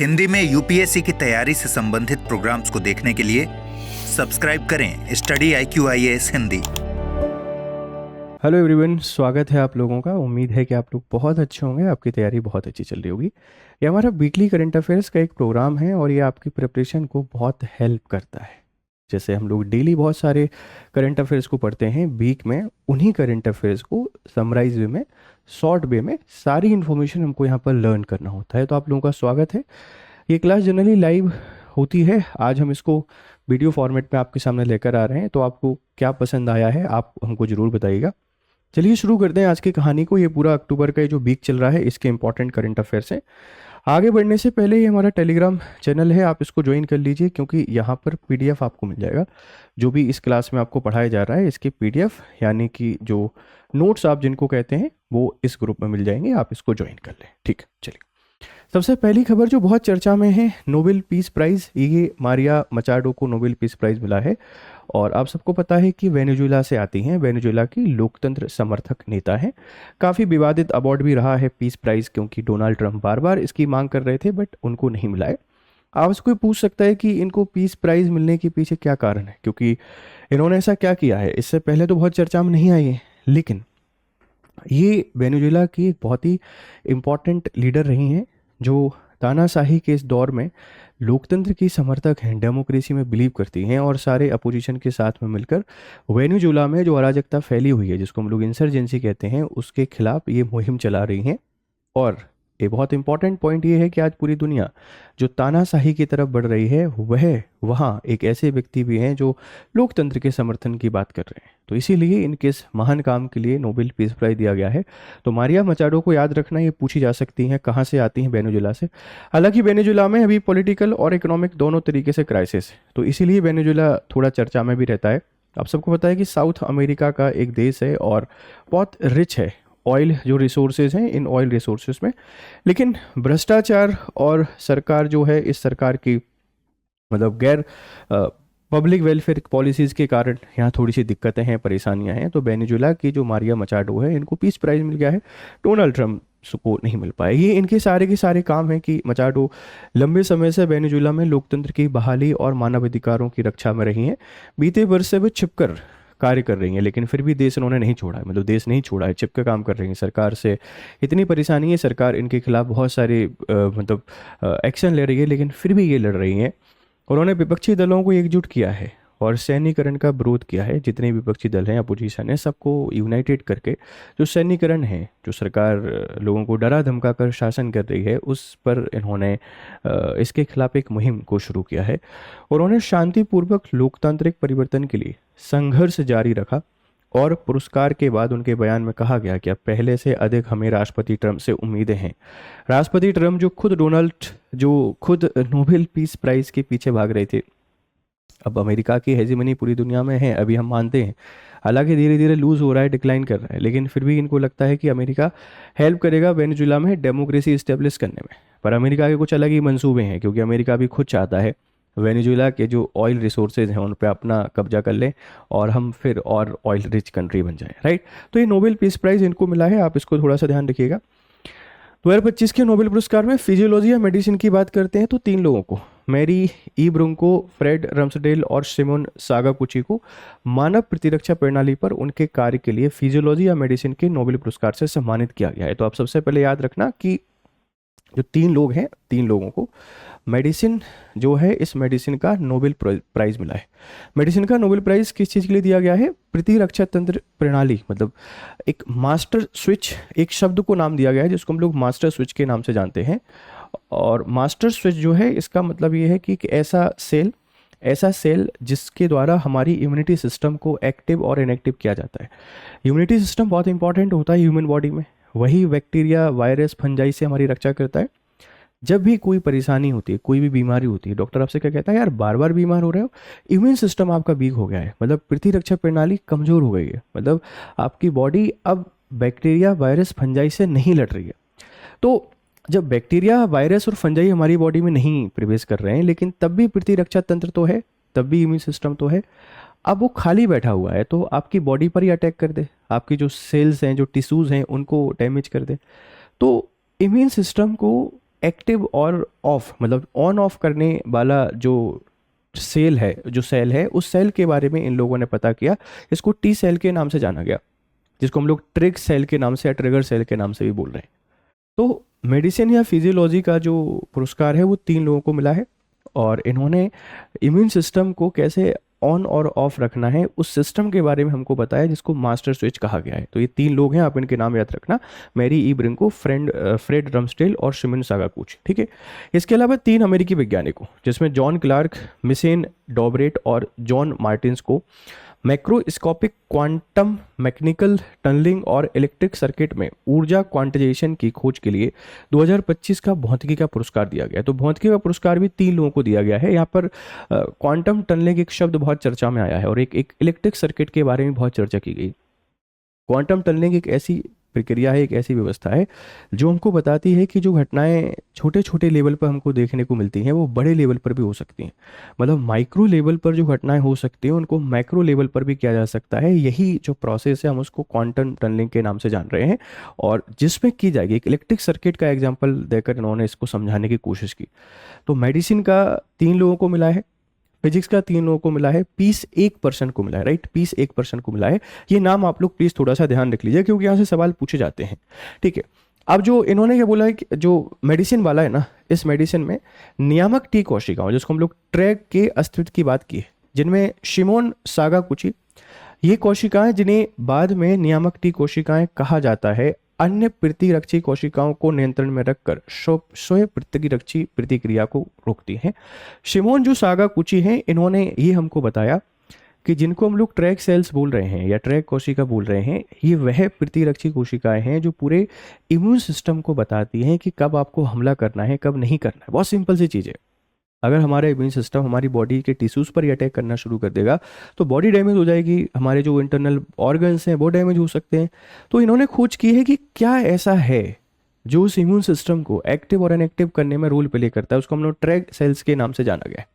हिंदी में यूपीएससी की तैयारी से संबंधित प्रोग्राम्स को देखने के लिए सब्सक्राइब करें study IQIAS Hindi. Hello everyone, स्वागत है आप लोगों का। उम्मीद है कि आप लोग बहुत अच्छे होंगे, आपकी तैयारी बहुत अच्छी चल रही होगी। ये हमारा वीकली करंट अफेयर्स का एक प्रोग्राम है और ये आपकी प्रिपरेशन को बहुत हेल्प करता है। जैसे हम लोग डेली बहुत सारे करंट अफेयर्स को पढ़ते हैं, वीक में उन्हीं करंट अफेयर्स को समराइज वे में, शॉर्ट वे में सारी इन्फॉर्मेशन हमको यहाँ पर लर्न करना होता है। तो आप लोगों का स्वागत है। ये क्लास जनरली लाइव होती है। आज हम इसको वीडियो फॉर्मेट में आपके सामने लेकर आ रहे हैं। तो आपको क्या पसंद आया है आप हमको ज़रूर बताइएगा। चलिए शुरू करते हैं आज की कहानी को। ये पूरा अक्टूबर का ये जो वीक चल रहा है इसके इंपॉर्टेंट करंट अफेयर्स हैं। आगे बढ़ने से पहले ये हमारा टेलीग्राम चैनल है, आप इसको ज्वाइन कर लीजिए, क्योंकि यहाँ पर PDF आपको मिल जाएगा। जो भी इस क्लास में आपको पढ़ाया जा रहा है इसके PDF यानी कि जो नोट्स आप जिनको कहते हैं वो इस ग्रुप में मिल जाएंगे। आप इसको ज्वाइन कर लें। ठीक, चलिए सबसे पहली खबर जो बहुत चर्चा में है, नोबेल पीस प्राइज़। ये मारिया मचाडो को नोबेल पीस प्राइज़ मिला है और आप सबको पता है कि वेनेजुएला से आती हैं। वेनेजुएला की लोकतंत्र समर्थक नेता हैं। काफ़ी विवादित अवार्ड भी रहा है पीस प्राइज़, क्योंकि डोनाल्ड ट्रंप बार बार इसकी मांग कर रहे थे बट उनको नहीं मिला है। आप उसको पूछ सकता है कि इनको पीस प्राइज़ मिलने के पीछे क्या कारण है, क्योंकि इन्होंने ऐसा क्या किया है। इससे पहले तो बहुत चर्चा में नहीं आई है, लेकिन ये वेनेजुएला की एक बहुत ही इम्पॉर्टेंट लीडर रही हैं जो तानाशाही के इस दौर में लोकतंत्र की समर्थक हैं, डेमोक्रेसी में बिलीव करती हैं और सारे अपोजिशन के साथ में मिलकर वेनेजुएला में जो अराजकता फैली हुई है, जिसको हम लोग इंसर्जेंसी कहते हैं, उसके खिलाफ ये मुहिम चला रही हैं। और ये बहुत इंपॉर्टेंट पॉइंट ये है कि आज पूरी दुनिया जो तानाशाही की तरफ बढ़ रही है, वह वहाँ एक ऐसे व्यक्ति भी हैं जो लोकतंत्र के समर्थन की बात कर रहे हैं। तो इसीलिए इनके इस महान काम के लिए नोबेल पीस प्राइज़ दिया गया है। तो मारिया मचाडो को याद रखना, ये पूछी जा सकती हैं कहाँ से आती हैं, वेनेजुएला से। हालांकि वेनेजुएला में अभी पॉलिटिकल और इकोनॉमिक दोनों तरीके से क्राइसिस है, तो इसीलिए वेनेजुएला थोड़ा चर्चा में भी रहता है। आप सबको पता है कि साउथ अमेरिका का एक देश है और बहुत रिच है ऑयल जो रिसोर्सेज हैं, इन ऑयल रिसोर्सेज में। लेकिन भ्रष्टाचार और सरकार जो है, इस सरकार की मतलब गैर पब्लिक वेलफेयर पॉलिसीज़ के कारण यहाँ थोड़ी सी दिक्कतें हैं, परेशानियाँ हैं। तो वेनेजुएला की जो मारिया मचाडो है, इनको पीस प्राइज़ मिल गया है, डोनाल्ड ट्रंप को नहीं मिल पाए। ये इनके सारे के सारे काम हैं कि मचाडो लंबे समय से वेनेजुएला में लोकतंत्र की बहाली और मानवाधिकारों की रक्षा में रही हैं। बीते वर्ष से वो छिपकर कार्य कर रही हैं, लेकिन फिर भी देश उन्होंने नहीं छोड़ा है, मतलब देश नहीं छोड़ा है, चिपके काम कर रही हैं। सरकार से इतनी परेशानी है, सरकार इनके खिलाफ बहुत सारे एक्शन ले रही है, लेकिन फिर भी ये लड़ रही हैं। उन्होंने विपक्षी दलों को एकजुट किया है और सैन्यकरण का विरोध किया है। जितने विपक्षी दल हैं, अपोजिशन है, सबको यूनाइटेड करके जो सैन्यकरण है, जो सरकार लोगों को डरा धमका कर शासन कर रही है, उस पर इन्होंने इसके खिलाफ एक मुहिम को शुरू किया है। उन्होंने शांतिपूर्वक लोकतांत्रिक परिवर्तन के लिए संघर्ष जारी रखा और पुरस्कार के बाद उनके बयान में कहा गया कि अब पहले से अधिक हमें राष्ट्रपति ट्रंप से उम्मीदें हैं। राष्ट्रपति ट्रंप जो खुद नोबेल पीस प्राइज़ के पीछे भाग रहे थे, अब अमेरिका की हेजीमनी पूरी दुनिया में है, अभी हम मानते हैं। हालांकि धीरे धीरे लूज हो रहा है, डिक्लाइन कर रहा है, लेकिन फिर भी इनको लगता है कि अमेरिका हेल्प करेगा वेनेजुएला में डेमोक्रेसी इस्टेब्लिश करने में। पर अमेरिका के कुछ अलग ही मंसूबे हैं, क्योंकि अमेरिका भी खुद चाहता है वेनेजुएला के जो ऑयल रिसोर्सेज हैं उन पर अपना कब्जा कर लें और हम फिर और ऑयल रिच कंट्री बन जाए, राइट। तो ये नोबेल पीस प्राइज़ इनको मिला है, आप इसको थोड़ा सा ध्यान रखिएगा। 2025 के नोबेल पुरस्कार में फिजियोलॉजी या मेडिसिन की बात करते हैं तो 3 लोगों को, मैरी ई ब्रुंको, फ्रेड रम्सडेल और सिमोन सागाकुची को मानव प्रतिरक्षा प्रणाली पर उनके कार्य के लिए फिजियोलॉजी या मेडिसिन के नोबेल पुरस्कार से सम्मानित किया गया है। तो आप सबसे पहले याद रखना कि जो 3 लोग हैं, 3 लोगों को मेडिसिन जो है, इस मेडिसिन का नोबेल प्राइज़ मिला है। मेडिसिन का नोबेल प्राइज़ किस चीज़ के लिए दिया गया है? प्रतिरक्षा तंत्र प्रणाली, मतलब एक मास्टर स्विच, एक शब्द को नाम दिया गया है जिसको हम लोग मास्टर स्विच के नाम से जानते हैं। और मास्टर स्विच जो है, इसका मतलब ये है कि एक ऐसा सेल जिसके द्वारा हमारी इम्यूनिटी सिस्टम को एक्टिव और इनएक्टिव किया जाता है। इम्यूनिटी सिस्टम बहुत इंपॉर्टेंट होता है ह्यूमन बॉडी में, वही बैक्टीरिया, वायरस, फंजाई से हमारी रक्षा करता है। जब भी कोई परेशानी होती है, कोई भी बीमारी होती है, डॉक्टर आपसे क्या कहता है, यार बार बार बीमार हो रहे हो, इम्यून सिस्टम आपका वीक हो गया है, मतलब प्रतिरक्षा प्रणाली कमज़ोर हो गई है, मतलब आपकी बॉडी अब बैक्टीरिया, वायरस, फंजाई से नहीं लड़ रही है। तो जब बैक्टीरिया, वायरस और फंजाई हमारी बॉडी में नहीं प्रवेश कर रहे हैं, लेकिन तब भी प्रतिरक्षा तंत्र तो है, तब भी इम्यून सिस्टम तो है, अब वो खाली बैठा हुआ है तो आपकी बॉडी पर ही अटैक कर दे, आपकी जो सेल्स हैं, जो टिश्यूज़ हैं, उनको डैमेज कर दे। तो इम्यून सिस्टम को एक्टिव और ऑफ मतलब ऑन ऑफ करने वाला जो सेल है उस सेल के बारे में इन लोगों ने पता किया। इसको टी सेल के नाम से जाना गया, जिसको हम लोग ट्रिग सेल के नाम से या ट्रिगर सेल के नाम से भी बोल रहे हैं। तो मेडिसिन या फिजियोलॉजी का जो पुरस्कार है वो 3 लोगों को मिला है, और इन्होंने इम्यून सिस्टम को कैसे ऑन और ऑफ रखना है उस सिस्टम के बारे में हमको बताया, जिसको मास्टर स्विच कहा गया है। तो ये 3 लोग हैं, आप इनके नाम याद रखना, मैरी ई ब्रिंको, फ्रेड रम्सडेल और शिमिन सागाकुची, ठीक है। इसके अलावा 3 अमेरिकी वैज्ञानिकों, जिसमें जॉन क्लार्क, मिसेन डॉबरेट और जॉन मार्टिन्स को मैक्रोस्कोपिक क्वांटम मैकेनिकल टनलिंग और इलेक्ट्रिक सर्किट में ऊर्जा क्वांटाइजेशन की खोज के लिए 2025 का भौतिकी का पुरस्कार दिया गया है। तो भौतिकी का पुरस्कार भी 3 लोगों को दिया गया है। यहाँ पर क्वांटम टनलिंग एक शब्द बहुत चर्चा में आया है, और एक इलेक्ट्रिक सर्किट के बारे में बहुत चर्चा की गई। क्वांटम टनलिंग एक ऐसी प्रक्रिया है, एक ऐसी व्यवस्था है जो हमको बताती है कि जो घटनाएं छोटे छोटे लेवल पर हमको देखने को मिलती हैं वो बड़े लेवल पर भी हो सकती हैं। मतलब माइक्रो लेवल पर जो घटनाएं हो सकती हैं उनको मैक्रो लेवल पर भी किया जा सकता है। यही जो प्रोसेस है हम उसको क्वांटम टनलिंग के नाम से जान रहे हैं, और जिसमें की जाएगी एक इलेक्ट्रिक सर्किट का एग्जाम्पल देकर इन्होंने इसको समझाने की कोशिश की। तो मेडिसिन का 3 लोगों को मिला है, फिजिक्स का 3 लोगों को मिला है, पीस 1 पर्सन को मिला है, राइट, पीस 1 पर्सन को मिला है। ये नाम आप लोग प्लीज थोड़ा सा ध्यान रख लीजिए, क्योंकि यहाँ से सवाल पूछे जाते हैं, ठीक है। अब जो इन्होंने क्या बोला है कि जो मेडिसिन वाला है ना, इस मेडिसिन में नियामक टी कोशिकाओं, जिसको हम लोग ट्रैग के अस्तित्व की बात की है, जिनमें शिमोन सागाकुची, ये कोशिकाएं जिन्हें बाद में नियामक टी कोशिकाएं कहा जाता है, अन्य प्रतिरक्षी कोशिकाओं को नियंत्रण में रखकर स्वयं प्रतिरक्षी प्रतिक्रिया को रोकती हैं। शिमोन जो सागाकुची हैं, इन्होंने ये हमको बताया कि जिनको हम लोग ट्रैक सेल्स बोल रहे हैं या ट्रैक कोशिका बोल रहे हैं, ये वह प्रतिरक्षी कोशिकाएं हैं जो पूरे इम्यून सिस्टम को बताती हैं कि कब आपको हमला करना है, कब नहीं करना है। बहुत सिंपल सी चीज़ है। अगर हमारा इम्यून सिस्टम हमारी बॉडी के टिश्यूज़ पर ही अटैक करना शुरू कर देगा तो बॉडी डैमेज हो जाएगी, हमारे जो इंटरनल ऑर्गन्स हैं वो डैमेज हो सकते हैं। तो इन्होंने खोज की है कि क्या ऐसा है जो उस इम्यून सिस्टम को एक्टिव और इनएक्टिव करने में रोल प्ले करता है। उसको हम लोग ट्रैक सेल्स के नाम से जाना गया है।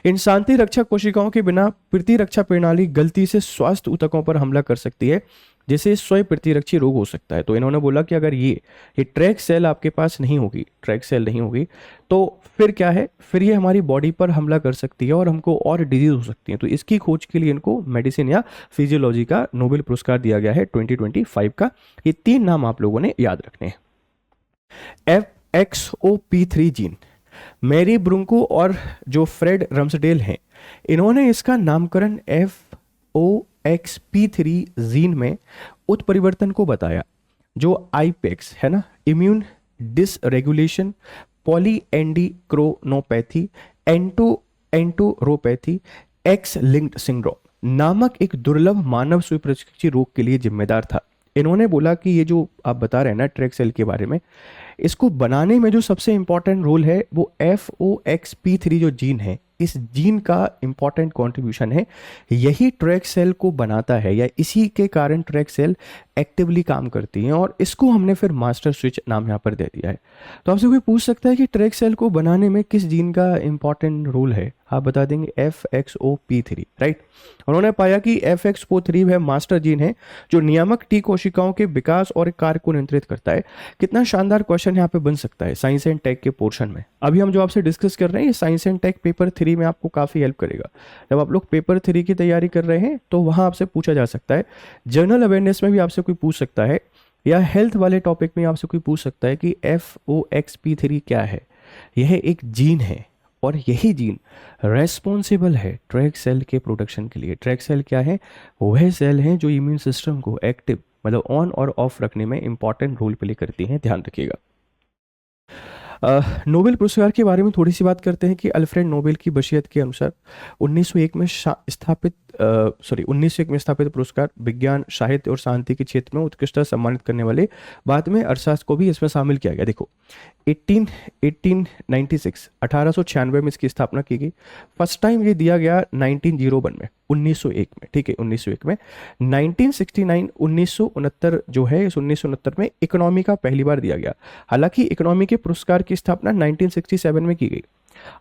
इन शांति रक्षक कोशिकाओं के बिना प्रतिरक्षा प्रणाली गलती से स्वास्थ्य ऊतकों पर हमला कर सकती है, जिसे स्वयं प्रतिरक्षी रोग हो सकता है। तो इन्होंने बोला कि अगर ये ट्रैक सेल आपके पास नहीं होगी, ट्रैक सेल नहीं होगी, तो फिर क्या है, फिर ये हमारी बॉडी पर हमला कर सकती है और हमको और डिजीज हो सकती है। तो इसकी खोज के लिए इनको मेडिसिन या फिजियोलॉजी का नोबेल पुरस्कार दिया गया है 2025 का। ये 3 नाम आप लोगों ने याद रखने हैं। FXOP3 जीन, मैरी ब्रुंको और जो फ्रेड रम्सडेल हैं, इन्होंने इसका नामकरण FOXP3 जीन में उत्परिवर्तन को बताया, जो आईपेक्स है ना, immune dysregulation, polyendocrinopathy, enteropathy, X linked syndrome नामक एक दुर्लभ मानव सुप्रशिक्षी रोग के लिए जिम्मेदार था। इन्होंने बोला कि ये जो आप बता रहे हैं ना ट्रैक सेल के बारे में, इसको बनाने में जो सबसे इंपॉर्टेंट रोल है वो FOXP3 जो जीन है, इस जीन का इंपॉर्टेंट कंट्रीब्यूशन है। यही ट्रैक सेल को बनाता है, या इसी के कारण ट्रैक सेल एक्टिवली काम करती हैं, और इसको हमने फिर मास्टर स्विच नाम यहाँ पर दे दिया है। तो आपसे कोई पूछ सकता है कि ट्रैक सेल को बनाने में किस जीन का इंपॉर्टेंट रोल है, आप बता देंगे FXOP3, राइट। उन्होंने पाया कि FXOP3 वह मास्टर जीन है जो नियामक टी कोशिकाओं के विकास और कार्य को नियंत्रित करता है। कितना शानदार क्वेश्चन यहाँ पे बन सकता है साइंस एंड टेक के पोर्शन में। अभी हम जो आपसे डिस्कस कर रहे हैं ये साइंस एंड टेक पेपर 3 में आपको काफ़ी हेल्प करेगा। जब आप लोग पेपर 3 की तैयारी कर रहे हैं तो वहाँ आपसे पूछा जा सकता है, जनरल अवेयरनेस में भी आपसे कोई पूछ सकता है, या हेल्थ वाले टॉपिक में आपसे कोई पूछ सकता है कि FOXP3 क्या है। यह एक जीन है, और यही जीन रेस्पॉन्सिबल है ट्रैक सेल के प्रोडक्शन के लिए। ट्रैक सेल क्या है, वह सेल हैं जो इम्यून सिस्टम को एक्टिव मतलब ऑन और ऑफ रखने में इंपॉर्टेंट रोल प्ले करती हैं, ध्यान रखिएगा। नोबेल पुरस्कार के बारे में थोड़ी सी बात करते हैं कि अल्फ्रेड नोबेल की वसीयत के अनुसार 1901 में स्थापित पुरस्कार विज्ञान, साहित्य और शांति के क्षेत्र में उत्कृष्टता सम्मानित करने वाले, बाद में अरसास को भी इसमें शामिल किया गया। देखो 1896 में इसकी स्थापना की गई। फर्स्ट टाइम ये दिया गया 1901 में, 1901 में, ठीक है, 1901 में। 1969 जो है, इस 1969 में इकोनॉमी का पहली बार दिया गया। हालांकि इकोनॉमी के पुरस्कार की स्थापना 1967 में की गई।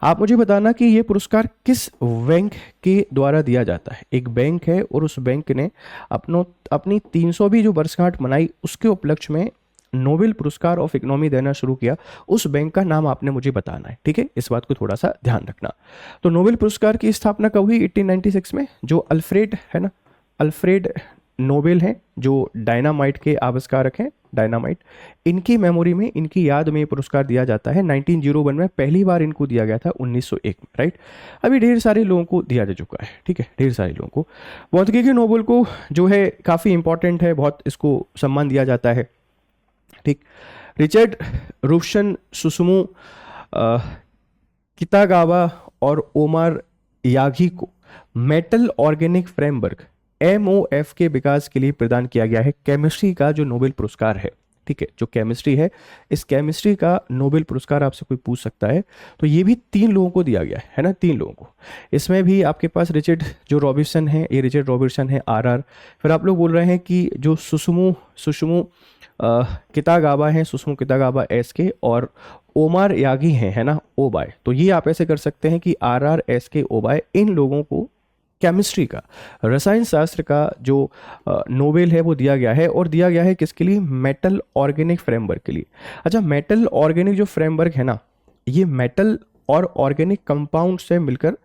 आप मुझे बताना कि ये पुरस्कार किस बैंक के द्वारा दिया जाता है। एक बैंक है और उस बैंक ने अपनी 300वीं जो वर्षगांठ मनाई उसके उपलक्ष्य में नोबेल पुरस्कार ऑफ इकोनॉमी देना शुरू किया, उस बैंक का नाम आपने मुझे बताना है, ठीक है। इस बात को थोड़ा सा ध्यान रखना। तो नोबेल पुरस्कार की स्थापना कब हुई? 1896 में। जो अल्फ्रेड है ना, अल्फ्रेड नोबेल हैं, जो डायनामाइट के आविष्कारक हैं, डायनामाइट, इनकी मेमोरी में, इनकी याद में ये पुरस्कार दिया जाता है। 1901 में पहली बार इनको दिया गया था, 1901 में, राइट। अभी ढेर सारे लोगों को दिया जा चुका है, ठीक है, ढेर सारे लोगों को। भौतिकी नोबेल को जो है काफ़ी इंपॉर्टेंट है, बहुत इसको सम्मान दिया जाता है, ठीक। रिचर्ड रूफसन, सुसुमु कितागावा और ओमार यागी को मेटल ऑर्गेनिक फ्रेमवर्क MOF के विकास के लिए प्रदान किया गया है। केमिस्ट्री का जो नोबेल पुरस्कार है, ठीक है, जो केमिस्ट्री है, इस केमिस्ट्री का नोबेल पुरस्कार आपसे कोई पूछ सकता है, तो ये भी 3 लोगों को दिया गया है ना, 3 लोगों को। इसमें भी आपके पास रिचर्ड जो रॉबिन्सन है, ये रिचर्ड रॉबिन्सन है, RR। फिर आप लोग बोल रहे हैं कि जो सुसुमु कितागावा हैं, सुसुमु कितागावा SK, और ओमार यागी हैं, है ना, OBAY। तो ये आप ऐसे कर सकते हैं कि RR SK OBAY, इन लोगों को केमिस्ट्री का, रसायन शास्त्र का जो नोबेल है वो दिया गया है। और दिया गया है किसके लिए? मेटल ऑर्गेनिक फ्रेमवर्क के लिए। अच्छा, मेटल ऑर्गेनिक जो फ्रेमवर्क है ना, ये मेटल और ऑर्गेनिक कंपाउंड से मिलकर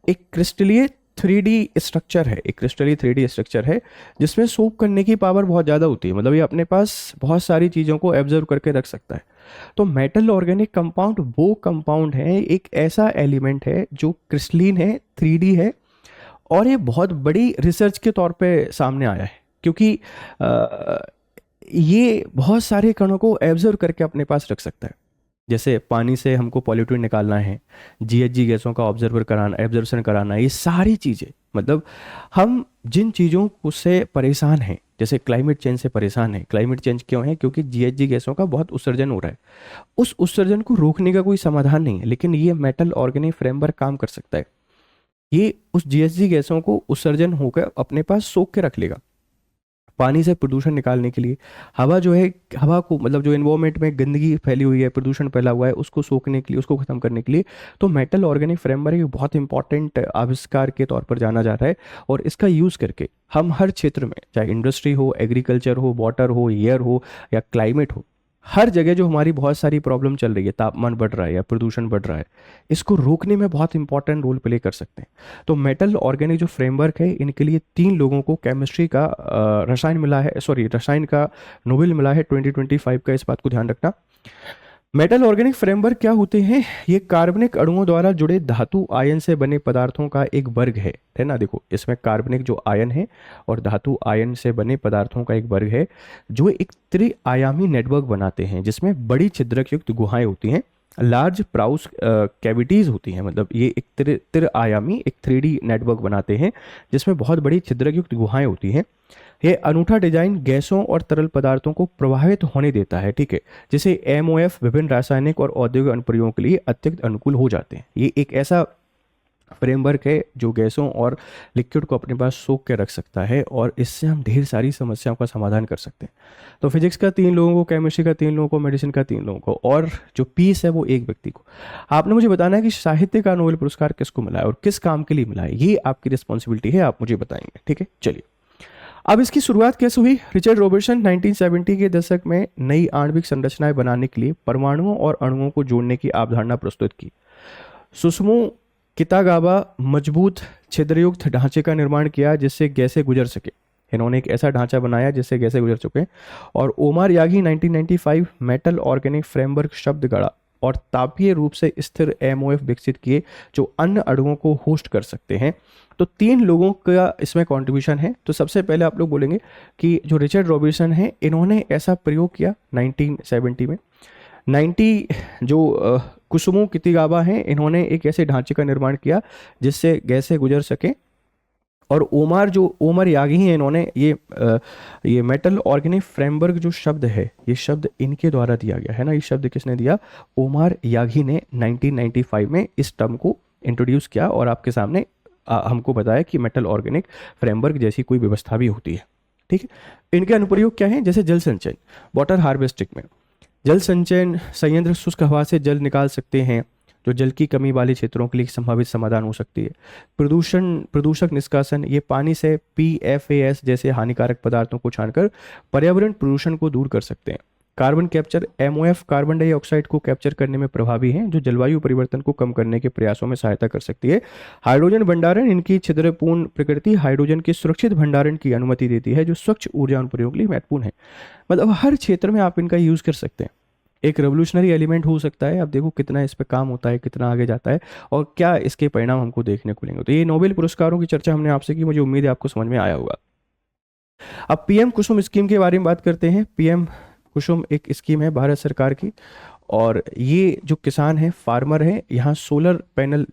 एक क्रिस्टलीय 3D स्ट्रक्चर है, एक क्रिस्टलीय 3D स्ट्रक्चर है, जिसमें सोप करने की पावर बहुत ज़्यादा होती है। मतलब ये अपने पास बहुत सारी चीज़ों को एब्जर्व करके रख सकता है। तो मेटल ऑर्गेनिक कंपाउंड वो कंपाउंड है, एक ऐसा एलिमेंट है जो क्रिस्टलीन है, 3D है, और ये बहुत बड़ी रिसर्च के तौर पे सामने आया है, क्योंकि ये बहुत सारे कणों को एब्जर्व करके अपने पास रख सकता है। जैसे पानी से हमको पॉल्यूटेंट निकालना है, GHG गैसों का एब्जर्वेशन कराना है, ये सारी चीज़ें, मतलब हम जिन चीज़ों से परेशान हैं, जैसे क्लाइमेट चेंज से परेशान है। क्लाइमेट चेंज क्यों है? क्योंकि GHG गैसों का बहुत उत्सर्जन हो रहा है। उस उत्सर्जन को रोकने का कोई समाधान नहीं है, लेकिन ये मेटल ऑर्गेनिक फ्रेमवर्क काम कर सकता है। ये उस GHG गैसों को उत्सर्जन होकर अपने पास सोख के रख लेगा। पानी से प्रदूषण निकालने के लिए, हवा जो है, हवा को, मतलब जो एनवायरमेंट में गंदगी फैली हुई है, प्रदूषण फैला हुआ है, उसको सोखने के लिए, उसको खत्म करने के लिए, तो मेटल ऑर्गेनिक फ्रेमवर्क एक बहुत इंपॉर्टेंट आविष्कार के तौर पर जाना जा रहा है। और इसका यूज़ करके हम हर क्षेत्र में, चाहे इंडस्ट्री हो, एग्रीकल्चर हो, वाटर हो, एयर हो, या क्लाइमेट हो, हर जगह जो हमारी बहुत सारी प्रॉब्लम चल रही है, तापमान बढ़ रहा है या प्रदूषण बढ़ रहा है, इसको रोकने में बहुत इंपॉर्टेंट रोल प्ले कर सकते हैं। तो मेटल ऑर्गेनिक जो फ्रेमवर्क है, इनके लिए 3 लोगों को केमिस्ट्री का रसायन का नोबेल मिला है 2025 का। इस बात को ध्यान रखना। मेटल ऑर्गेनिक फ्रेमवर्क क्या होते हैं? ये कार्बनिक अणुओं द्वारा जुड़े धातु आयन से बने पदार्थों का एक वर्ग है ना। देखो, इसमें कार्बनिक जो आयन है और धातु आयन से बने पदार्थों का एक वर्ग है, जो एक त्रिआयामी नेटवर्क बनाते हैं, जिसमें बड़ी छिद्रक युक्त गुहाएं होती हैं, लार्ज प्राउस कैविटीज होती हैं। मतलब ये एक त्रिआयामी, एक 3D नेटवर्क बनाते हैं, जिसमें बहुत बड़ी छिद्रक युक्त गुहाएं होती हैं। ये अनूठा डिजाइन गैसों और तरल पदार्थों को प्रभावित होने देता है, ठीक है, जिसे MOF विभिन्न रासायनिक और औद्योगिक अनुप्रयोगों के लिए अत्यंत अनुकूल हो जाते हैं। ये एक ऐसा फ्रेमवर्क है जो गैसों और लिक्विड को अपने पास सोख के रख सकता है, और इससे हम ढेर सारी समस्याओं का समाधान कर सकते हैं। तो फिजिक्स का 3 लोगों को, केमिस्ट्री का 3 लोगों को, मेडिसिन का 3 लोगों को, और जो पीस है वो एक व्यक्ति को। आपने मुझे बताना है कि साहित्य का नोबेल पुरस्कार किसको मिला है और किस काम के लिए मिला है। ये आपकी रिस्पॉन्सिबिलिटी है, आप मुझे बताएंगे, ठीक है। चलिए, अब इसकी शुरुआत कैसे हुई? रिचर्ड रॉबिन्सन 1970 के दशक में नई आणविक संरचनाएं बनाने के लिए परमाणुओं और अणुओं को जोड़ने की अवधारणा प्रस्तुत की। सुसुमु कितागावा मजबूत छिद्रयुक्त ढांचे का निर्माण किया जिससे गैसें गुजर सके। इन्होंने एक ऐसा ढांचा बनाया जिससे गैसें गुजर सके। और Omar Yaghi 1995 metal organic framework शब्द गढ़ा और तापीय रूप से स्थिर MOF विकसित किए जो अन्य अणुओं को होस्ट कर सकते हैं। तो 3 लोगों का इसमें कंट्रीब्यूशन है। तो सबसे पहले आप लोग बोलेंगे कि जो रिचर्ड रॉबिन्सन है, इन्होंने ऐसा प्रयोग किया 1970 में। 90 जो कुसुमु कितागावा हैं, इन्होंने एक ऐसे ढांचे का निर्माण किया जिससे गैसें गुजर सके। और ओमर यागी हैं, इन्होंने ये मेटल ऑर्गेनिक फ्रेमवर्क जो शब्द है, ये शब्द इनके द्वारा दिया गया है ना। ये शब्द किसने दिया? ओमार यागी ने 1995 में इस टर्म को इंट्रोड्यूस किया और आपके सामने हमको बताया कि मेटल ऑर्गेनिक फ्रेमवर्क जैसी कोई व्यवस्था भी होती है, ठीक है। इनके अनुप्रयोग क्या हैं? जैसे जल संचयन, वाटर हार्वेस्टिंग में जल संचयन संयंत्र शुष्क हवा से जल निकाल सकते हैं, जो जल की कमी वाले क्षेत्रों के लिए एक संभावित समाधान हो सकती है। प्रदूषक निष्कासन, ये पानी से PFAS जैसे हानिकारक पदार्थों को छानकर पर्यावरण प्रदूषण को दूर कर सकते हैं। Carbon capture MOF carbon dioxide को कैप्चर करने में प्रभावी हैं, जो जलवायु परिवर्तन को कम करने के प्रयासों में सहायता कर सकती है। हाइड्रोजन भंडारण, इनकी छिद्रपूर्ण प्रकृति हाइड्रोजन के सुरक्षित भंडारण की अनुमति देती है, जो स्वच्छ ऊर्जा अनुप्रयोग के लिए महत्वपूर्ण है। मतलब हर क्षेत्र में आप इनका यूज कर सकते हैं। एक रेवोल्यूशनरी एलिमेंट हो सकता है। अब देखो कितना इस पे काम होता है, कितना आगे जाता है और क्या इसके परिणाम हमको देखने को मिलेंगे। तो ये नोबेल पुरस्कारों की चर्चा हमने आपसे की, मुझे उम्मीद है आपको समझ में आया होगा। अब पीएम कुसुम स्कीम के बारे में बात करते हैं। पीएम कुसुम एक स्कीम है भारत सरकार की, और ये जो किसान हैं, फार्मर हैं, यहाँ सोलर पैनल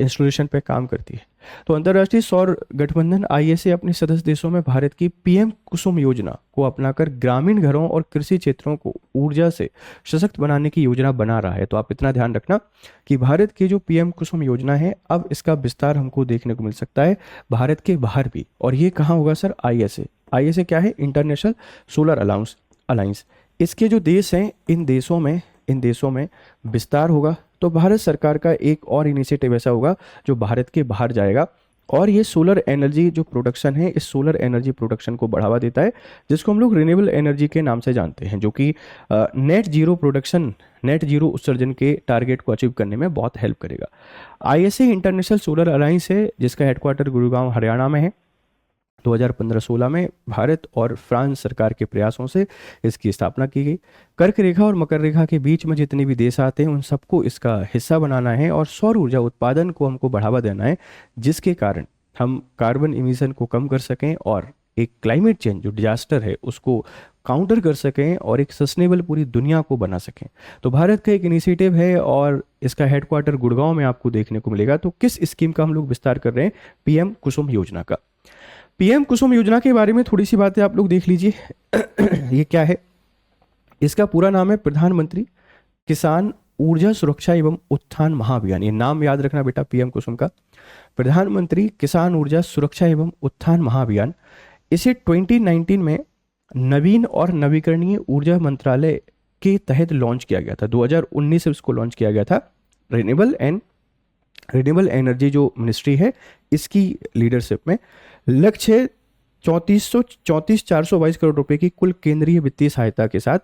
इंस्टॉलेशन पे काम करती है। तो अंतर्राष्ट्रीय सौर गठबंधन ISA अपने सदस्य देशों में भारत की पीएम कुसुम योजना को अपनाकर ग्रामीण घरों और कृषि क्षेत्रों को ऊर्जा से सशक्त बनाने की योजना बना रहा है। तो आप इतना ध्यान रखना कि भारत की जो पीएम कुसुम योजना है, अब इसका विस्तार हमको देखने को मिल सकता है भारत के बाहर भी। और ये कहाँ होगा सर? ISA क्या है? International solar alliance. इसके जो देश हैं, इन देशों में विस्तार होगा। तो भारत सरकार का एक और इनिशिएटिव ऐसा होगा जो भारत के बाहर जाएगा, और ये सोलर एनर्जी जो प्रोडक्शन है, इस सोलर एनर्जी प्रोडक्शन को बढ़ावा देता है, जिसको हम लोग रिन्यूएबल एनर्जी के नाम से जानते हैं, जो कि नेट जीरो उत्सर्जन के टारगेट को अचीव करने में बहुत हेल्प करेगा। ISA इंटरनेशनल सोलर अलायंस है, जिसका हेडक्वार्टर गुरुगांव हरियाणा में है। 2015-16 में भारत और फ्रांस सरकार के प्रयासों से इसकी स्थापना की गई। कर्क रेखा और मकर रेखा के बीच में जितने भी देश आते हैं, उन सबको इसका हिस्सा बनाना है और सौर ऊर्जा उत्पादन को हमको बढ़ावा देना है, जिसके कारण हम कार्बन इमिशन को कम कर सकें और एक क्लाइमेट चेंज जो डिजास्टर है उसको काउंटर कर सकें और एक सस्टेनेबल पूरी दुनिया को बना सकें। तो भारत का एक इनिशिएटिव है और इसका हेडक्वार्टर गुड़गांव में आपको देखने को मिलेगा। तो किस स्कीम का हम लोग विस्तार कर रहे हैं? पीएम कुसुम योजना का। पीएम कुसुम योजना के बारे में थोड़ी सी बातें आप लोग देख लीजिए। ये क्या है? इसका पूरा नाम है प्रधानमंत्री किसान ऊर्जा सुरक्षा एवं उत्थान महाअभियान। ये नाम याद रखना बेटा पीएम कुसुम का, प्रधानमंत्री किसान ऊर्जा सुरक्षा एवं उत्थान महाअभियान। इसे 2019 में नवीन और नवीकरणीय ऊर्जा मंत्रालय के तहत लॉन्च किया गया था। 2019 से इसको लॉन्च किया गया था। रिन्यूएबल एनर्जी जो मिनिस्ट्री है, इसकी लीडरशिप में लक्ष्य 422 करोड़ रुपए की कुल केंद्रीय वित्तीय सहायता के साथ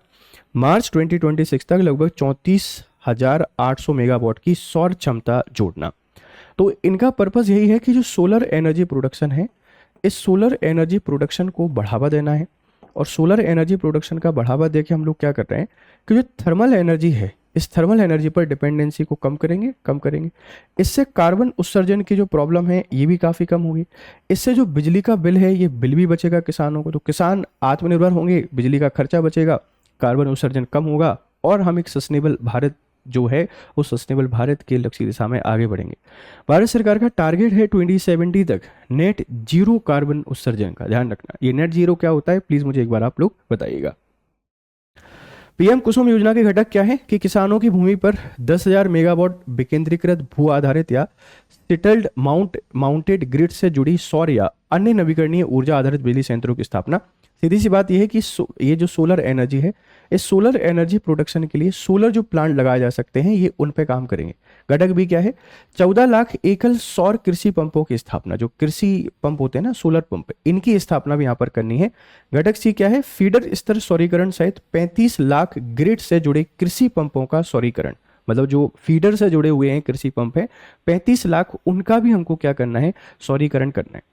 मार्च 2026 तक लगभग 34,800 मेगावाट की सौर क्षमता जोड़ना। तो इनका पर्पस यही है कि जो सोलर एनर्जी प्रोडक्शन है, इस सोलर एनर्जी प्रोडक्शन को बढ़ावा देना है। और सोलर एनर्जी प्रोडक्शन का बढ़ावा देके हम लोग क्या कर रहे हैं कि जो थर्मल एनर्जी है, इस थर्मल एनर्जी पर डिपेंडेंसी को कम करेंगे। इससे कार्बन उत्सर्जन की जो प्रॉब्लम है ये भी काफ़ी कम होगी। इससे जो बिजली का बिल है, ये बिल भी बचेगा किसानों को। तो किसान आत्मनिर्भर होंगे, बिजली का खर्चा बचेगा, कार्बन उत्सर्जन कम होगा और हम एक सस्टेनेबल भारत जो है वो सस्टेनेबल भारत के लक्ष्य दिशा में आगे बढ़ेंगे। भारत सरकार का टारगेट है 2070 तक नेट जीरो कार्बन उत्सर्जन का। ध्यान रखना, ये नेट जीरो क्या होता है प्लीज मुझे एक बार आप लोग बताइएगा। पीएम कुसुम योजना के घटक क्या है कि किसानों की भूमि पर 10,000 मेगावाट विकेंद्रीकृत भू आधारित या सेटल्ड माउंटेड ग्रिड से जुड़ी सौर या अन्य नवीकरणीय ऊर्जा आधारित बिजली संयंत्रों की स्थापना। सीधी सी बात यह है कि ये जो सोलर एनर्जी है, इस सोलर एनर्जी प्रोडक्शन के लिए सोलर जो प्लांट लगाए जा सकते हैं, ये उन पे काम करेंगे। घटक भी क्या है? 14 लाख एकल सौर कृषि पंपों की स्थापना। जो कृषि पंप होते हैं ना, सोलर पंप, इनकी स्थापना भी यहाँ पर करनी है। घटक सी क्या है? फीडर स्तर सौरीकरण सहित 35 लाख ग्रिड से जुड़े कृषि पंपों का सौरीकरण। मतलब जो फीडर से जुड़े हुए हैं कृषि पंप है 35 लाख, उनका भी हमको क्या करना है? सौरीकरण करना है।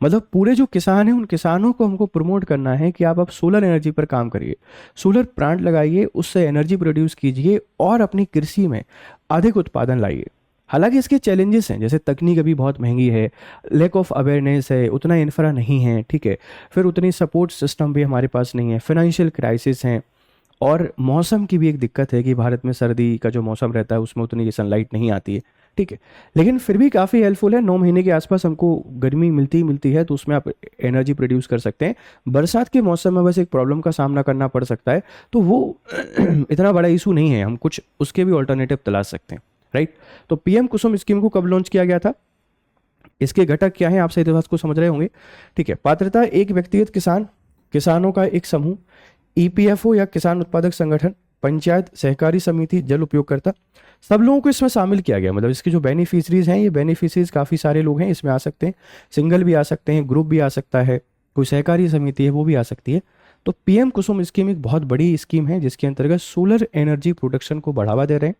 मतलब पूरे जो किसान हैं, उन किसानों को हमको प्रमोट करना है कि आप अब सोलर एनर्जी पर काम करिए, सोलर प्लांट लगाइए, उससे एनर्जी प्रोड्यूस कीजिए और अपनी कृषि में अधिक उत्पादन लाइए। हालांकि इसके चैलेंजेस हैं, जैसे तकनीक अभी बहुत महंगी है, लैक ऑफ अवेयरनेस है, उतना इंफ्रा नहीं है, ठीक है, फिर उतनी सपोर्ट सिस्टम भी हमारे पास नहीं है, फाइनेंशियल क्राइसिस हैं, और मौसम की भी एक दिक्कत है कि भारत में सर्दी का जो मौसम रहता है उसमें उतनी सनलाइट नहीं आती है, ठीक है। लेकिन फिर भी काफ़ी हेल्पफुल है। 9 महीने के आसपास हमको गर्मी मिलती है, तो उसमें आप एनर्जी प्रोड्यूस कर सकते हैं। बरसात के मौसम में बस एक प्रॉब्लम का सामना करना पड़ सकता है, तो वो इतना बड़ा इशू नहीं है, हम कुछ उसके भी ऑल्टरनेटिव तलाश सकते हैं, राइट। तो पीएम कुसुम स्कीम को कब लॉन्च किया गया था? इसके घटक क्या हैं, आप सही बात को समझ रहे होंगे, ठीक है। पात्रता: एक व्यक्तिगत किसानों का एक समूह, ईपीएफओ या किसान उत्पादक संगठन, पंचायत, सहकारी समिति, जल उपयोगकर्ता, सब लोगों को इसमें शामिल किया गया। मतलब इसके जो बेनिफिशरीज हैं, ये बेनिफिशरीज काफ़ी सारे लोग हैं, इसमें आ सकते हैं, सिंगल भी आ सकते हैं, ग्रुप भी आ सकता है, कोई सहकारी समिति है वो भी आ सकती है। तो पीएम कुसुम स्कीम एक बहुत बड़ी स्कीम है जिसके अंतर्गत सोलर एनर्जी प्रोडक्शन को बढ़ावा दे रहे हैं।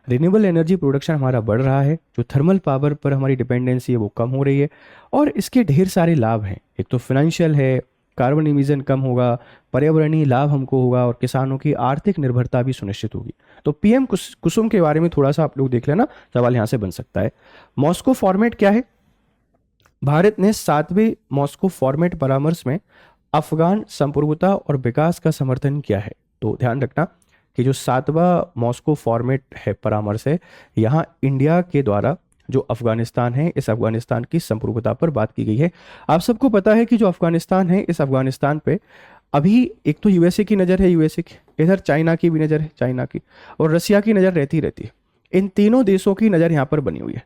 रिन्यूएबल एनर्जी प्रोडक्शन हमारा बढ़ रहा है, जो थर्मल पावर पर हमारी डिपेंडेंसी है वो कम हो रही है, और इसके ढेर सारे लाभ हैं। एक तो फाइनेंशियल है, कार्बन इमिशन कम होगा, पर्यावरणीय लाभ हमको होगा, और किसानों की आर्थिक निर्भरता भी सुनिश्चित होगी। तो पीएम कुसुम के बारे में थोड़ा सा आप लोग देख लेना, सवाल यहाँ से बन सकता है। मॉस्को फॉर्मेट क्या है? भारत ने 7वें मॉस्को फॉर्मेट परामर्श में अफगान संप्रभुता और विकास का समर्थन किया है। तो ध्यान रखना कि जो 7वां मॉस्को फॉर्मेट है, परामर्श है, यहाँ इंडिया के द्वारा जो अफगानिस्तान है, इस अफगानिस्तान की संप्रभुता पर बात की गई है। आप सबको पता है कि जो अफगानिस्तान है, इस अफगानिस्तान पे अभी एक तो यूएसए की नज़र है, यूएसए की, इधर चाइना की भी नज़र है, चाइना की, और रसिया की नज़र रहती है। इन तीनों देशों की नज़र यहाँ पर बनी हुई है।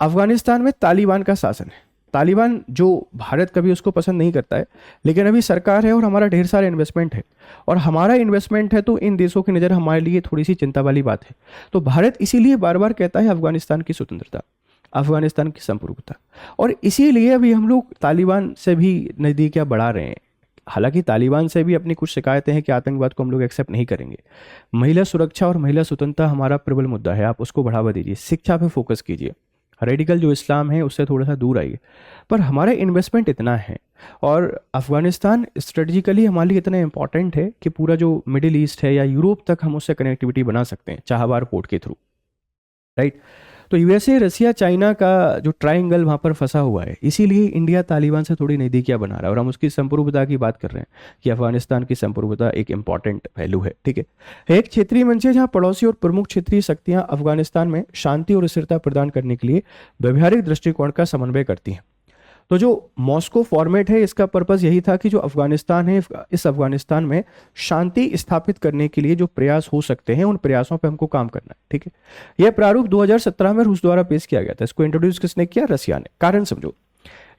अफगानिस्तान में तालिबान का शासन है। तालिबान जो भारत कभी उसको पसंद नहीं करता है, लेकिन अभी सरकार है और हमारा ढेर सारा इन्वेस्टमेंट है, और हमारा इन्वेस्टमेंट है, तो इन देशों की नज़र हमारे लिए थोड़ी सी चिंता वाली बात है। तो भारत इसीलिए बार बार कहता है अफगानिस्तान की स्वतंत्रता, अफगानिस्तान की संप्रभुता, और इसीलिए अभी हम लोग तालिबान से भी नज़दीकियाँ बढ़ा रहे हैं। हालांकि तालिबान से भी अपनी कुछ शिकायतें हैं कि आतंकवाद को हम लोग एक्सेप्ट नहीं करेंगे। महिला सुरक्षा और महिला स्वतंत्रता हमारा प्रबल मुद्दा है, आप उसको बढ़ावा दीजिए, शिक्षा पे फोकस कीजिए, रेडिकल जो इस्लाम है उससे थोड़ा सा दूर आइए। पर हमारा इन्वेस्टमेंट इतना है, और अफगानिस्तान स्ट्रेटजिकली हमारे लिए इतना इंपॉर्टेंट है कि पूरा जो मिडिल ईस्ट है या यूरोप तक हम उससे कनेक्टिविटी बना सकते हैं चाहबार पोर्ट के थ्रू, राइट। तो यूएसए, रसिया, चाइना का जो ट्रायंगल वहाँ पर फंसा हुआ है, इसीलिए इंडिया तालिबान से थोड़ी नज़दीकियाँ बना रहा है, और हम उसकी संप्रभुता की बात कर रहे हैं कि अफगानिस्तान की संप्रभुता एक इंपॉर्टेंट पहलू है, ठीक है। एक क्षेत्रीय मंच है जहाँ पड़ोसी और प्रमुख क्षेत्रीय शक्तियाँ अफगानिस्तान में शांति और स्थिरता प्रदान करने के लिए व्यवहारिक दृष्टिकोण का समन्वय करती हैं। तो जो मॉस्को फॉर्मेट है, इसका पर्पस यही था कि जो अफगानिस्तान है, इस अफगानिस्तान में शांति स्थापित करने के लिए जो प्रयास हो सकते हैं, उन प्रयासों पे हमको काम करना है, ठीक है। यह प्रारूप 2017 में रूस द्वारा पेश किया गया था। इसको इंट्रोड्यूस किसने किया? रसिया ने। कारण समझो,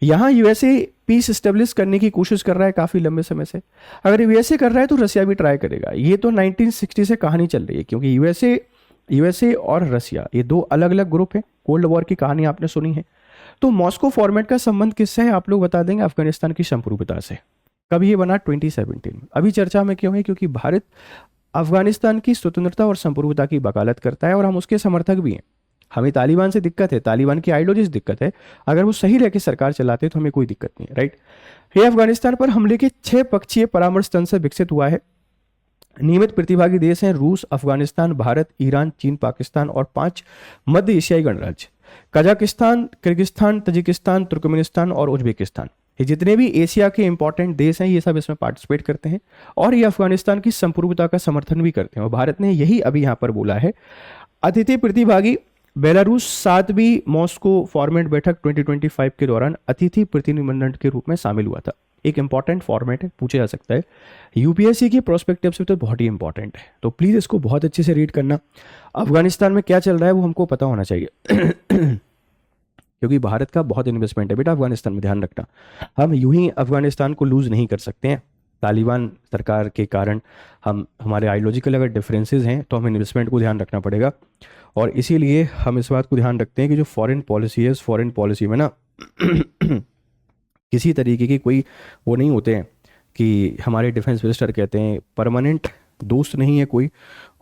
यहाँ यूएसए पीस स्टेब्लिश करने की कोशिश कर रहा है काफी लंबे समय से। अगर यूएसए कर रहा है तो रसिया भी ट्राई करेगा। ये तो 1960 से कहानी चल रही है, क्योंकि यूएसए और रसिया ये दो अलग अलग ग्रुप हैं। कोल्ड वॉर की कहानी आपने सुनी है। तो मॉस्को फॉर्मेट का संबंध किससे है? आप लोग बता देंगे, अफगानिस्तान की संप्रभुता से। कब ये बना? 2017 में। अभी चर्चा में क्यों है? क्योंकि भारत अफगानिस्तान की स्वतंत्रता और संप्रभुता की वकालत करता है, और हम उसके समर्थक भी हैं। हमें तालिबान से दिक्कत है, तालिबान की आइडियोलॉजी से दिक्कत है। अगर वो सही रह के सरकार चलाते तो हमें कोई दिक्कत नहीं है, राइट। ये अफगानिस्तान पर हमले के 6 पक्षीय परामर्श तंत्र से विकसित हुआ है। नियमित प्रतिभागी देश हैं रूस, अफगानिस्तान, भारत, ईरान, चीन, पाकिस्तान और 5 मध्य एशियाई गणराज्य, कजाकिस्तान, किर्गिस्तान, तजिकिस्तान, तुर्कमेनिस्तान और उज्बेकिस्तान। ये जितने भी एशिया के इंपॉर्टेंट देश हैं, ये सब इसमें पार्टिसिपेट करते हैं, और ये अफगानिस्तान की संप्रभुता का समर्थन भी करते हैं। और भारत ने यही अभी यहाँ पर बोला है। अतिथि प्रतिभागी बेलारूस 7वीं मॉस्को फॉर्मेट बैठक 2025 के दौरान अतिथि प्रतिनिधिमंडल के रूप में शामिल हुआ था। एक इंपॉर्टेंट फॉर्मेट है, पूछा जा सकता है। यूपीएससी की प्रोस्पेक्टिव से तो बहुत ही इंपॉर्टेंट है, तो प्लीज़ इसको बहुत अच्छे से रीड करना। अफगानिस्तान में क्या चल रहा है वो हमको पता होना चाहिए क्योंकि भारत का बहुत इन्वेस्टमेंट है बेटा अफगानिस्तान में, ध्यान रखना। हम यूं ही अफगानिस्तान को लूज़ नहीं कर सकते हैं। तालिबान सरकार के कारण हमारे आइडियोलॉजिकल अगर डिफरेंसेस हैं तो हमें इन्वेस्टमेंट को ध्यान रखना पड़ेगा, और इसीलिए हम इस बात को ध्यान रखते हैं कि जो फॉरेन पॉलिसी है, फॉरेन पॉलिसी में ना किसी तरीके की कोई वो नहीं होते हैं कि हमारे डिफेंस मिनिस्टर कहते हैं परमानेंट दोस्त नहीं है कोई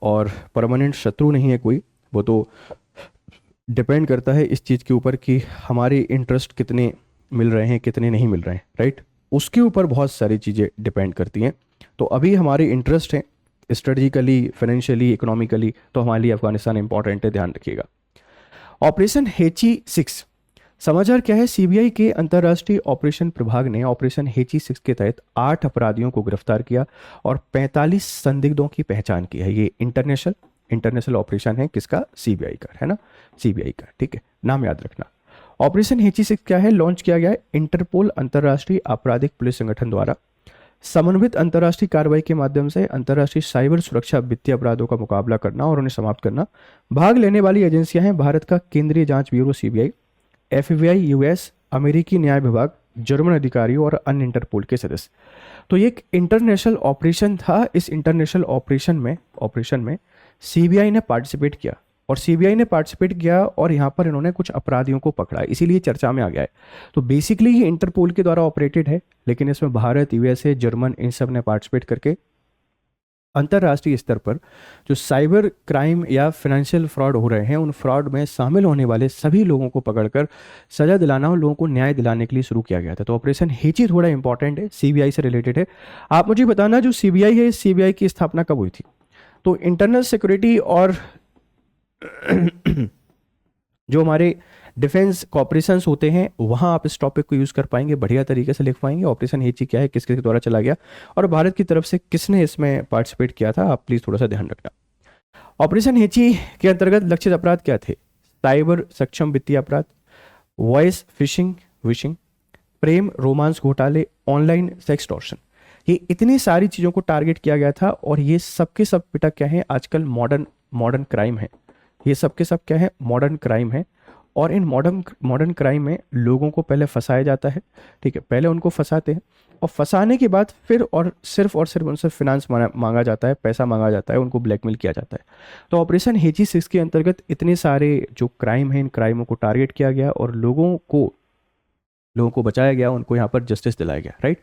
और परमानेंट शत्रु नहीं है कोई। वो तो डिपेंड करता है इस चीज़ के ऊपर कि हमारे इंटरेस्ट कितने मिल रहे हैं, कितने नहीं मिल रहे हैं, राइट। उसके ऊपर बहुत सारी चीज़ें डिपेंड करती हैं। तो अभी हमारे इंटरेस्ट हैं स्ट्रेटजिकली, फाइनेंशियली, इकोनॉमिकली, तो हमारे लिए अफगानिस्तान इंपॉर्टेंट है, ध्यान रखिएगा। ऑपरेशन हेची 6 समाचार क्या है? सीबीआई के अंतर्राष्ट्रीय ऑपरेशन प्रभाग ने ऑपरेशन हेची 6 के तहत 8 अपराधियों को गिरफ्तार किया और 45 संदिग्धों की पहचान की है। ये इंटरनेशनल ऑपरेशन है, किसका? सीबीआई का, है ना, सीबीआई का, ठीक है, नाम याद रखना। ऑपरेशन हेची 6 क्या है? लॉन्च किया गया है इंटरपोल अंतर्राष्ट्रीय आपराधिक पुलिस संगठन द्वारा समन्वित अंतर्राष्ट्रीय कार्रवाई के माध्यम से अंतर्राष्ट्रीय साइबर सुरक्षा वित्तीय अपराधों का मुकाबला करना और उन्हें समाप्त करना। भाग लेने वाली एजेंसियां हैं भारत का केंद्रीय जांच ब्यूरो सीबीआई, एफबीआई यूएस, अमेरिकी न्याय विभाग, जर्मन अधिकारियों और अन्य इंटरपोल के सदस्य। तो ये एक इंटरनेशनल ऑपरेशन था। इस इंटरनेशनल ऑपरेशन में सीबीआई ने पार्टिसिपेट किया। और सीबीआई ने पार्टिसिपेट किया और यहाँ पर इन्होंने कुछ अपराधियों को पकड़ा, इसीलिए चर्चा में आ गया है। तो बेसिकली ये इंटरपोल के द्वारा ऑपरेटेड है, लेकिन इसमें भारत, यूएसए, जर्मन, इन सब ने पार्टिसिपेट करके अंतर्राष्ट्रीय स्तर पर जो साइबर क्राइम या फाइनेंशियल फ्रॉड हो रहे हैं, उन फ्रॉड में शामिल होने वाले सभी लोगों को पकड़कर सजा दिलाना और लोगों को न्याय दिलाने के लिए शुरू किया गया था। तो ऑपरेशन हेची थोड़ा इंपॉर्टेंट है, सीबीआई से रिलेटेड है। आप मुझे बताना, जो सीबीआई है, इस सीबीआई की स्थापना कब हुई थी? तो इंटरनल सिक्योरिटी और जो हमारे डिफेंस कॉपरेशंस होते हैं, वहाँ आप इस टॉपिक को यूज़ कर पाएंगे, बढ़िया तरीके से लिख पाएंगे। ऑपरेशन हेची क्या है, किसके द्वारा चला गया और भारत की तरफ से किसने इसमें पार्टिसिपेट किया था, आप प्लीज़ थोड़ा सा ध्यान रखना। ऑपरेशन हेची के अंतर्गत लक्षित अपराध क्या थे? साइबर सक्षम वित्तीय अपराध, वॉइस फिशिंग, विशिंग, प्रेम रोमांस घोटाले, ऑनलाइन सेक्सटॉर्शन। ये इतनी सारी चीज़ों को टारगेट किया गया था और ये सब के सब बेटा क्या है, आजकल मॉडर्न क्राइम है। ये सब के सब क्या है, मॉडर्न क्राइम है। और इन मॉडर्न क्राइम में लोगों को पहले फंसाया जाता है, ठीक है, पहले उनको फंसाते हैं और फंसाने के बाद फिर और सिर्फ उनसे फिनांस मांगा जाता है, पैसा मांगा जाता है, उनको ब्लैकमेल किया जाता है। तो ऑपरेशन हेची 6 के अंतर्गत इतने सारे जो क्राइम हैं, इन क्राइमों को टारगेट किया गया और लोगों को बचाया गया, उनको यहाँ पर जस्टिस दिलाया गया, राइट।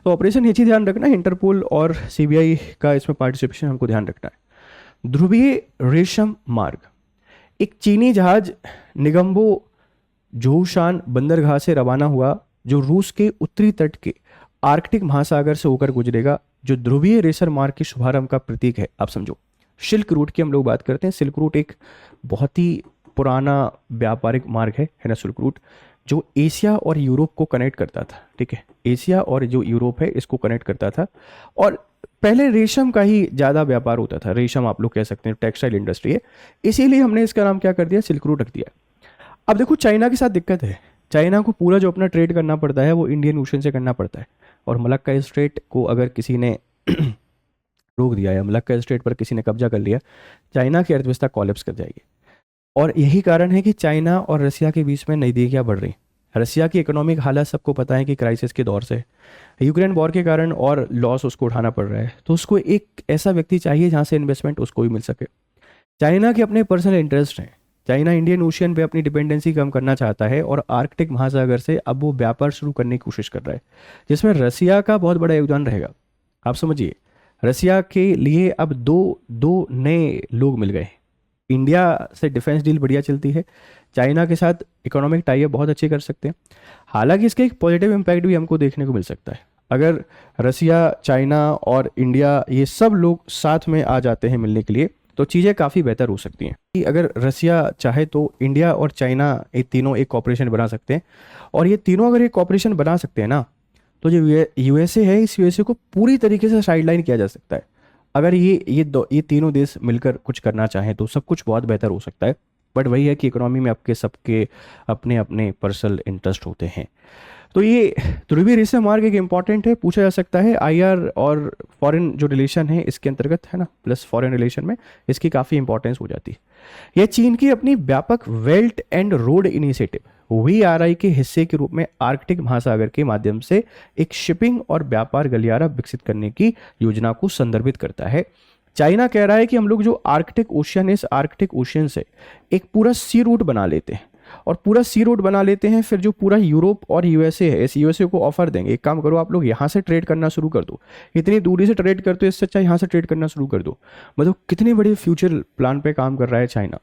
तो ऑपरेशन हेची ध्यान रखना है, इंटरपोल और सीबीआई का इसमें पार्टिसिपेशन हमको ध्यान रखना है। ध्रुवीय रेशम मार्ग, एक चीनी जहाज निगम्बो जोशान बंदरगाह से रवाना हुआ, जो रूस के उत्तरी तट के आर्कटिक महासागर से होकर गुजरेगा, जो ध्रुवीय रेशम मार्ग के शुभारंभ का प्रतीक है। आप समझो, सिल्क रूट की हम लोग बात करते हैं। सिल्क रूट एक बहुत ही पुराना व्यापारिक मार्ग है ना, सिल्क रूट, जो एशिया और यूरोप को कनेक्ट करता था, ठीक है, एशिया और जो यूरोप है इसको कनेक्ट करता था। और पहले रेशम का ही ज़्यादा व्यापार होता था, रेशम आप लोग कह सकते हैं, टेक्सटाइल इंडस्ट्री है, इसीलिए हमने इसका नाम क्या कर दिया, सिल्क रूट रख दिया। अब देखो, चाइना के साथ दिक्कत है। चाइना को पूरा जो अपना ट्रेड करना पड़ता है वो इंडियन ओशन से करना पड़ता है, और मलक्का स्ट्रेट को अगर किसी ने रोक दिया या मलक्का स्ट्रेट पर किसी ने कब्जा कर लिया, चाइना की अर्थव्यवस्था कॉलेप्स कर जाएगी। और यही कारण है कि चाइना और रसिया के बीच में नज़दीकियाँ बढ़ रही। रसिया की इकोनॉमिक हालत सबको पता है कि क्राइसिस के दौर से, यूक्रेन वॉर के कारण और लॉस उसको उठाना पड़ रहा है, तो उसको एक ऐसा व्यक्ति चाहिए जहाँ से इन्वेस्टमेंट उसको भी मिल सके। चाइना के अपने पर्सनल इंटरेस्ट हैं। चाइना इंडियन ओशियन पे अपनी डिपेंडेंसी कम करना चाहता है और आर्कटिक महासागर से अब वो व्यापार शुरू करने की कोशिश कर रहा है, जिसमें रसिया का बहुत बड़ा योगदान रहेगा। आप समझिए, रसिया के लिए अब दो नए लोग मिल गए। इंडिया से डिफेंस डील बढ़िया चलती है, चाइना के साथ इकोनॉमिक टाई अप बहुत अच्छे कर सकते हैं। हालांकि इसके एक पॉजिटिव इम्पैक्ट भी हमको देखने को मिल सकता है। अगर रसिया, चाइना और इंडिया ये सब लोग साथ में आ जाते हैं मिलने के लिए, तो चीज़ें काफ़ी बेहतर हो सकती हैं। कि अगर रसिया चाहे तो इंडिया और चाइना ये तीनों एक कॉपरेशन बना सकते हैं, और ये तीनों अगर एक कॉपरेशन बना सकते हैं ना, तो जो यूएसए है, इस यूएसए को पूरी तरीके से साइडलाइन किया जा सकता है। अगर ये तीनों देश मिलकर कुछ करना चाहें तो सब कुछ बहुत बेहतर हो सकता है। बट वही है कि इकोनॉमी में आपके सबके अपने अपने पर्सनल इंटरेस्ट होते हैं। तो ये ध्रुवीय रेशम मार्ग एक इंपॉर्टेंट है, पूछा जा सकता है आईआर और फॉरेन जो रिलेशन है इसके अंतर्गत, है ना, प्लस फॉरेन रिलेशन में इसकी काफ़ी इंपॉर्टेंस हो जाती है। यह चीन की अपनी व्यापक बेल्ट एंड रोड इनिशिएटिव वीआरआई के हिस्से के रूप में आर्कटिक महासागर के माध्यम से एक शिपिंग और व्यापार गलियारा विकसित करने की योजना को संदर्भित करता है। चाइना कह रहा है कि हम लोग जो आर्कटिक ओशियन है, इस आर्कटिक ओशियन से एक पूरा सी रूट बना लेते हैं, और पूरा सी रूट बना लेते हैं, फिर जो पूरा यूरोप और यूएसए है, इस यूएसए को ऑफर देंगे, एक काम करो आप लोग यहाँ से ट्रेड करना शुरू कर दो, इतनी दूरी से ट्रेड करते हो, इससे अच्छा यहाँ से ट्रेड करना शुरू कर दो। मतलब कितने बड़े फ्यूचर प्लान पे काम कर रहा है चाइना।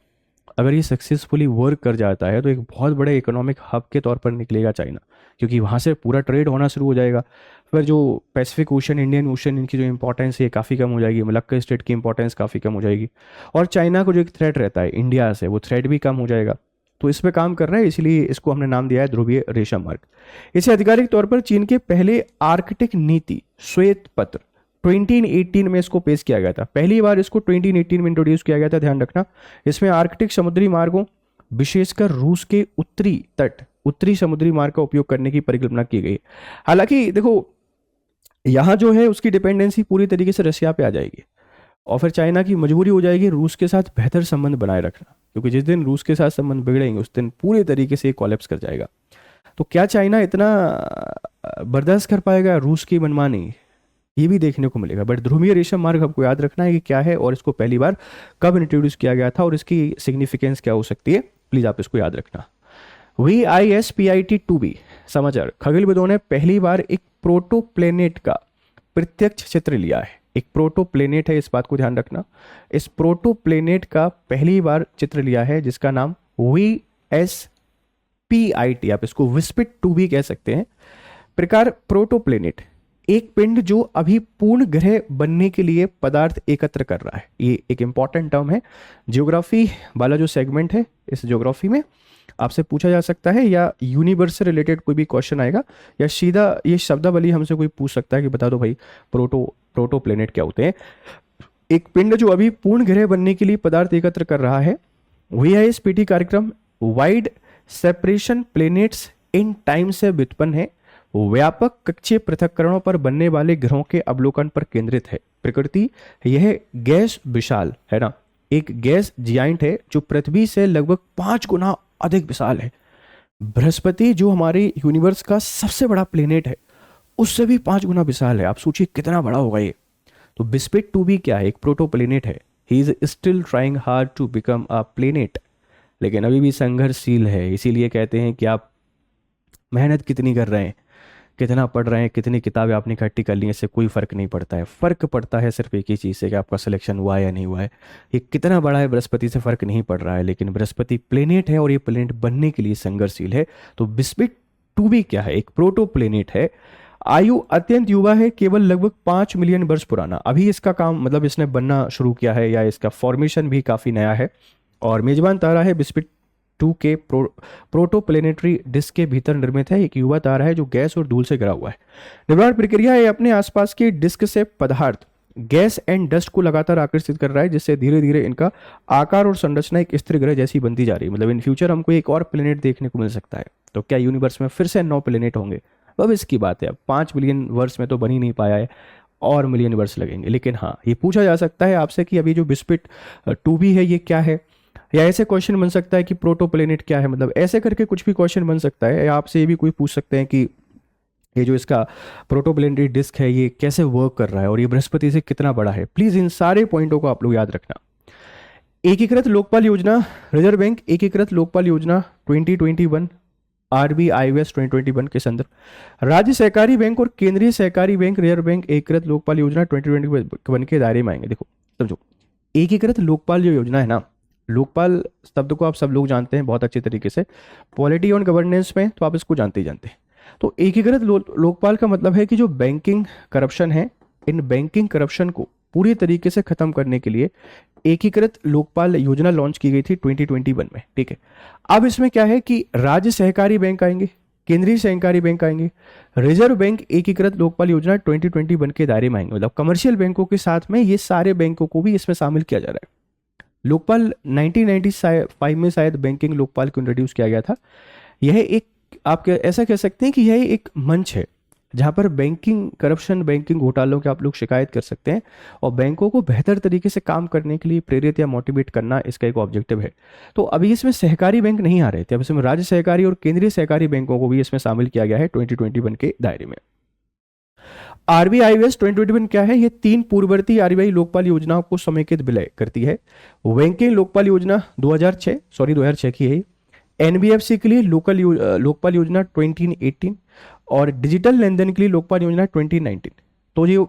अगर ये सक्सेसफुली वर्क कर जाता है तो एक बहुत बड़े इकोनॉमिक हब के तौर पर निकलेगा चाइना, क्योंकि वहाँ से पूरा ट्रेड होना शुरू हो जाएगा। फिर जो पैसिफिक ओशन, इंडियन ओशन, इनकी जो इंपॉर्टेंस है काफ़ी कम हो जाएगी, मलक्का स्टेट की इंपॉर्टेंस काफ़ी कम हो जाएगी, और चाइना को जो एक थ्रेट रहता है इंडिया से, वो थ्रेट भी कम हो जाएगा। तो इस पर काम कर रहा है, इसलिए इसको हमने नाम दिया है ध्रुवीय रेशम मार्ग। इसे आधिकारिक तौर पर चीन के पहले आर्कटिक नीति श्वेत पत्र 2018 में इसको पेश किया गया था। पहली बार इसको 2018 में इंट्रोड्यूस किया गया था, ध्यान रखना। इसमें आर्कटिक समुद्री मार्गों, विशेषकर रूस के उत्तरी समुद्री मार्ग का उपयोग करने की परिकल्पना की गई। हालांकि देखो, यहाँ जो है उसकी डिपेंडेंसी पूरी तरीके से रशिया पे आ जाएगी, और फिर चाइना की मजबूरी हो जाएगी रूस के साथ बेहतर संबंध बनाए रखना, क्योंकि जिस दिन रूस के साथ संबंध बिगड़ेंगे उस दिन पूरी तरीके से कॉलेप्स कर जाएगा। तो क्या चाइना इतना बर्दाश्त कर पाएगा रूस की मनमानी? ये भी देखने को मिलेगा। बट ध्रुवीय रेशम मार्ग आपको याद रखना है कि क्या है और इसको पहली बार कब इंट्रोड्यूस किया गया था और इसकी सिग्निफिकेंस क्या हो सकती है, प्लीज आप इसको याद रखना। VISPIT-2B समाचार, खगोलविदों ने पहली बार एक प्रोटोप्लेनेट का प्रत्यक्ष चित्र लिया है। एक प्रोटोप्लेनेट है, इस बात को ध्यान रखना। इस प्रोटोप्लेनेट का पहली बार चित्र लिया है जिसका नाम VSPIT, आप इसको विस्पिट-2B कह सकते हैं। प्रकार प्रोटोप्लेनेट, एक पिंड जो अभी पूर्ण ग्रह बनने के लिए पदार्थ एकत्र कर रहा है। ये एक इंपॉर्टेंट टर्म है। ज्योग्राफी वाला जो सेगमेंट है, इस ज्योग्राफी में आपसे पूछा जा सकता है या यूनिवर्स से रिलेटेड कोई भी क्वेश्चन आएगा या सीधा ये शब्दावली हमसे कोई पूछ सकता है कि बता दो भाई प्रोटोप्लेनेट क्या होते हैं। एक पिंड जो अभी पूर्ण ग्रह बनने के लिए पदार्थ एकत्र कर रहा है। VISPT कार्यक्रम wide separation planets in time से व्युत्पन्न है। व्यापक कक्षीय पृथक्करणों पर बनने वाले ग्रहों के अवलोकन पर केंद्रित है। प्रकृति, यह गैस विशाल है ना, एक गैस जियांट है जो पृथ्वी से लगभग 5 गुना अधिक विशाल है। बृहस्पति जो हमारे यूनिवर्स का सबसे बड़ा प्लेनेट है उससे भी 5 गुना विशाल है। आप सोचिए कितना बड़ा होगा ये। तो विस्पिट-2B क्या है, एक प्रोटोप्लेनेट है। He is still trying hard to become a planet, लेकिन अभी भी संघर्षशील है। इसीलिए कहते हैं कि आप मेहनत कितनी कर रहे हैं, कितना पढ़ रहे हैं, कितनी किताबें आपने इकट्ठी कर ली, इससे कोई फर्क नहीं पड़ता है। फर्क पड़ता है सिर्फ एक ही चीज़ से कि आपका सिलेक्शन हुआ है या नहीं हुआ है। ये कितना बड़ा है बृहस्पति से फर्क नहीं पड़ रहा है, लेकिन बृहस्पति प्लेनेट है और ये प्लेनेट बनने के लिए संघर्षशील है। तो विस्पिट-2B क्या है, एक प्रोटो प्लेनेट है। आयु अत्यंत युवा है, केवल लगभग 5 मिलियन वर्ष पुराना। अभी इसका काम मतलब इसने बनना शुरू किया है या इसका फॉर्मेशन भी काफ़ी नया है। और मेजबान तारा है विस्पिट-2 के प्रोटोप्लेनेटरी डिस्क के भीतर निर्मित है। एक युवा तारा है जो गैस और धूल से घिरा हुआ है। निर्माण प्रक्रिया है अपने आसपास के डिस्क से पदार्थ गैस एंड डस्ट को लगातार आकर्षित कर रहा है, जिससे धीरे धीरे इनका आकार और संरचना एक स्थिर ग्रह जैसी बनती जा रही है। मतलब इन फ्यूचर हमको एक और प्लेनेट देखने को मिल सकता है। तो क्या यूनिवर्स में फिर से 9 प्लेनेट होंगे? अब इसकी बात है। अब 5 मिलियन वर्ष में तो बन ही नहीं पाया है, और मिलियन वर्ष लगेंगे। लेकिन हाँ, ये पूछा जा सकता है आपसे कि अभी जो विस्पिट-2B है ये क्या है, या ऐसे क्वेश्चन बन सकता है कि प्रोटोप्लेनेट क्या है। मतलब ऐसे करके कुछ भी क्वेश्चन बन सकता है। या आपसे ये भी कोई पूछ सकते हैं कि ये जो इसका प्रोटोप्लेनेटरी डिस्क है ये कैसे वर्क कर रहा है और ये बृहस्पति से कितना बड़ा है। प्लीज इन सारे पॉइंटों को आप लोग याद रखना। एकीकृत लोकपाल योजना, रिजर्व बैंक एकीकृत लोकपाल योजना 2021, RBIOS 2021 के संदर्भ राज्य सहकारी बैंक और केंद्रीय सहकारी बैंक रिजर्व बैंक एकीकृत लोकपाल योजना 2021 के दायरे में आएंगे। देखो समझो, एकीकृत लोकपाल जो योजना है ना, लोकपाल शब्द को आप सब लोग जानते हैं बहुत अच्छे तरीके से, पॉलिटी ऑन गवर्नेंस में तो आप इसको जानते ही जानते हैं। तो एकीकृत लोकपाल का मतलब है कि जो बैंकिंग करप्शन है, इन बैंकिंग करप्शन को पूरी तरीके से खत्म करने के लिए एकीकृत लोकपाल योजना लॉन्च की गई थी 2021 में। ठीक है, अब इसमें क्या है कि राज्य सहकारी बैंक आएंगे, केंद्रीय सहकारी बैंक आएंगे, रिजर्व बैंक एकीकृत लोकपाल योजना 2021 के दायरे में आएंगे। मतलब कमर्शियल बैंकों के साथ में ये सारे बैंकों को भी इसमें शामिल किया जा रहा है। लोकपाल 1995 में शायद बैंकिंग लोकपाल को इंट्रोड्यूस किया गया था। यह एक, आप ऐसा कह सकते हैं कि यह एक मंच है जहां पर बैंकिंग करप्शन, बैंकिंग घोटालों की आप लोग शिकायत कर सकते हैं और बैंकों को बेहतर तरीके से काम करने के लिए प्रेरित या मोटिवेट करना इसका एक ऑब्जेक्टिव है। तो अभी इसमें सहकारी बैंक नहीं आ रहे थे, अब इसमें राज्य सहकारी और केंद्रीय सहकारी बैंकों को भी इसमें शामिल किया गया है 2021 के दायरे में। RBIOS 2021 क्या है? ये 3 पूर्ववर्ती RBI लोकपाल योजनाओं को समेकित विलय करती है। बैंकिंग लोकपाल योजना 2006 की है। NBFC के लिए लोकपाल योजना 2018 और डिजिटल लेन देन के लिए लोकपाल योजना 2019। तो जो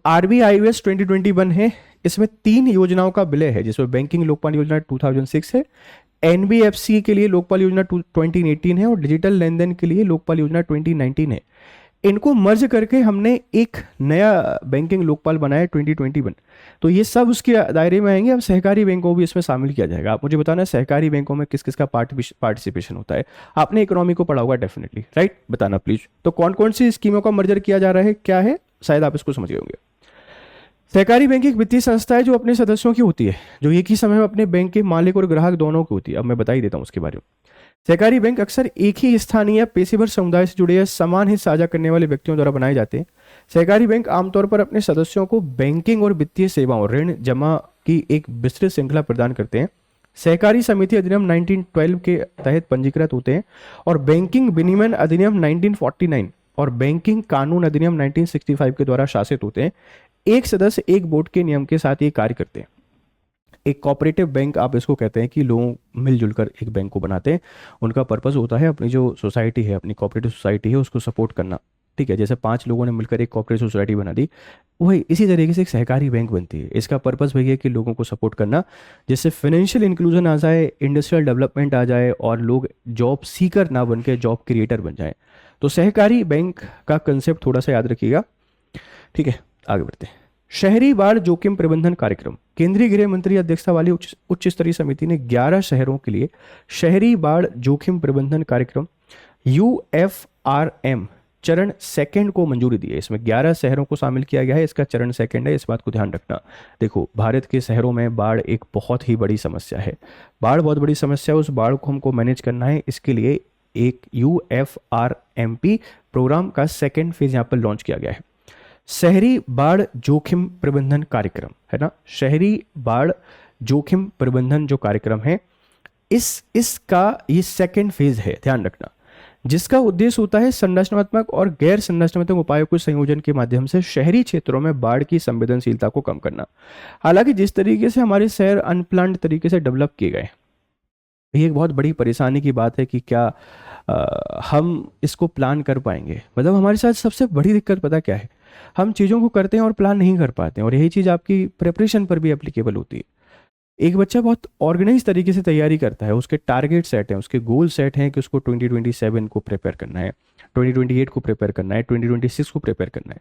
RBIOS 2021 है इसमें 3 योजनाओं का विलय है, जिसमें बैंकिंग लोकपाल योजना 2006 है, NBFC के लिए लोकपाल योजना 2018 है और डिजिटल लेन देन के लिए लोकपाल योजना 2019 है। इनको मर्ज करके हमने एक नया बैंकिंग लोकपाल बनाया 2021। तो ये सब उसके दायरे में आएंगे। अब सहकारी बैंकों को भी इसमें शामिल किया जाएगा। आप मुझे बताना सहकारी बैंकों में किस किस का पार्टिसिपेशन होता है। आपने इकोनॉमी को पढ़ा होगा डेफिनेटली, राइट? बताना प्लीज। तो कौन कौन सी स्कीमों का मर्जर किया जा रहा है, क्या है, शायद आप इसको समझ गए होंगे। सहकारी बैंक एक वित्तीय संस्था है जो अपने सदस्यों की होती है, जो एक ही समय में अपने बैंक के मालिक और ग्राहक दोनों की होती है। अब मैं बता ही देता हूँ उसके बारे में। सहकारी बैंक अक्सर एक ही स्थानीय पेशेवर समुदाय से जुड़े या समान हित साझा करने वाले व्यक्तियों द्वारा बनाए जाते हैं। सहकारी बैंक आमतौर पर अपने सदस्यों को बैंकिंग और वित्तीय सेवाओं, ऋण जमा की एक विस्तृत श्रृंखला प्रदान करते हैं। सहकारी समिति अधिनियम 1912 के तहत पंजीकृत होते हैं और बैंकिंग विनियमन अधिनियम 1949 और बैंकिंग कानून अधिनियम 1965 के द्वारा शासित होते हैं। एक सदस्य एक बोर्ड के नियम के साथ ये कार्य करते हैं। एक कोऑपरेटिव बैंक आप इसको कहते हैं कि लोग मिलजुल कर एक बैंक को बनाते हैं। उनका पर्पस होता है अपनी जो सोसाइटी है, अपनी कोऑपरेटिव सोसाइटी है, उसको सपोर्ट करना। ठीक है, जैसे 5 लोगों ने मिलकर एक कोऑपरेटिव सोसाइटी बना दी, वही इसी तरीके से एक सहकारी बैंक बनती है। इसका पर्पस वही है कि लोगों को सपोर्ट करना, जिससे फाइनेंशियल इंक्लूजन आ जाए, इंडस्ट्रियल डेवलपमेंट आ जाए और लोग जॉब सीकर ना बन के जॉब क्रिएटर बन जाए। तो सहकारी बैंक का कंसेप्ट थोड़ा सा याद रखिएगा। ठीक है, आगे बढ़ते हैं। शहरी बाढ़ जोखिम प्रबंधन कार्यक्रम। केंद्रीय गृह मंत्री अध्यक्षता वाली उच्च स्तरीय समिति ने 11 शहरों के लिए शहरी बाढ़ जोखिम प्रबंधन कार्यक्रम UFRM चरण सेकंड को मंजूरी दी है। इसमें 11 शहरों को शामिल किया गया है। इसका चरण सेकंड है, इस बात को ध्यान रखना। देखो, भारत के शहरों में बाढ़ एक बहुत ही बड़ी समस्या है। बाढ़ बहुत बड़ी समस्या है, उस बाढ़ को हमको मैनेज करना है। इसके लिए एक UFRMP प्रोग्राम का सेकेंड फेज यहाँ पर लॉन्च किया गया है। शहरी बाढ़ जोखिम प्रबंधन कार्यक्रम है ना, शहरी बाढ़ जोखिम प्रबंधन जो कार्यक्रम है, इसका ये सेकेंड फेज है, ध्यान रखना, जिसका उद्देश्य होता है संरचनात्मक और गैर संरचनात्मक उपायों के संयोजन के माध्यम से शहरी क्षेत्रों में बाढ़ की संवेदनशीलता को कम करना। हालांकि जिस तरीके से हमारे शहर अनप्लान्ड तरीके से डेवलप किए गए, ये एक बहुत बड़ी परेशानी की बात है कि क्या हम इसको प्लान कर पाएंगे। मतलब हमारे साथ सबसे बड़ी दिक्कत पता क्या है, हम चीज़ों को करते हैं और प्लान नहीं कर पाते हैं, और यही चीज़ आपकी प्रिपरेशन पर भी एप्लीकेबल होती है। एक बच्चा बहुत ऑर्गेनाइज तरीके से तैयारी करता है, उसके टारगेट सेट हैं, उसके गोल सेट हैं कि उसको 2027 को प्रिपेयर करना है, 2028 को प्रिपेयर करना है, 2026 को प्रिपेयर करना है।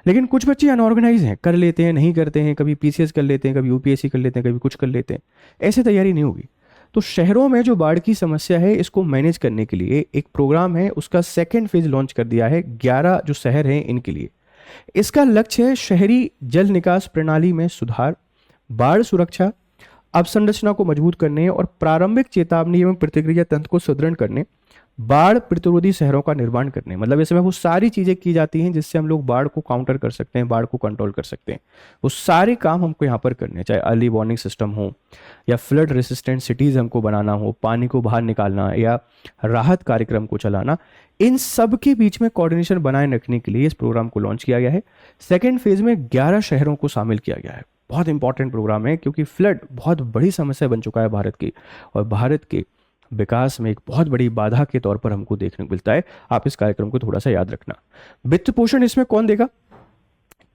लेकिन कुछ बच्चे अनऑर्गेनाइज हैं, कर लेते हैं, नहीं करते हैं, कभी PCS कर लेते हैं, कभी UPSC कर लेते हैं, कभी कुछ कर लेते हैं। ऐसे तैयारी नहीं होगी। तो शहरों में जो बाढ़ की समस्या है, इसको मैनेज करने के लिए एक प्रोग्राम है, उसका सेकेंड फेज लॉन्च कर दिया है 11 जो शहर हैं इनके लिए। इसका लक्ष्य है शहरी जल निकास प्रणाली में सुधार, बाढ़ सुरक्षा, अवसंरचना को मजबूत करने और प्रारंभिक चेतावनी एवं प्रतिक्रिया तंत्र को सुदृढ़ करने, बाढ़ प्रतिरोधी शहरों का निर्माण करने। मतलब इसमें वो सारी चीजें की जाती हैं जिससे हम लोग बाढ़ को काउंटर कर सकते हैं, बाढ़ को कंट्रोल कर सकते हैं। वो सारे काम हमको यहाँ पर करने हैं, चाहे अर्ली वार्निंग सिस्टम हो या फ्लड रेसिस्टेंट सिटीज हमको बनाना हो, पानी को बाहर निकालना या राहत कार्यक्रम को चलाना। इन सब के बीच में कोऑर्डिनेशन बनाए रखने के लिए इस प्रोग्राम को लॉन्च किया गया है। सेकेंड फेज में 11 शहरों को शामिल किया गया है। बहुत इंपॉर्टेंट प्रोग्राम है, क्योंकि फ्लड बहुत बड़ी समस्या बन चुका है भारत की, और भारत के विकास में एक बहुत बड़ी बाधा के तौर पर हमको देखने को मिलता है। आप इस कार्यक्रम को थोड़ा सा याद रखना। वित्त पोषण इसमें कौन देगा?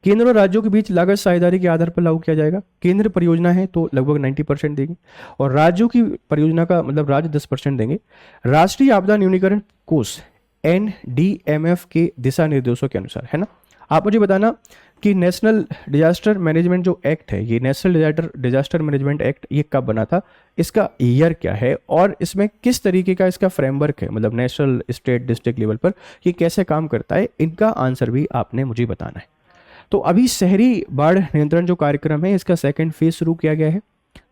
केंद्र और राज्यों के बीच लागत साझेदारी के आधार पर लागू किया जाएगा। केंद्र परियोजना है तो लगभग 90% देंगे, और राज्यों की परियोजना का मतलब राज्य 10% देंगे। राष्ट्रीय आपदा न्यूनीकरण कोष NDMF के दिशा निर्देशों के अनुसार, है ना। आप मुझे बताना कि नेशनल डिजास्टर मैनेजमेंट जो एक्ट है, ये नेशनल डिजास्टर मैनेजमेंट एक्ट ये कब बना था, इसका ईयर क्या है, और इसमें किस तरीके का इसका फ्रेमवर्क है, मतलब नेशनल, स्टेट, डिस्ट्रिक्ट लेवल पर ये कैसे काम करता है, इनका आंसर भी आपने मुझे बताना है। तो अभी शहरी बाढ़ नियंत्रण जो कार्यक्रम है, इसका सेकेंड फेज शुरू किया गया है।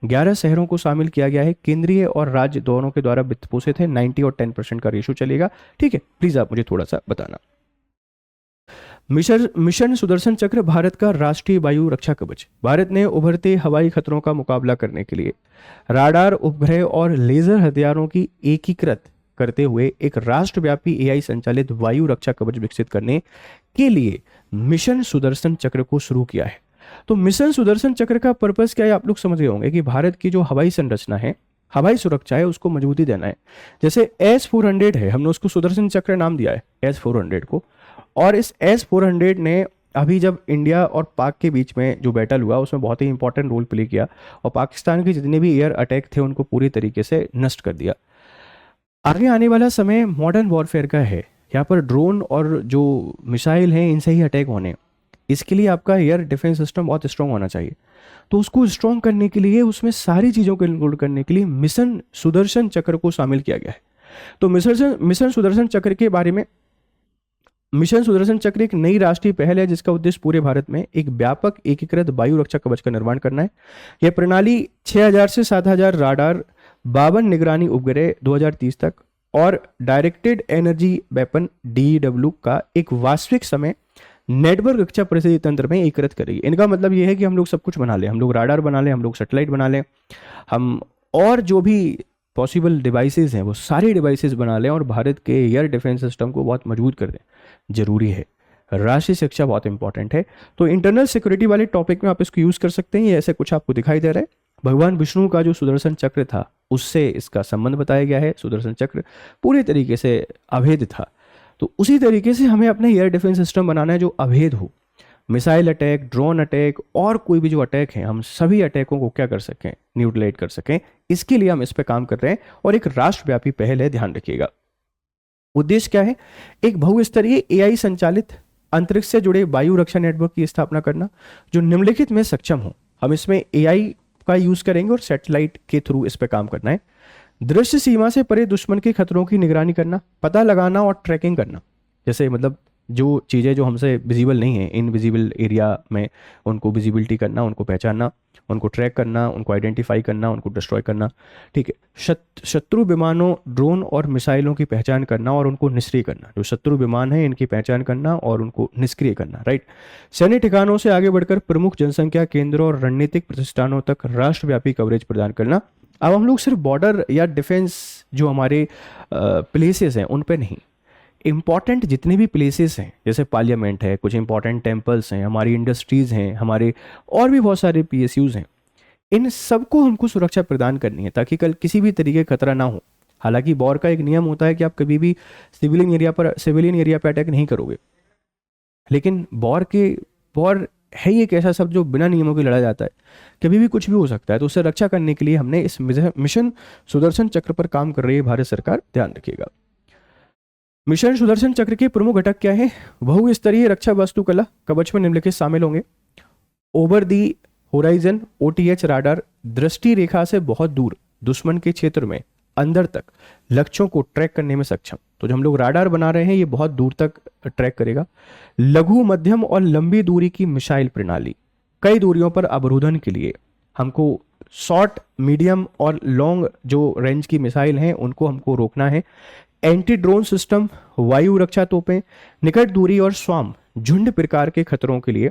11 शहरों को शामिल किया गया है। केंद्रीय और राज्य दोनों के द्वारा वित्त पोषित है। 90 और 10% का रेशो चलेगा। ठीक है, प्लीज आप मुझे थोड़ा सा बताना। मिशन सुदर्शन चक्र भारत का राष्ट्रीय वायु रक्षा कवच। भारत ने उभरते हवाई खतरों का मुकाबला करने के लिए राडार, उपग्रह और लेजर हथियारों की एकीकृत करते हुए एक राष्ट्रव्यापी AI संचालित वायु रक्षा कवच विकसित करने के लिए मिशन सुदर्शन चक्र को शुरू किया है। तो मिशन सुदर्शन चक्र का पर्पस क्या है, आप लोग समझ गए होंगे कि भारत की जो हवाई संरचना है, हवाई सुरक्षा है, उसको मजबूती देना है। जैसे S-400 है, हमने उसको सुदर्शन चक्र नाम दिया है S-400 को, और इस S-400 ने अभी जब इंडिया और पाक के बीच में जो बैटल हुआ उसमें बहुत ही इंपॉर्टेंट रोल प्ले किया, और पाकिस्तान के जितने भी एयर अटैक थे उनको पूरी तरीके से नष्ट कर दिया। आगे आने वाला समय मॉडर्न वॉरफेयर का है। यहाँ पर ड्रोन और जो मिसाइल हैं इनसे ही अटैक होने, इसके लिए आपका एयर डिफेंस सिस्टम बहुत स्ट्रॉन्ग होना चाहिए। तो उसको स्ट्रॉन्ग करने के लिए, उसमें सारी चीज़ों को इंक्लूड करने के लिए मिशन सुदर्शन चक्र को शामिल किया गया है। तो मिशन सुदर्शन चक्र के बारे में, मिशन सुदर्शन चक्र एक नई राष्ट्रीय पहल है जिसका उद्देश्य पूरे भारत में एक व्यापक एकीकृत वायु रक्षा कवच का निर्माण करना है। यह प्रणाली 6000 से 7000 राडार, 52 निगरानी उपग्रह 2030 तक और डायरेक्टेड एनर्जी वेपन DEW का एक वास्तविक समय नेटवर्क रक्षा परिस्थिति तंत्र में एकीकृत करेगी। इनका मतलब यह है कि हम लोग सब कुछ बना लें, हम लोग राडार बना लें, हम लोग सैटेलाइट बना लें, हम और जो भी पॉसिबल डिवाइसेस हैं वो सारे डिवाइसेस बना लें और भारत के एयर डिफेंस सिस्टम को बहुत मजबूत कर दें, जरूरी है। राष्ट्रीय शिक्षा बहुत इंपॉर्टेंट है। तो इंटरनल सिक्योरिटी वाले टॉपिक में आप इसको यूज कर सकते हैं। ये ऐसे कुछ आपको दिखाई दे रहा है, भगवान विष्णु का जो सुदर्शन चक्र था उससे इसका संबंध बताया गया है। सुदर्शन चक्र पूरे तरीके से अभेद था, तो उसी तरीके से हमें अपने एयर डिफेंस सिस्टम बनाना है जो अभेद हो। मिसाइल अटैक, ड्रोन अटैक और कोई भी जो अटैक है, हम सभी अटैकों को क्या कर सकें, न्यूट्रलाइज कर सकें। इसके लिए हम इस पे काम कर रहे हैं और एक राष्ट्रव्यापी पहल है, ध्यान रखिएगा। उद्देश्य क्या है? एक बहुस्तरीय एआई संचालित अंतरिक्ष से जुड़े वायु रक्षा नेटवर्क की स्थापना करना जो निम्नलिखित में सक्षम हो। हम इसमें एआई का यूज करेंगे और सैटेलाइट के थ्रू इस पे काम करना है। दृश्य सीमा से परे दुश्मन के खतरों की निगरानी करना, पता लगाना और ट्रैकिंग करना। जैसे मतलब जो चीज़ें जो हमसे विजिबल नहीं है, इनविजिबल एरिया में उनको विजिबिलिटी करना, उनको पहचानना, उनको ट्रैक करना, उनको आइडेंटिफाई करना, उनको डिस्ट्रॉय करना। ठीक है। शत्रु विमानों, ड्रोन और मिसाइलों की पहचान करना और उनको निष्क्रिय करना। जो शत्रु विमान है इनकी पहचान करना और उनको निष्क्रिय करना, राइट। सैन्य ठिकानों से आगे बढ़कर प्रमुख जनसंख्या केंद्रों और रणनीतिक प्रतिष्ठानों तक राष्ट्रव्यापी कवरेज प्रदान करना। अब हम लोग सिर्फ बॉर्डर या डिफेंस जो हमारे प्लेसेस हैं उन पे नहीं, इंपॉर्टेंट जितने भी प्लेसेस हैं, जैसे पार्लियामेंट है, कुछ इंपॉर्टेंट टेम्पल्स हैं, हमारी इंडस्ट्रीज़ हैं, हमारे और भी बहुत सारे पीएसयूज़ हैं, इन सबको हमको सुरक्षा प्रदान करनी है ताकि कल किसी भी तरीके का खतरा ना हो। हालांकि वॉर का एक नियम होता है कि आप कभी भी सिविलियन एरिया पर अटैक नहीं करोगे, लेकिन वॉर है एक ऐसा शब्द जो बिना नियमों के लड़ा जाता है, कभी भी कुछ भी हो सकता है। तो उससे रक्षा करने के लिए हमने इस मिशन सुदर्शन चक्र पर काम कर रही है भारत सरकार, ध्यान रखिएगा। मिशन सुदर्शन चक्र के प्रमुख घटक क्या है? बहुस्तरीय रक्षा वास्तुकला कवच में निम्नलिखित शामिल होंगे। ओवर दी होराइजन ओटीएच राडार, दृष्टि रेखा से बहुत दूर दुश्मन के क्षेत्र में अंदर तक लक्ष्यों को ट्रैक करने में सक्षम। तो जो हम लोग राडार बना रहे हैं ये बहुत दूर तक ट्रैक करेगा। लघु, मध्यम और लंबी दूरी की मिसाइल प्रणाली, कई दूरियों पर अवरोधन के लिए हमको शॉर्ट, मीडियम और लॉन्ग जो रेंज की मिसाइल हैं उनको हमको रोकना है। एंटी ड्रोन सिस्टम, वायु रक्षा तोपें, निकट दूरी और स्वाम झुंड प्रकार के खतरों के लिए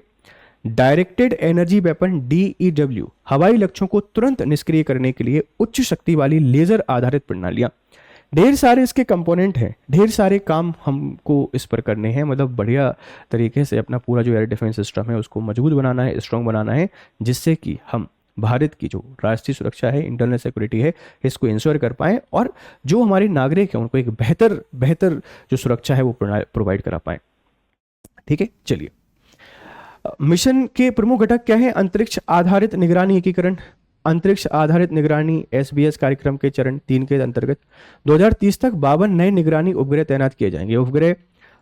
डायरेक्टेड एनर्जी वेपन DEW, हवाई लक्ष्यों को तुरंत निष्क्रिय करने के लिए उच्च शक्ति वाली लेजर आधारित प्रणालियां। ढेर सारे इसके कंपोनेंट हैं, ढेर सारे काम हमको इस पर करने हैं। मतलब बढ़िया तरीके से अपना पूरा जो एयर डिफेंस सिस्टम है उसको मजबूत बनाना है, स्ट्रॉन्ग बनाना है, जिससे कि हम भारत की जो राष्ट्रीय सुरक्षा है, इंटरनल सिक्योरिटी है, इसको इंश्योर कर पाएं और जो हमारे नागरिक हैं उनको एक बेहतर जो सुरक्षा है वो प्रोवाइड करा पाएं। ठीक है, चलिए। मिशन के प्रमुख घटक क्या है? अंतरिक्ष आधारित निगरानी एकीकरण। अंतरिक्ष आधारित निगरानी SBS कार्यक्रम के चरण 3 के अंतर्गत 2030 तक 52 नए निगरानी उपग्रह तैनात किए जाएंगे। उपग्रह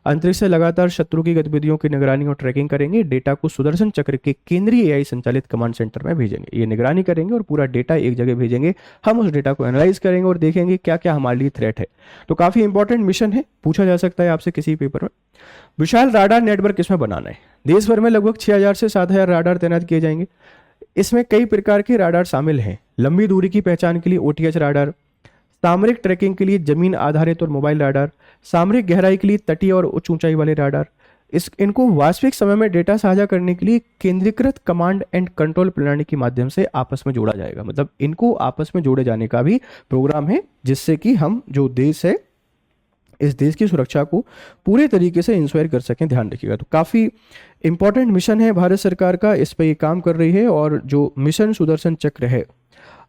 अंतरिक्ष से लगातार शत्रु की गतिविधियों की निगरानी और ट्रैकिंग करेंगे। डेटा को सुदर्शन चक्र के केंद्रीय एआई संचालित कमांड सेंटर में भेजेंगे। ये निगरानी करेंगे और पूरा डेटा एक जगह भेजेंगे। हम उस डेटा को एनालाइज करेंगे और देखेंगे क्या क्या हमारे लिए थ्रेट है। तो काफी इंपॉर्टेंट मिशन है, पूछा जा सकता है आपसे किसी पेपर में। विशाल राडार नेटवर्क इसमें बनाना है। देश भर में लगभग 6000 से 7000 राडार तैनात किए जाएंगे। इसमें कई प्रकार के राडार शामिल हैं। लंबी दूरी की पहचान के लिए OTH राडार, सामरिक ट्रैकिंग के लिए जमीन आधारित और मोबाइल राडार, सामरिक गहराई के लिए तटीय और उच्च ऊंचाई वाले राडार। इनको वास्तविक समय में डेटा साझा करने के लिए केंद्रीकृत कमांड एंड कंट्रोल प्रणाली के माध्यम से आपस में जोड़ा जाएगा। मतलब इनको आपस में जोड़े जाने का भी प्रोग्राम है, जिससे कि हम जो देश है इस देश की सुरक्षा को पूरे तरीके से इंश्योर कर सकें। ध्यान रखिएगा। तो काफ़ी इंपॉर्टेंट मिशन है भारत सरकार का, इस पर ये काम कर रही है। और जो मिशन सुदर्शन चक्र है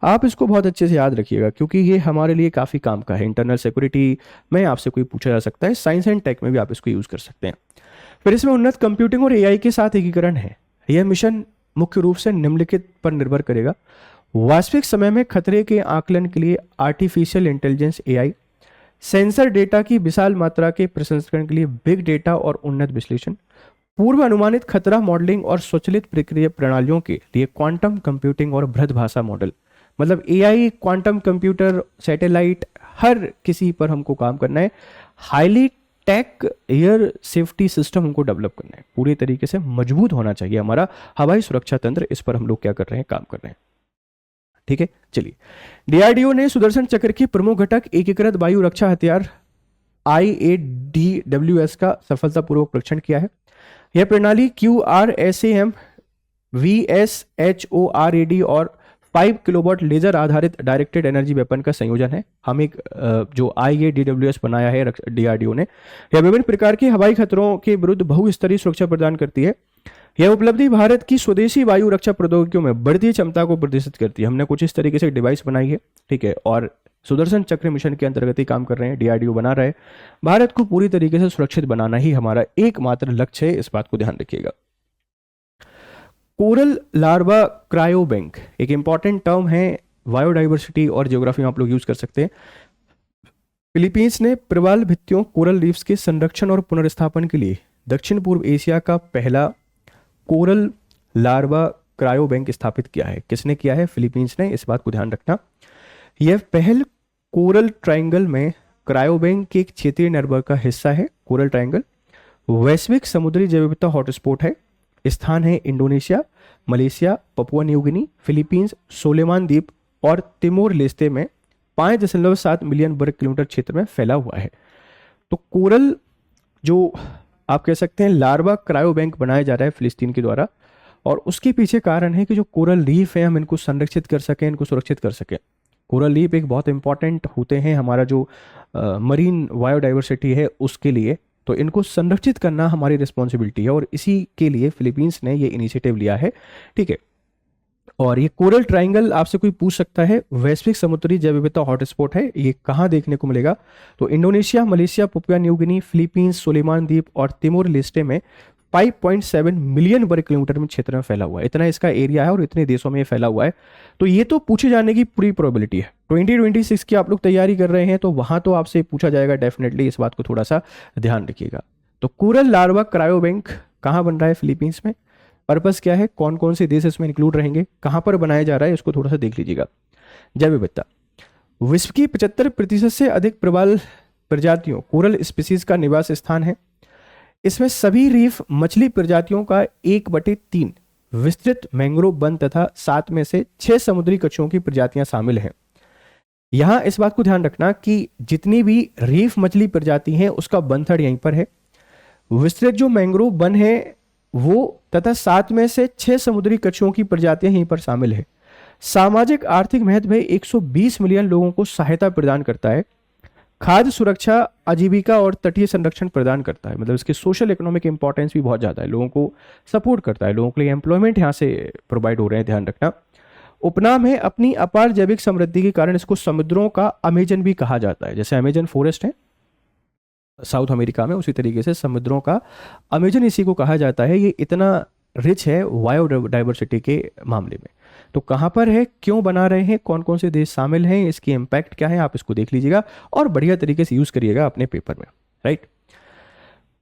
आप इसको बहुत अच्छे से याद रखिएगा, क्योंकि ये हमारे लिए काफ़ी काम का है। इंटरनल सिक्योरिटी में आपसे कोई पूछा जा सकता है, साइंस एंड टेक में भी आप इसको यूज़ कर सकते हैं। फिर इसमें उन्नत कंप्यूटिंग और AI के साथ एकीकरण है। यह मिशन मुख्य रूप से निम्नलिखित पर निर्भर करेगा। वास्तविक समय में खतरे के आकलन के लिए artificial intelligence AI, sensor data की विशाल मात्रा के प्रसंस्करण के लिए बिग डेटा और उन्नत विश्लेषण, पूर्व अनुमानित खतरा मॉडलिंग और स्वचालित प्रक्रिया प्रणालियों के लिए क्वांटम कंप्यूटिंग और बृहद भाषा मॉडल। मतलब AI, क्वांटम कंप्यूटर, सैटेलाइट, हर किसी पर हमको काम करना है। Highly tech air safety system हमको डेवलप करना है। पूरी तरीके से मजबूत होना चाहिए हमारा हवाई सुरक्षा तंत्र। इस पर हम लोग क्या कर रहे हैं, काम कर रहे हैं। ठीक है, चलिए। DRDO ने सुदर्शन चक्र के प्रमुख घटक एकीकृत वायु रक्षा हथियार IADWS का सफलतापूर्वक परीक्षण किया है। यह प्रणाली QRSAM, VSHORAD और 5 किलोवाट लेजर आधारित डायरेक्टेड एनर्जी वेपन का संयोजन है। हम एक जो IADWS बनाया है DRDO ने, यह विभिन्न प्रकार के हवाई खतरों के विरुद्ध बहुस्तरीय सुरक्षा प्रदान करती है। यह उपलब्धि भारत की स्वदेशी वायु रक्षा प्रौद्योगिकियों में बढ़ती क्षमता को प्रदर्शित करती है। हमने कुछ इस तरीके से डिवाइस बनाई है, ठीक है, और सुदर्शन चक्र मिशन के अंतर्गत ही काम कर रहे हैं, DRDO बना रहे हैं। भारत को पूरी तरीके से सुरक्षित बनाना ही हमारा एकमात्र लक्ष्य है, इस बात को ध्यान रखिएगा। कोरल लार्वा क्रायो बैंक एक इंपॉर्टेंट टर्म है, बायोडाइवर्सिटी और ज्योग्राफी में आप लोग यूज कर सकते हैं। फिलीपींस ने प्रवाल भित्तियों कोरल रीफ्स के संरक्षण और पुनर्स्थापन के लिए दक्षिण पूर्व एशिया का पहला कोरल लार्वा क्रायो बैंक स्थापित किया है। किसने किया है? फिलीपींस ने, इस बात को ध्यान रखना। यह पहल कोरल ट्रायंगल में क्रायो बैंक के एक क्षेत्रीय नेटवर्क का हिस्सा है। कोरल ट्रायंगल वैश्विक समुद्री जैव विविधता हॉटस्पॉट है। स्थान है Indonesia, Malaysia, Papua New Guinea, Philippines, Solomon द्वीप और तिमोर लेस्ते में 5.7 मिलियन वर्ग किलोमीटर क्षेत्र में फैला हुआ है। तो कोरल जो आप कह सकते हैं लार्वा क्रायो बैंक बनाया जा रहा है फिलिस्तीन के द्वारा, और उसके पीछे कारण है कि जो कोरल रीफ है हम इनको संरक्षित कर सकें, इनको सुरक्षित कर सकें। कोरल रीफ एक बहुत इंपॉर्टेंट होते हैं हमारा जो मरीन बायोडाइवर्सिटी है उसके लिए, तो इनको संरक्षित करना हमारी रिस्पॉन्सिबिलिटी है और इसी के लिए फिलीपींस ने ये इनिशिएटिव लिया है, ठीक है। और ये कोरल ट्रायंगल आपसे कोई पूछ सकता है, वैश्विक समुद्री जैव विविधता हॉटस्पॉट है, ये कहाँ देखने को मिलेगा? तो Indonesia, Malaysia, Papua New Guinea, Philippines, Solomon द्वीप और तिमोर लेस्टे में 5.7 मिलियन वर्ग किलोमीटर में क्षेत्र में फैला हुआ है। इतना इसका एरिया है और इतने देशों में ये फैला हुआ है। तो ये तो पूछे जाने की पूरी प्रोबेबिलिटी है। 2026 की आप लोग तैयारी कर रहे हैं तो वहां तो आपसे पूछा जाएगा डेफिनेटली, इस बात को थोड़ा सा ध्यान रखिएगा। तो कोरल लार्वा क्रायो बैंक कहाँ बन रहा है? फिलीपींस में। पर्पस क्या है, कौन कौन से देश इसमें इंक्लूड रहेंगे, कहाँ पर बनाया जा रहा है, इसको थोड़ा सा देख लीजिएगा। जैव विविधता, विश्व की 75% से अधिक प्रवाल प्रजातियों कोरल स्पीसीज का निवास स्थान है। इसमें सभी रीफ मछली प्रजातियों का 1/3 विस्तृत मैंग्रोव वन तथा 7 में से 6 समुद्री कछुओं की प्रजातियां शामिल हैं। यहां इस बात को ध्यान रखना कि जितनी भी रीफ मछली प्रजाति हैं उसका बंथड़ यहीं पर है। विस्तृत जो मैंग्रोव वन है वो तथा 7 में से 6 समुद्री कछुओं की प्रजातियां यहीं पर शामिल है। सामाजिक आर्थिक महत्व 120 मिलियन लोगों को सहायता प्रदान करता है। खाद्य सुरक्षा, आजीविका और तटीय संरक्षण प्रदान करता है। मतलब इसके सोशल इकोनॉमिक इंपॉर्टेंस भी बहुत ज़्यादा है, लोगों को सपोर्ट करता है, लोगों के लिए एम्प्लॉयमेंट यहाँ से प्रोवाइड हो रहे हैं, ध्यान रखना। उपनाम है, अपनी अपार जैविक समृद्धि के कारण इसको समुद्रों का अमेजन भी कहा जाता है। जैसे अमेजन फॉरेस्ट है साउथ अमेरिका में, उसी तरीके से समुद्रों का अमेजन इसी को कहा जाता है। ये इतना रिच है बायोडाइवर्सिटी के मामले में। तो कहाँ पर है, क्यों बना रहे हैं, कौन कौन से देश शामिल हैं, इसकी इम्पैक्ट क्या है, आप इसको देख लीजिएगा और बढ़िया तरीके से यूज करिएगा अपने पेपर में, राइट।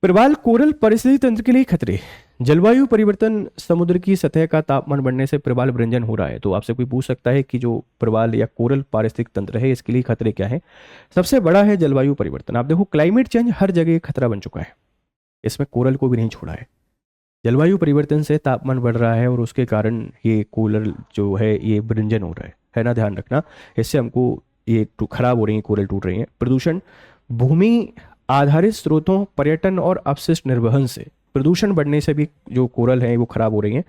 प्रवाल कोरल परिस्थिति तंत्र के लिए खतरे, जलवायु परिवर्तन, समुद्र की सतह का तापमान बढ़ने से प्रवाल विरंजन हो रहा है। तो आपसे कोई पूछ सकता है कि जो प्रवाल या कोरल पारिस्थितिक तंत्र है इसके लिए खतरे क्या है? सबसे बड़ा है जलवायु परिवर्तन। आप देखो क्लाइमेट चेंज हर जगह खतरा बन चुका है, इसमें कोरल को भी नहीं छोड़ा है। जलवायु परिवर्तन से तापमान बढ़ रहा है और उसके कारण ये कोरल जो है ये विरंजन हो रहा है ना, ध्यान रखना। इससे हमको ये खराब हो रही है, कोरल टूट रही है। प्रदूषण, भूमि आधारित स्रोतों, पर्यटन और अपशिष्ट निर्वहन से प्रदूषण बढ़ने से भी जो कोरल है वो खराब हो रही हैं।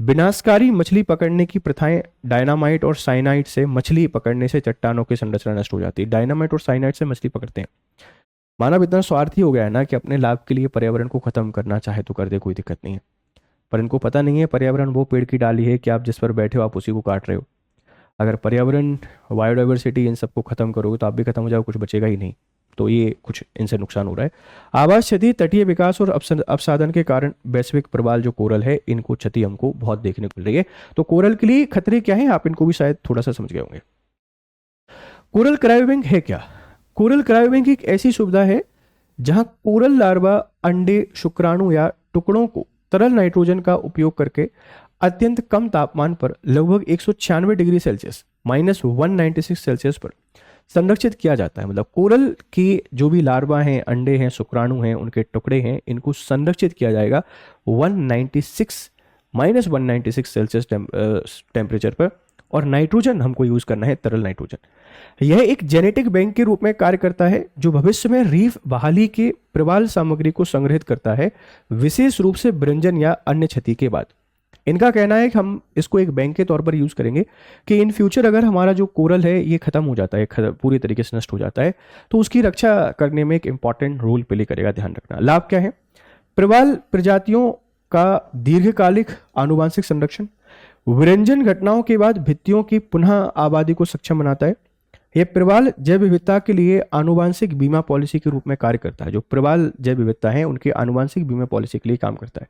विनाशकारी मछली पकड़ने की प्रथाएं, डायनामाइट और साइनाइड से मछली पकड़ने से चट्टानों की संरचना नष्ट हो जाती है। डायनामाइट और साइनाइड से मछली पकड़ते हैं। मानव इतना स्वार्थी हो गया है ना कि अपने लाभ के लिए पर्यावरण को खत्म करना चाहे तो कर दे, कोई दिक्कत नहीं है। पर इनको पता नहीं है पर्यावरण वो पेड़ की डाली है कि आप जिस पर बैठे हो आप उसी को काट रहे हो। अगर पर्यावरण, बायोडाइवर्सिटी इन सबको खत्म करोगे तो आप भी खत्म हो जाओ, कुछ बचेगा ही नहीं। तो ये कुछ इनसे नुकसान हो रहा है। आवास क्षति, तटीय विकास और अपसाधन के कारण वैश्विक प्रवाल जो कोरल है इनको क्षति हमको बहुत देखने को मिल रही है। तो कोरल के लिए खतरे क्या है आप इनको भी शायद थोड़ा सा समझ गए होंगे। कोरल क्रायोबैंक है क्या? कोरल क्रायोबैंक एक ऐसी सुविधा है जहां कोरल लार्वा अंडे, शुक्राणु या टुकड़ों को तरल नाइट्रोजन का उपयोग करके अत्यंत कम तापमान पर लगभग 196 डिग्री सेल्सियस -196 सेल्सियस पर संरक्षित किया जाता है। मतलब कोरल की जो भी लार्वा हैं, अंडे हैं, शुक्राणु हैं, उनके टुकड़े हैं, इनको संरक्षित किया जाएगा -196 सेल्सियस टेम्परेचर पर। और नाइट्रोजन हमको यूज करना है, तरल नाइट्रोजन। यह एक जेनेटिक बैंक के रूप में कार्य करता है जो भविष्य में रीफ बहाली के प्रवाल सामग्री को संग्रहित करता है, विशेष रूप से विरंजन या अन्य क्षति के बाद। इनका कहना है कि हम इसको एक बैंक के तौर पर यूज़ करेंगे कि इन फ्यूचर अगर हमारा जो कोरल है ये ख़त्म हो जाता है, पूरी तरीके से नष्ट हो जाता है, तो उसकी रक्षा करने में एक इंपॉर्टेंट रोल प्ले करेगा। ध्यान रखना। लाभ क्या है? प्रवाल प्रजातियों का दीर्घकालिक आनुवंशिक संरक्षण, विरंजन घटनाओं के बाद भित्तियों की पुनः आबादी को सक्षम बनाता है। यह प्रवाल जैव विविधता के लिए आनुवंशिक बीमा पॉलिसी के रूप में कार्य करता है। जो प्रवाल जैव विविधता है उनके आनुवंशिक बीमा पॉलिसी के लिए काम करता है।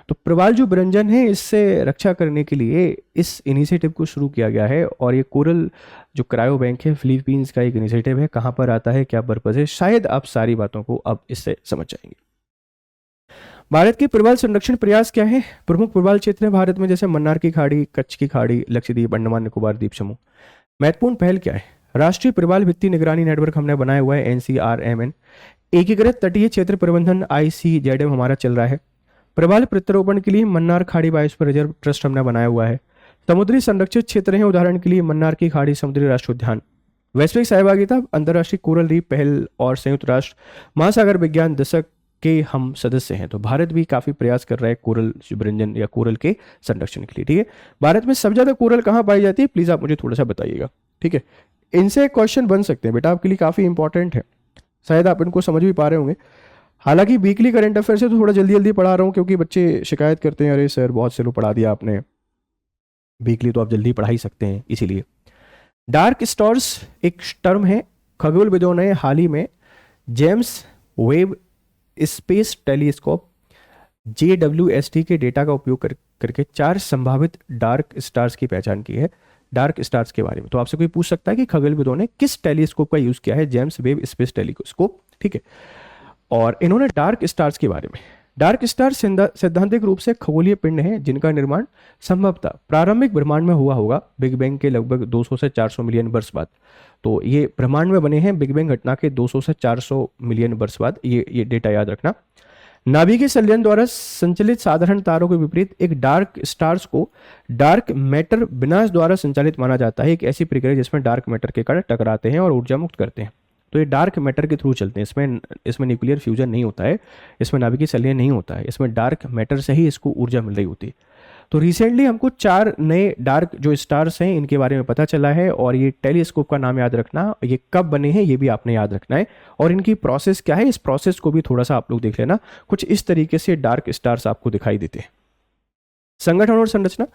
तो प्रवाल जो विरंजन है इससे रक्षा करने के लिए इस इनिशिएटिव को शुरू किया गया है। और ये कोरल जो क्रायो बैंक है फिलीपींस का एक इनिशिएटिव है। कहाँ पर आता है, क्या पर्पज है, शायद आप सारी बातों को अब इससे समझ जाएंगे। भारत के प्रवाल संरक्षण प्रयास क्या है? प्रमुख प्रवाल क्षेत्र है भारत में, जैसे मन्नार की खाड़ी, कच्छ की खाड़ी, लक्षद्वीप, अंडमान निकोबार द्वीप समूह। महत्वपूर्ण पहल क्या है? राष्ट्रीय प्रवाल भित्ति निगरानी नेटवर्क हमने बनाया हुआ है, NCRMN। एकीकृत तटीय क्षेत्र प्रबंधन ICZM हमारा चल रहा है। प्रवाल प्रत्यारोपण के लिए मन्नार खाड़ी बायोस्फीयर रिजर्व ट्रस्ट हमने बनाया हुआ है। समुद्री संरक्षित क्षेत्र है, उदाहरण के लिए मन्नार की खाड़ी समुद्री राष्ट्रीय उद्यान। वैश्विक सहभागिता, अंतर्राष्ट्रीय कोरल रीफ पहल और संयुक्त राष्ट्र महासागर विज्ञान दशक के हम सदस्य हैं। तो भारत भी काफी प्रयास कर रहा है कोरल विरंजन या कोरल के संरक्षण के लिए। ठीक है, भारत में सबसे ज्यादा कोरल कहाँ पाई जाती है, प्लीज आप मुझे थोड़ा सा बताइएगा। ठीक है, इनसे क्वेश्चन बन सकते हैं बेटा, आपके लिए काफी इंपॉर्टेंट है, शायद आप इनको समझ भी पा रहे होंगे। हालांकि वीकली करंट अफेयर से तो थोड़ा जल्दी जल्दी पढ़ा रहा हूँ, क्योंकि बच्चे शिकायत करते हैं, अरे सर बहुत स्लो पढ़ा दिया आपने। वीकली तो आप जल्दी पढ़ा ही सकते हैं, इसीलिए। डार्क स्टार्स एक टर्म है। खगोलविदों ने हाल ही में James Webb space telescope JWST के डेटा का उपयोग करके 4 संभावित डार्क स्टार्स की पहचान की है। डार्क स्टार्स के बारे में तो आपसे कोई पूछ सकता है कि खगोलविदों ने किस टेलीस्कोप का यूज किया है? James Webb space telescope. ठीक है, और इन्होंने डार्क स्टार्स के बारे में, डार्क स्टार सैद्धांतिक रूप से खगोलीय पिंड हैं जिनका निर्माण संभवतः प्रारंभिक ब्रह्मांड में हुआ होगा, बिग बैंग के लगभग 200 से 400 मिलियन वर्ष बाद। तो ये ब्रह्मांड में बने हैं बिग बैंग घटना के 200 से 400 मिलियन वर्ष बाद। ये डेटा याद रखना। नाभिकीय संलयन द्वारा संचालित साधारण तारों के विपरीत एक डार्क स्टार्स को डार्क मैटर विनाश द्वारा संचालित माना जाता है। एक ऐसी प्रक्रिया जिसमें डार्क मैटर के कण टकराते हैं और ऊर्जा मुक्त करते हैं। तो ये डार्क मैटर के थ्रू चलते हैं। इसमें न्यूक्लियर फ्यूजन नहीं होता है, इसमें नाभिकीय संलयन नहीं होता है, इसमें डार्क मैटर से ही इसको ऊर्जा मिल रही होती है। तो रिसेंटली हमको 4 नए डार्क जो स्टार्स हैं इनके बारे में पता चला है, और ये टेलीस्कोप का नाम याद रखना, ये कब बने हैं ये भी आपने याद रखना है, और इनकी प्रोसेस क्या है, इस प्रोसेस को भी थोड़ा सा आप लोग देख लेना। कुछ इस तरीके से डार्क स्टार्स आपको दिखाई देते हैं। संगठन और संरचना,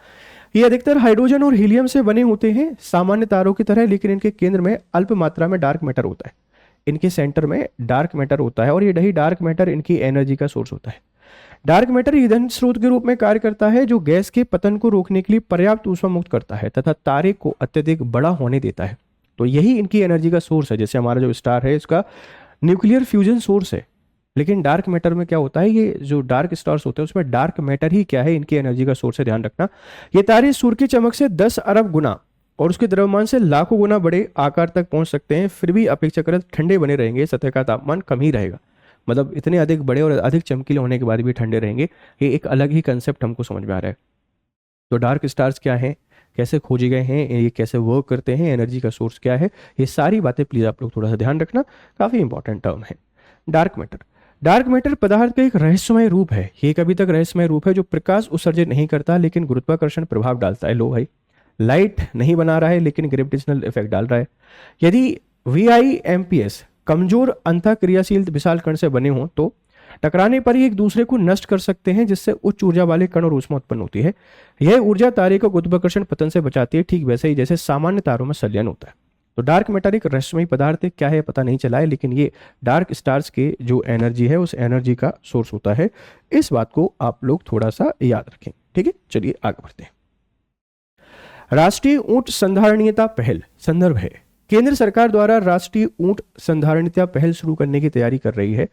ये अधिकतर हाइड्रोजन और हीलियम से बने होते हैं सामान्य तारों की तरह, लेकिन इनके केंद्र में अल्प मात्रा में डार्क मैटर होता है। इनके सेंटर में डार्क मैटर होता है, और ये डार्क मैटर इनकी एनर्जी का सोर्स होता है। डार्क मैटर ईंधन स्रोत के रूप में कार्य करता है, जो गैस के पतन को रोकने के लिए पर्याप्त ऊष्मा मुक्त करता है तथा तारे को अत्यधिक बड़ा होने देता है। तो यही इनकी एनर्जी का सोर्स है। जैसे हमारा जो स्टार है इसका न्यूक्लियर फ्यूजन सोर्स है, लेकिन डार्क मैटर में क्या होता है, ये जो डार्क स्टार्स होते हैं उसमें डार्क मैटर ही क्या है, इनकी एनर्जी का सोर्स है। ध्यान रखना, ये तारे सूर्य की चमक से 10 अरब गुना और उसके द्रव्यमान से लाखों गुना बड़े आकार तक पहुंच सकते हैं, फिर भी अपेक्षाकृत ठंडे बने रहेंगे, सतह का तापमान कम ही रहेगा। मतलब इतने अधिक बड़े और अधिक चमकीले होने के बाद भी ठंडे रहेंगे। ये एक अलग ही कंसेप्ट हमको समझ में आ रहा है। तो डार्क स्टार्स क्या हैं, कैसे खोजे गए हैं, ये कैसे वर्क करते हैं, एनर्जी का सोर्स क्या है, ये सारी बातें प्लीज आप लोग थोड़ा सा ध्यान रखना, काफी इंपॉर्टेंट टर्म है। डार्क मैटर, डार्क मैटर पदार्थ का एक रहस्यमय रूप है। ये एक अभी तक रहस्यमय रूप है जो प्रकाश उत्सर्जित नहीं करता लेकिन गुरुत्वाकर्षण प्रभाव डालता है। लो भाई, लाइट नहीं बना रहा है लेकिन ग्रेविटेशनल इफेक्ट डाल रहा है। यदि VIMPs कमजोर अंतःक्रियाशील विशाल कण से बने हों तो टकराने पर ही एक दूसरे को नष्ट कर सकते हैं, जिससे उच्च ऊर्जा वाले कण और ऊष्मा उत्पन्न होती है। यह ऊर्जा तारे को गुरुत्वाकर्षण पतन से बचाती है, ठीक वैसे ही जैसे सामान्य तारों में संलयन होता है। तो डार्क मैटर एक रहस्यमय पदार्थ है, क्या है पता नहीं चला है, लेकिन ये डार्क स्टार्स के जो एनर्जी है उस एनर्जी का सोर्स होता है। इस बात को आप लोग थोड़ा सा याद रखें। ठीक है, चलिए आगे बढ़ते हैं। राष्ट्रीय ऊंट संधारणीयता पहल संदर्भ है। केंद्र सरकार द्वारा राष्ट्रीय ऊंट संधारणीयता पहल शुरू करने की तैयारी कर रही है,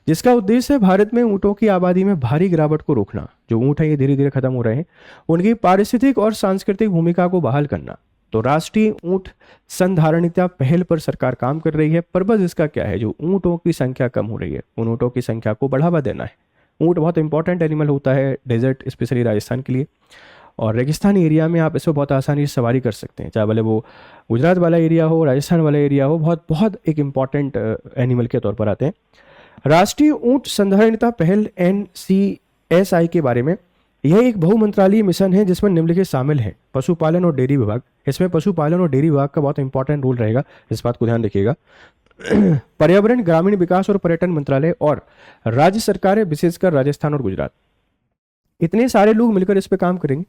जिसका उद्देश्य है भारत में ऊंटों की आबादी में भारी गिरावट को रोकना। जो ऊंट है ये धीरे धीरे खत्म हो रहे हैं, उनकी पारिस्थितिक और सांस्कृतिक भूमिका को बहाल करना। तो राष्ट्रीय ऊंट संधारणीयता पहल पर सरकार काम कर रही है। पर्पज इसका क्या है, जो ऊंटों की संख्या कम हो रही है उन ऊंटों की संख्या को बढ़ावा देना है। ऊंट बहुत इंपॉर्टेंट एनिमल होता है डेजर्ट स्पेशली राजस्थान के लिए, और रेगिस्तानी एरिया में आप इसको बहुत आसानी से सवारी कर सकते हैं, चाहे भले वो गुजरात वाला एरिया हो, राजस्थान वाला एरिया हो, बहुत बहुत एक इम्पॉर्टेंट एनिमल के तौर पर आते हैं। राष्ट्रीय ऊंट संधारणीयता पहल NCSI के बारे में यह एक बहुमंत्रालयीय मिशन है जिसमें निम्नलिखित शामिल हैं: पशुपालन और डेयरी विभाग, इसमें पशुपालन और डेयरी विभाग का बहुत इंपॉर्टेंट रोल रहेगा, इस बात को ध्यान रखिएगा। पर्यावरण, ग्रामीण विकास और पर्यटन मंत्रालय और राज्य सरकारें, विशेषकर राजस्थान और गुजरात, इतने सारे लोग मिलकर इस पे काम करेंगे।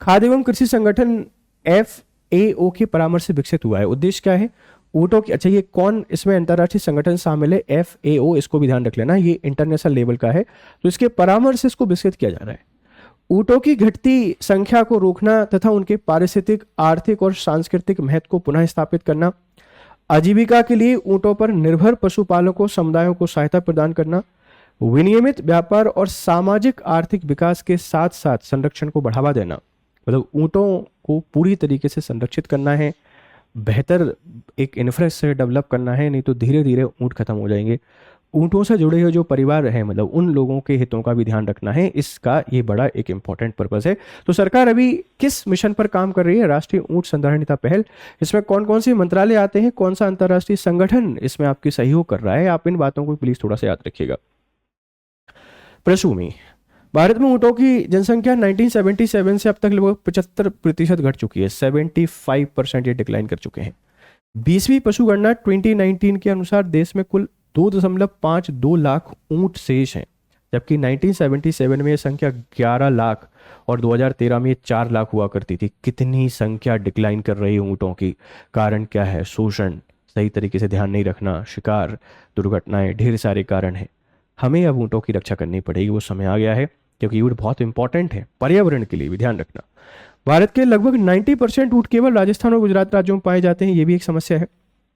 खाद्य एवं कृषि संगठन FAO के परामर्श से विकसित हुआ है। उद्देश्य क्या है? ऊँटों की, अच्छा ये कौन इसमें अंतर्राष्ट्रीय संगठन शामिल है? FAO, इसको भी ध्यान रख लेना, ये इंटरनेशनल लेवल का है, तो इसके परामर्श से इसको विकसित किया जा रहा है। ऊँटों की घटती संख्या को रोकना तथा उनके पारिस्थितिक, आर्थिक और सांस्कृतिक महत्व को पुनः स्थापित करना, आजीविका के लिए ऊँटों पर निर्भर पशुपालकों समुदायों को सहायता प्रदान करना, विनियमित व्यापार और सामाजिक आर्थिक विकास के साथ साथ संरक्षण को बढ़ावा देना, मतलब ऊँटों को पूरी तरीके से संरक्षित करना है, बेहतर एक इंफ्रास्ट्रक्चर डेवलप करना है, नहीं तो धीरे धीरे ऊँट खत्म हो जाएंगे। ऊँटों से जुड़े हुए जो परिवार हैं, मतलब उन लोगों के हितों का भी ध्यान रखना है, इसका ये बड़ा एक इंपॉर्टेंट पर्पस है। तो सरकार अभी किस मिशन पर काम कर रही है? राष्ट्रीय ऊँट संधारणिता पहल। इसमें कौन कौन से मंत्रालय आते हैं, कौन सा अंतर्राष्ट्रीय संगठन इसमें आपकी सहयोग कर रहा है, आप इन बातों को प्लीज थोड़ा सा याद रखिएगा। पृष्ठभूमि: भारत में ऊँटों की जनसंख्या 1977 से अब तक लगभग 75% घट चुकी है, 75% ये डिक्लाइन कर चुके हैं। 20वीं पशुगणना 2019 के अनुसार देश में कुल 2.52 लाख ऊँट शेष हैं, जबकि 1977 में यह संख्या 11 लाख और 2013 में ये 4 लाख हुआ करती थी। कितनी संख्या डिक्लाइन कर रही है ऊँटों की? कारण क्या है? शोषण, सही तरीके से ध्यान नहीं रखना, शिकार, दुर्घटनाएं, ढेर सारे कारण हैं। हमें अब ऊँटों की रक्षा करनी पड़ेगी, वो समय आ गया है, क्योंकि ऊँट बहुत इंपॉर्टेंट है पर्यावरण के लिए भी, ध्यान रखना। भारत के लगभग 90% ऊँट केवल राजस्थान और गुजरात राज्यों में पाए जाते हैं, ये भी एक समस्या है।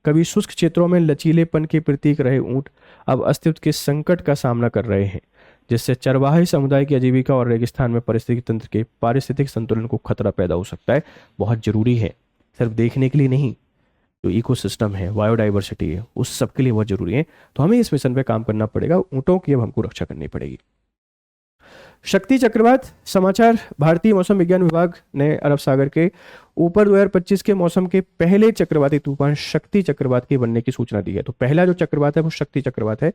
कभी शुष्क क्षेत्रों में लचीलेपन के प्रतीक रहे ऊँट अब अस्तित्व के संकट का सामना कर रहे हैं, जिससे चरवाही समुदाय की आजीविका और रेगिस्तान में पारिस्थितिक तंत्र के पारिस्थितिक संतुलन को खतरा पैदा हो सकता है। बहुत जरूरी है, सिर्फ देखने के लिए नहीं, जो इकोसिस्टम है, बायोडाइवर्सिटी है, उस सब के लिए बहुत जरूरी है। तो हमें इस मिशन पे काम करना पड़ेगा, ऊँटों की अब हमको रक्षा करनी पड़ेगी। शक्ति चक्रवात समाचार: भारतीय मौसम विज्ञान विभाग ने अरब सागर के ऊपर 2025 के मौसम के पहले चक्रवाती तूफान शक्ति चक्रवात के बनने की सूचना दी है। तो पहला जो चक्रवात है वो शक्ति चक्रवात है।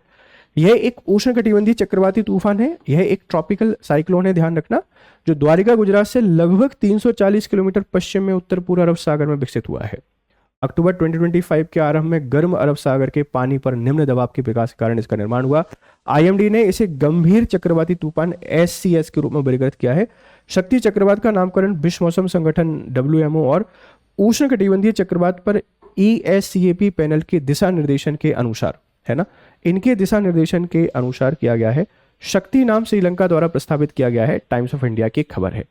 यह एक उष्णकटिबंधीय चक्रवाती तूफान है, यह एक ट्रॉपिकल साइक्लोन है, ध्यान रखना, जो द्वारिका गुजरात से लगभग 340 किलोमीटर पश्चिम में उत्तर पूर्व अरब सागर में विकसित हुआ है। अक्टूबर 2025 के आरंभ में गर्म अरब सागर के पानी पर निम्न दबाव के विकास के कारण इसका निर्माण हुआ। IMD ने इसे गंभीर चक्रवाती तूफान SCS के रूप में वर्गीकृत किया है। शक्ति चक्रवात का नामकरण विश्व मौसम संगठन WMO और उष्णकटिबंधीय चक्रवात पर ESCAP पैनल के दिशा निर्देशन के अनुसार, है ना, इनके दिशा निर्देशन के अनुसार किया गया है। शक्ति नाम श्रीलंका द्वारा प्रस्तावित किया गया है, टाइम्स ऑफ इंडिया की खबर है।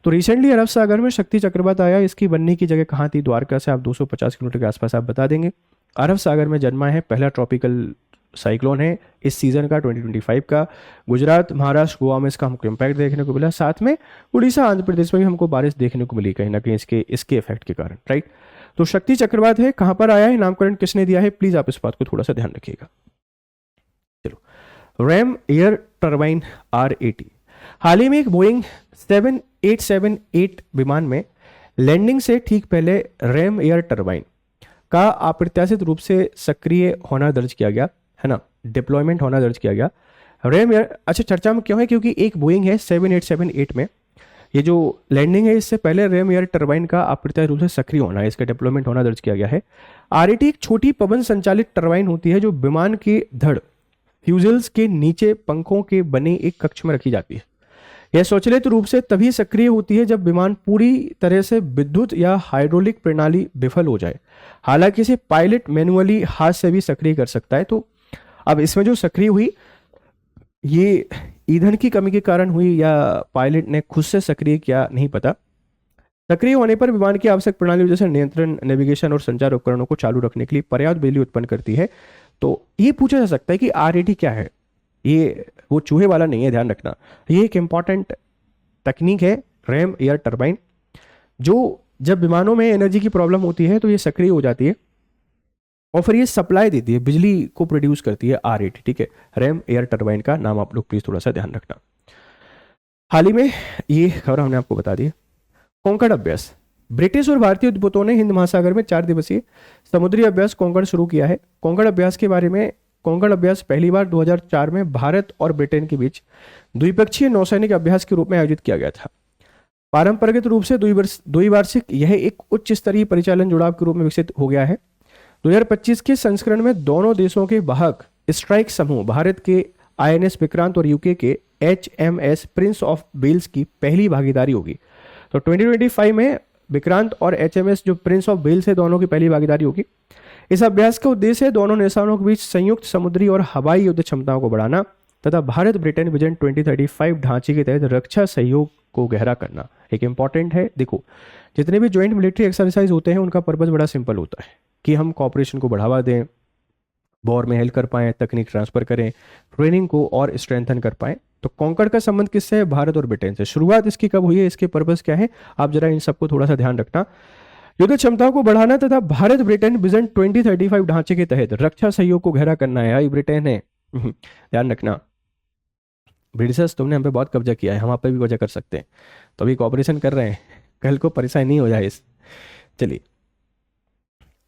तो रिसेंटली अरब सागर में शक्ति चक्रवात आया, इसकी बनने की जगह कहाँ थी? द्वारका से आप 250 किलोमीटर के आसपास आप बता देंगे। अरब सागर में जन्मा है, पहला ट्रॉपिकल साइक्लोन है इस सीजन का 2025 का। गुजरात, महाराष्ट्र, गोवा में इसका हमको इम्पैक्ट देखने को मिला, साथ में उड़ीसा, आंध्र प्रदेश में भी हमको बारिश देखने को मिली कहीं ना कहीं इसके इफेक्ट के कारण, राइट। तो शक्ति चक्रवात है, कहाँ पर आया है, नामकरण किसने दिया है, प्लीज आप इस बात को थोड़ा सा ध्यान रखिएगा। चलो, रैम एयर टर्बाइन R80। हाल ही में एक बोइंग 7878 विमान में लैंडिंग से ठीक पहले रैम एयर टर्बाइन का अप्रत्याशित रूप से सक्रिय होना दर्ज किया गया, है ना, डिप्लॉयमेंट होना दर्ज किया गया। रैम एयर, अच्छा चर्चा में क्यों है? क्योंकि एक बोइंग है 7878 में, ये जो लैंडिंग है इससे पहले रैम एयर टर्बाइन का अप्रत्याशित रूप से सक्रिय होना है, इसका डिप्लॉयमेंट होना दर्ज किया गया है। R80 एक छोटी पवन संचालित टर्बाइन होती है जो विमान के धड़ फ्यूजल्स के नीचे पंखों के बने एक कक्ष में रखी जाती है। यह स्वचालित रूप से तभी सक्रिय होती है जब विमान पूरी तरह से विद्युत या हाइड्रोलिक प्रणाली विफल हो जाए। हालांकि इसे पायलट मैनुअली हाथ से भी सक्रिय कर सकता है। तो अब इसमें जो सक्रिय हुई, ये ईंधन की कमी के कारण हुई या पायलट ने खुद से सक्रिय किया, नहीं पता। सक्रिय होने पर विमान की आवश्यक प्रणाली जैसे नियंत्रण, नेविगेशन और संचार उपकरणों को चालू रखने के लिए पर्याप्त बिजली उत्पन्न करती है। तो ये पूछा जा सकता है कि R80 क्या है? ये वो चूहे वाला नहीं है, ध्यान रखना। ये एक इंपॉर्टेंट तकनीक है, रैम एयर टर्बाइन, जो जब विमानों में एनर्जी की प्रॉब्लम होती है तो ये सक्रिय हो जाती है और फिर ये सप्लाई देती है, बिजली को प्रोड्यूस करती है R80, ठीक है। रैम एयर टर्बाइन का नाम आप लोग प्लीज थोड़ा सा ध्यान रखना। हाल ही में ये खबर हमने आपको बता दी। कोंकण अभ्यास, ब्रिटिश और भारतीय युद्धपोतों ने हिंद महासागर में 4 दिवसीय समुद्री अभ्यास कोंकण शुरू किया है। कोंकण अभ्यास के बारे में कोंकण अभ्यास पहली बार 2004 में भारत और ब्रिटेन के बीच द्विपक्षीय नौसैनिक अभ्यास के रूप में आयोजित किया गया था। पारंपरिक रूप से द्विवार्षिक यह एक उच्च स्तरीय परिचालन जुड़ाव के रूप में विकसित हो गया है। 2025 के संस्करण में दोनों देशों के वाहक स्ट्राइक समूह भारत के INS विक्रांत और यूके के HMS प्रिंस ऑफ वेल्स की पहली भागीदारी होगी। तो 2025 में विक्रांत और HMS जो प्रिंस ऑफ वेल्स है दोनों की पहली भागीदारी होगी। इस अभ्यास का उद्देश्य है दोनों नेताओं के बीच संयुक्त समुद्री और हवाई युद्ध क्षमताओं को बढ़ाना तथा भारत ब्रिटेन विजन 2035 ढांचे के तहत रक्षा सहयोग को गहरा करना। एक इंपॉर्टेंट है, देखो जितने भी ज्वाइंट मिलिट्री एक्सरसाइज होते हैं उनका पर्पस बड़ा सिंपल होता है कि हम कॉपरेशन को बढ़ावा दें, वॉर में हेल्प कर पाएं, तकनीक ट्रांसफर करें, ट्रेनिंग को और स्ट्रेंथन कर पाएं। तो कॉन्कड़ का संबंध किससे है? भारत और ब्रिटेन से। शुरुआत इसकी कब हुई है, इसके पर्पस क्या है, आप जरा इन सबको थोड़ा सा ध्यान रखना। युद्ध क्षमताओं को बढ़ाना तथा भारत ब्रिटेन विजन 2035 ढांचे के तहत रक्षा सहयोग को गहरा करना है। आई ब्रिटेन है, ध्यान रखना, ब्रिटिशर्स तुमने हम पे बहुत कब्जा किया है, हम आप पे भी कब्जा कर सकते हैं, तो अभी कॉपरेशन कर रहे हैं, कल को परेशानी नहीं हो जाए इस। चलिए,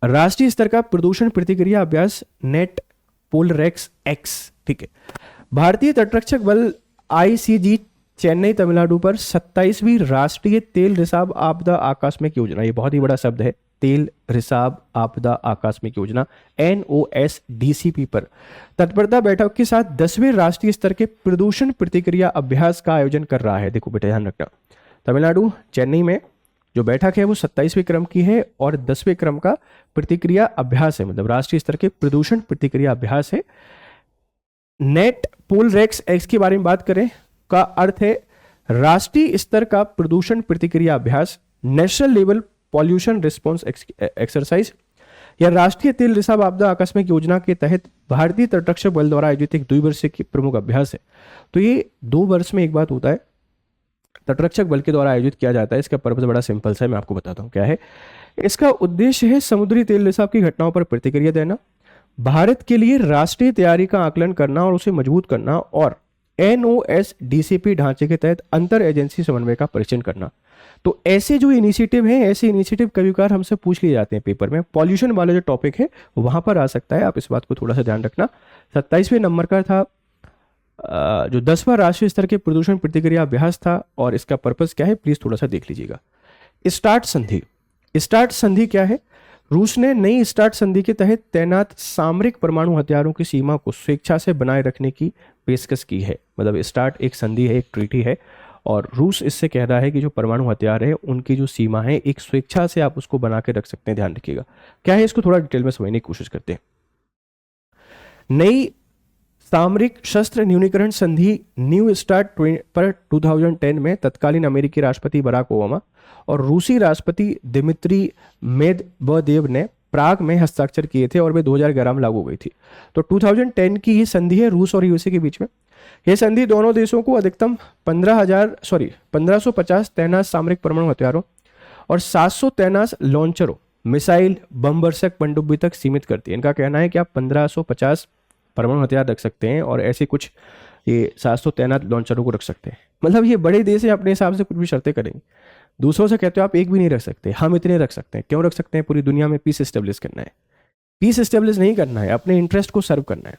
राष्ट्रीय स्तर का प्रदूषण प्रतिक्रिया अभ्यास नेट पोलरेक्स एक्स, ठीक है। भारतीय तटरक्षक बल ICG चेन्नई तमिलनाडु पर 27वीं राष्ट्रीय तेल रिसाव आपदा आकस्मिक योजना, ये बहुत ही बड़ा शब्द है, तेल रिसाव आपदा आकस्मिक योजना NOSDCP पर तत्परता बैठक के साथ 10वें राष्ट्रीय स्तर के प्रदूषण प्रतिक्रिया अभ्यास का आयोजन कर रहा है। देखो बेटा ध्यान रखना, तमिलनाडु चेन्नई में जो बैठक है वो 27वें क्रम की है और 10वें क्रम का प्रतिक्रिया अभ्यास है, मतलब राष्ट्रीय स्तर के प्रदूषण प्रतिक्रिया अभ्यास है। नेट पोलरेक्स एक्स के बारे में बात करें का अर्थ है राष्ट्रीय स्तर का प्रदूषण प्रतिक्रिया अभ्यास, national level pollution response exercise या राष्ट्रीय तेल रिसाव आपदा आकस्मिक योजना के तहत भारतीय तटरक्षक बल द्वारा आयोजित एक द्विवर्षीय प्रमुख अभ्यास है। तो ये 2 वर्ष में एक बात होता है, तटरक्षक बल के द्वारा आयोजित किया जाता है। इसका पर्पस बड़ा सिंपल सा है, मैं आपको बताता हूँ क्या है। इसका उद्देश्य है समुद्री तेल रिसाव की घटनाओं पर प्रतिक्रिया देना, भारत के लिए राष्ट्रीय तैयारी का आकलन करना और उसे मजबूत करना, और NOSDCP ढांचे के तहत अंतर एजेंसी समन्वय का परीक्षण करना। तो ऐसे जो इनिशिएटिव हैं, ऐसे इनिशिएटिव कभी कभार हमसे पूछ लिए जाते हैं पेपर में, पॉल्यूशन वाला जो टॉपिक है वहां पर आ सकता है, आप इस बात को थोड़ा सा ध्यान रखना। 27वें नंबर का था जो 10वां राष्ट्रीय स्तर के प्रदूषण प्रतिक्रिया अभ्यास था, और इसका पर्पस क्या है प्लीज थोड़ा सा देख लीजिएगा। स्टार्ट संधि, स्टार्ट संधि क्या है? रूस ने नई स्टार्ट संधि के तहत तैनात सामरिक परमाणु हथियारों की सीमा को स्वेच्छा से बनाए रखने की पेशकश की है। मतलब स्टार्ट एक संधि है, एक ट्रीटी है, और रूस इससे कह रहा है कि जो परमाणु हथियार है उनकी जो सीमा है एक स्वेच्छा से आप उसको बना के रख सकते हैं। ध्यान रखिएगा क्या है, इसको थोड़ा डिटेल में समझने की कोशिश करते हैं। नई सामरिक शस्त्र न्यूनीकरण संधि न्यू स्टार्ट पर 2010 में तत्कालीन अमेरिकी राष्ट्रपति बराक ओबामा और रूसी राष्ट्रपति दिमित्री मेदवेदेव ने प्राग में हस्ताक्षर किए थे और वे 2011 में लागू हो गई थी। तो 2010 की ये संधि है रूस और यूएसए के बीच में। यह संधि दोनों देशों को अधिकतम 1550 तैनात सामरिक परमाणु हथियारों और 700 तैनात लॉन्चरों, मिसाइल, बम वर्षक पनडुब्बी तक सीमित करती है। इनका कहना है कि आप 1550 परमाणु हथियार रख सकते हैं और ऐसे कुछ ये 700 तैनात लॉन्चरों को रख सकते हैं। मतलब ये बड़े देश है, अपने हिसाब से कुछ भी शर्तें करेंगे। दूसरों से कहते हो आप एक भी नहीं रख सकते, हम इतने रख सकते हैं। क्यों रख सकते हैं? पूरी दुनिया में पीस एस्टेब्लिश करना है। पीस एस्टेब्लिश नहीं करना है, अपने इंटरेस्ट को सर्व करना है।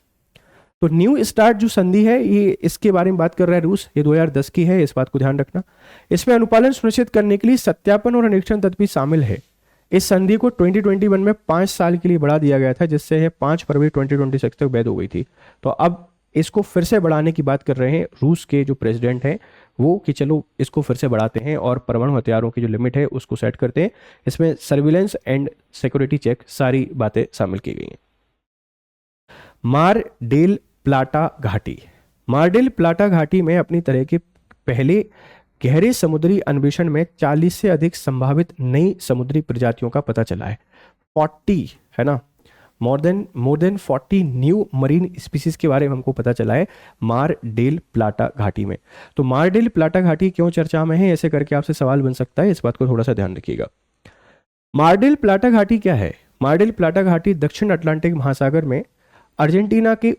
तो न्यू स्टार्ट जो संधि है ये इसके बारे में बात कर रहा है रूस, ये 2010 की है, इस बात को ध्यान रखना। इसमें अनुपालन सुनिश्चित करने के लिए सत्यापन और अनिरीक्षण तत्व भी शामिल है। इस संधि को 2021 में 5 साल के लिए बढ़ा दिया गया था, जिससे यह 5 फरवरी 2026 तक वैध हो गई थी। तो अब इसको फिर से बढ़ाने की बात कर रहे हैं रूस के जो प्रेसिडेंट हैं वो, कि चलो इसको फिर से बढ़ाते हैं और परमाणु हथियारों की जो लिमिट है उसको सेट करते हैं। इसमें सर्विलेंस एंड सिक्योरिटी चेक सारी बातें शामिल की गई हैं। मार डेल प्लाटा घाटी, मार प्लाटा घाटी में अपनी तरह के पहले गहरे समुद्री अन्वेषण में 40 से अधिक संभावित नई समुद्री प्रजातियों का पता चला है। 40 है ना, more than 40 new marine species के बारे में हमको पता चला है मार डेल प्लाटा घाटी में। तो मार डेल प्लाटा घाटी क्यों चर्चा में है, ऐसे करके आपसे सवाल बन सकता है, इस बात को थोड़ा सा ध्यान रखिएगा। मार डेल प्लाटा घाटी क्या है? मार डेल प्लाटा घाटी दक्षिण अटलांटिक महासागर में अर्जेंटीना के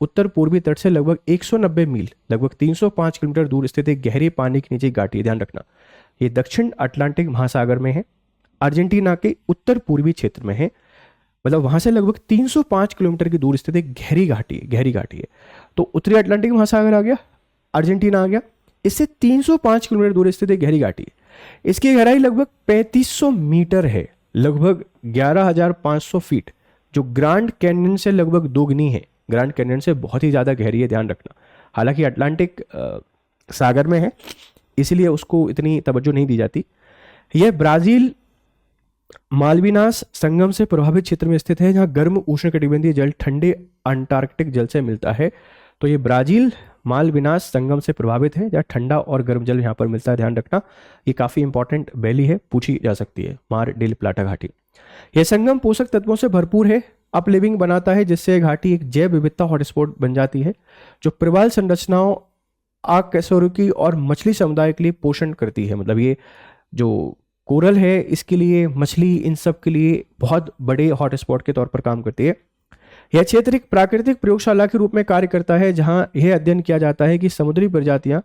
उत्तर पूर्वी तट से लगभग 190 मील, लगभग 305 किलोमीटर दूर स्थित एक गहरे पानी के नीचे घाटी है। ध्यान रखना, ये दक्षिण अटलांटिक महासागर में है, अर्जेंटीना के उत्तर पूर्वी क्षेत्र में है। मतलब वहाँ से लगभग 305 किलोमीटर की दूर स्थित एक गहरी घाटी है। तो उत्तरी अटलांटिक महासागर आ गया, अर्जेंटीना आ गया, इससे 305 किलोमीटर दूर स्थित एक गहरी घाटी है। इसकी गहराई लगभग 3500 मीटर है, लगभग 11,500 फीट, जो ग्रैंड कैन्यन से लगभग दोगुनी है। ग्रैंड कैन्यन से बहुत ही ज़्यादा गहरी है, ध्यान रखना। हालांकि अटलांटिक सागर में है, इसीलिए उसको इतनी तवज्जो नहीं दी जाती। यह ब्राज़ील मालविनास संगम से प्रभावित क्षेत्र में स्थित है, जहां गर्म उष्णकटिबंधीय जल ठंडे अंटार्कटिक जल से मिलता है। तो ये ब्राज़ील मालविनास संगम से प्रभावित है, जहाँ ठंडा और गर्म जल यहाँ पर मिलता है, ध्यान रखना। ये काफ़ी इंपॉर्टेंट वैली है, पूछी जा सकती है, मार डेल प्लाटा घाटी। यह संगम पोषक तत्वों से भरपूर है, अपलिविंग बनाता है, जिससे घाटी एक जैव विविधता हॉटस्पॉट बन जाती है, जो प्रवाल संरचनाओं, आकशेरुकी और मछली समुदाय के लिए पोषण करती है। मतलब ये जो कोरल है, इसके लिए, मछली, इन सब के लिए बहुत बड़े हॉटस्पॉट के तौर पर काम करती है। यह क्षेत्र एक प्राकृतिक प्रयोगशाला के रूप में कार्य करता है, जहां यह अध्ययन किया जाता है कि समुद्री प्रजातियां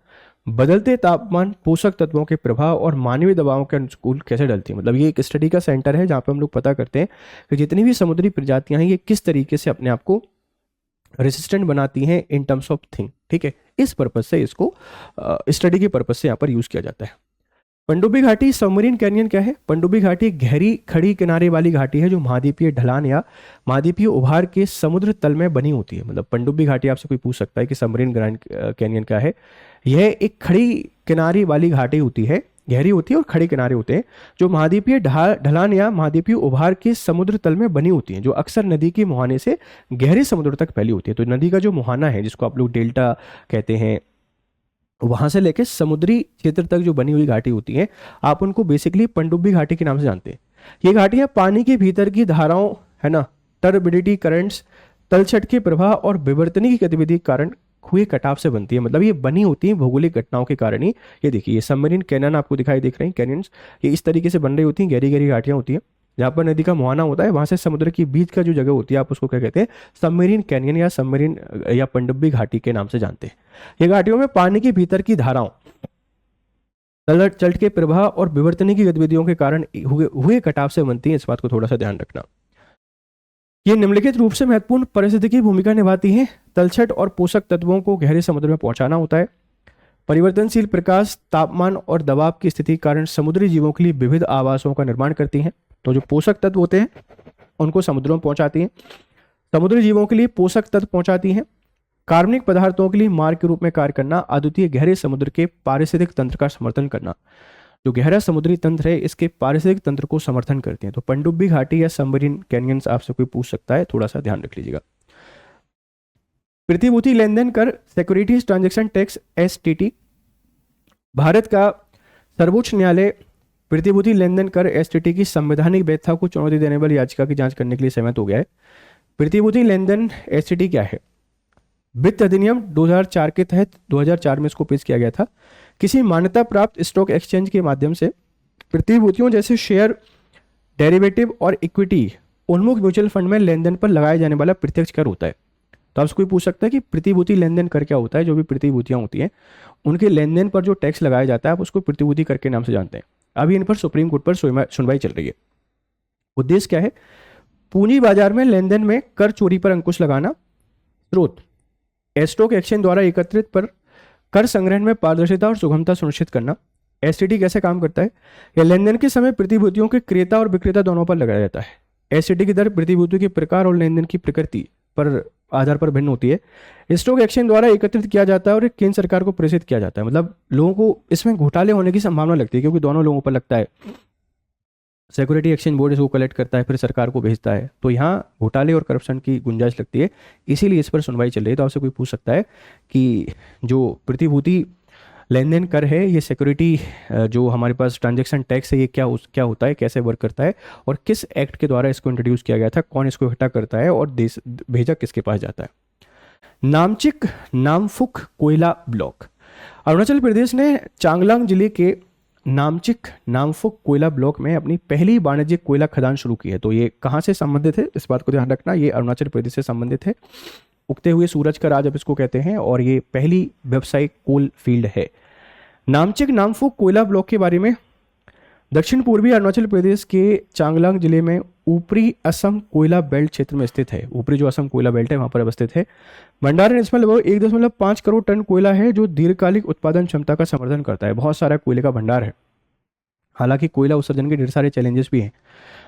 बदलते तापमान, पोषक तत्वों के प्रभाव और मानवीय दबावों के अनुकूल कैसे ढलती हैं। मतलब ये एक स्टडी का सेंटर है जहां पर हम लोग पता करते हैं कि जितनी भी समुद्री प्रजातियां हैं ये किस तरीके से अपने आप को रेसिस्टेंट बनाती हैं इन टर्म्स ऑफ थिंग। ठीक है, इस पर्पज से इसको स्टडी के पर्पज से यहाँ पर यूज किया जाता है। पनडुब्बी घाटी सबमरीन कैनियन क्या है? पनडुब्बी घाटी गहरी खड़ी किनारे वाली घाटी है, जो महाद्वीपीय ढलान या महाद्वीपीय उभार के समुद्र तल में बनी होती है। मतलब पनडुब्बी घाटी आपसे कोई पूछ सकता है कि सबमरीन ग्रैंड कैनियन क्या है? यह एक खड़ी किनारे वाली घाटी होती है, गहरी होती है और खड़े किनारे होते हैं, जो महाद्वीपीय ढलान या महाद्वीपीय उभार के समुद्र तल में बनी होती हैं, जो अक्सर नदी के मुहाने से गहरे समुद्र तक फैली होती है। तो नदी का जो मुहाना है, जिसको आप लोग डेल्टा कहते हैं, वहां से लेकर समुद्री क्षेत्र तक जो बनी हुई घाटी होती है, आप उनको बेसिकली पनडुब्बी घाटी के नाम से जानते हैं। ये घाटियां पानी के भीतर की धाराओं, है ना, टर्बिडिटी करंट्स, तलछट के प्रवाह और विवर्तनी की गतिविधि के कारण हुए कटाव से बनती है। मतलब ये बनी होती है भौगोलिक घटनाओं के कारण ही। ये देखिए, ये सबमरीन कैनन आपको दिखाई देख रहे हैं, कैनियंस, ये इस तरीके से बन रही होती हैं, गहरी गहरी घाटियां होती हैं, जहाँ पर नदी का मुहाना होता है, वहां से समुद्र के बीच का जो जगह होती है, आप उसको क्या कहते हैं? सबमरीन कैनियन या सबमरीन या पनडुब्बी घाटी के नाम से जानते हैं। ये घाटियों में पानी के भीतर की धाराओं, तलछट के प्रवाह और विवर्तनी की गतिविधियों के कारण हुए कटाव से बनती है। इस बात को थोड़ा सा ध्यान रखना। ये निम्नलिखित रूप से महत्वपूर्ण पारिस्थितिकी भूमिका निभाती है। तलछट और पोषक तत्वों को गहरे समुद्र में पहुंचाना होता है। परिवर्तनशील प्रकाश, तापमान और दबाव की स्थिति के कारण समुद्री जीवों के लिए विविध आवासों का निर्माण करती हैं। तो जो पोषक तत्व होते हैं उनको समुद्रों में पहुंचाती हैं, समुद्री जीवों के लिए पोषक तत्व पहुंचाती हैं। कार्बनिक पदार्थों के लिए मार्ग के रूप में कार्य करना, अद्वितीय गहरे समुद्र के पारिस्थितिक तंत्र का समर्थन करना। जो गहरा समुद्री तंत्र है, इसके पारिस्थितिक तंत्र को समर्थन करते हैं। तो पनडुब्बी घाटी या सबमरीन कैनियंस आपसे कोई पूछ सकता है, थोड़ा सा ध्यान रख लीजिएगा। प्रतिभूति लेन देन कर, securities transaction tax, STT। Bharat का सर्वोच्च न्यायालय प्रतिभूति लेन देन कर STT की संवैधानिक वैधता को चुनौती देने वाली याचिका की जांच करने के लिए सहमत हो गया है। प्रतिभूति लेन देन STT क्या है? वित्त अधिनियम 2004 के तहत 2004 में इसको पेश किया गया था। किसी मान्यता प्राप्त स्टॉक एक्सचेंज के माध्यम से प्रतिभूतियों जैसे शेयर, डेरिवेटिव और इक्विटी उन्मुख म्यूचुअल फंड में लेन देन पर लगाया जाने वाला प्रत्यक्ष कर होता है। तो आपसे कोई पूछ सकता है कि प्रतिभूति लेन देन कर क्या होता है? जो भी प्रतिभूतियां होती हैं, उनके लेन देन पर जो टैक्स लगाया जाता है, आप उसको प्रतिभूति कर के नाम से जानते हैं। अभी इन पर सुप्रीम कोर्ट पर सुनवाई चल रही है। उद्देश्य क्या है? पूंजी बाजार में लेन देन में कर चोरी पर अंकुश लगाना। स्रोत, स्टॉक एक्सचेंज द्वारा एकत्रित पर कर संग्रहण में पारदर्शिता और सुगमता सुनिश्चित करना। STT कैसे काम करता है? यह लेन देन के समय प्रतिभूतियों के क्रेता और विक्रेता दोनों पर लगाया जाता है। STT की दर प्रतिभूतियों के प्रकार और लेन देन की प्रकृति पर आधार पर भिन्न होती है। स्टॉक एक्सचेंज द्वारा एकत्रित किया जाता है और केंद्र सरकार को प्रेषित किया जाता है। मतलब लोगों को इसमें घोटाले होने की संभावना लगती है, क्योंकि दोनों लोगों पर लगता है। सिक्योरिटी एक्सचेंज बोर्ड इसको कलेक्ट करता है, फिर सरकार को भेजता है, तो यहाँ घोटाले और करप्शन की गुंजाइश लगती है, इसीलिए इस पर सुनवाई चल रही है। तो आपसे कोई पूछ सकता है कि जो प्रतिभूति लेन देन कर है, ये सिक्योरिटी जो हमारे पास ट्रांजैक्शन टैक्स है, ये क्या होता है, कैसे वर्क करता है और किस एक्ट के द्वारा इसको इंट्रोड्यूस किया गया था, कौन इसको इकट्ठा करता है और देश भेजा किसके पास जाता है। नामचिक नामफुक कोयला ब्लॉक। अरुणाचल प्रदेश ने चांगलांग जिले के नामचिक नामफुक कोयला ब्लॉक में अपनी पहली वाणिज्यिक कोयला खदान शुरू की है। तो ये कहाँ से संबंधित है, इस बात को ध्यान रखना, ये अरुणाचल प्रदेश से संबंधित है। उगते हुए सूरज का राज अब इसको कहते हैं, और ये पहली व्यावसायिक कोल फील्ड है। नामचिक नामफुक कोयला ब्लॉक के बारे में दक्षिण पूर्वी अरुणाचल प्रदेश के चांगलांग जिले में ऊपरी असम कोयला बेल्ट क्षेत्र में स्थित है। ऊपरी जो असम कोयला बेल्ट है वहाँ पर अवस्थित है। भंडारण इसमें लगभग 1.5 करोड़ टन कोयला है जो दीर्घकालिक उत्पादन क्षमता का समर्थन करता है। बहुत सारा कोयले का भंडार है। हालांकि कोयला उत्सर्जन के ढेर सारे चैलेंजेस भी हैं।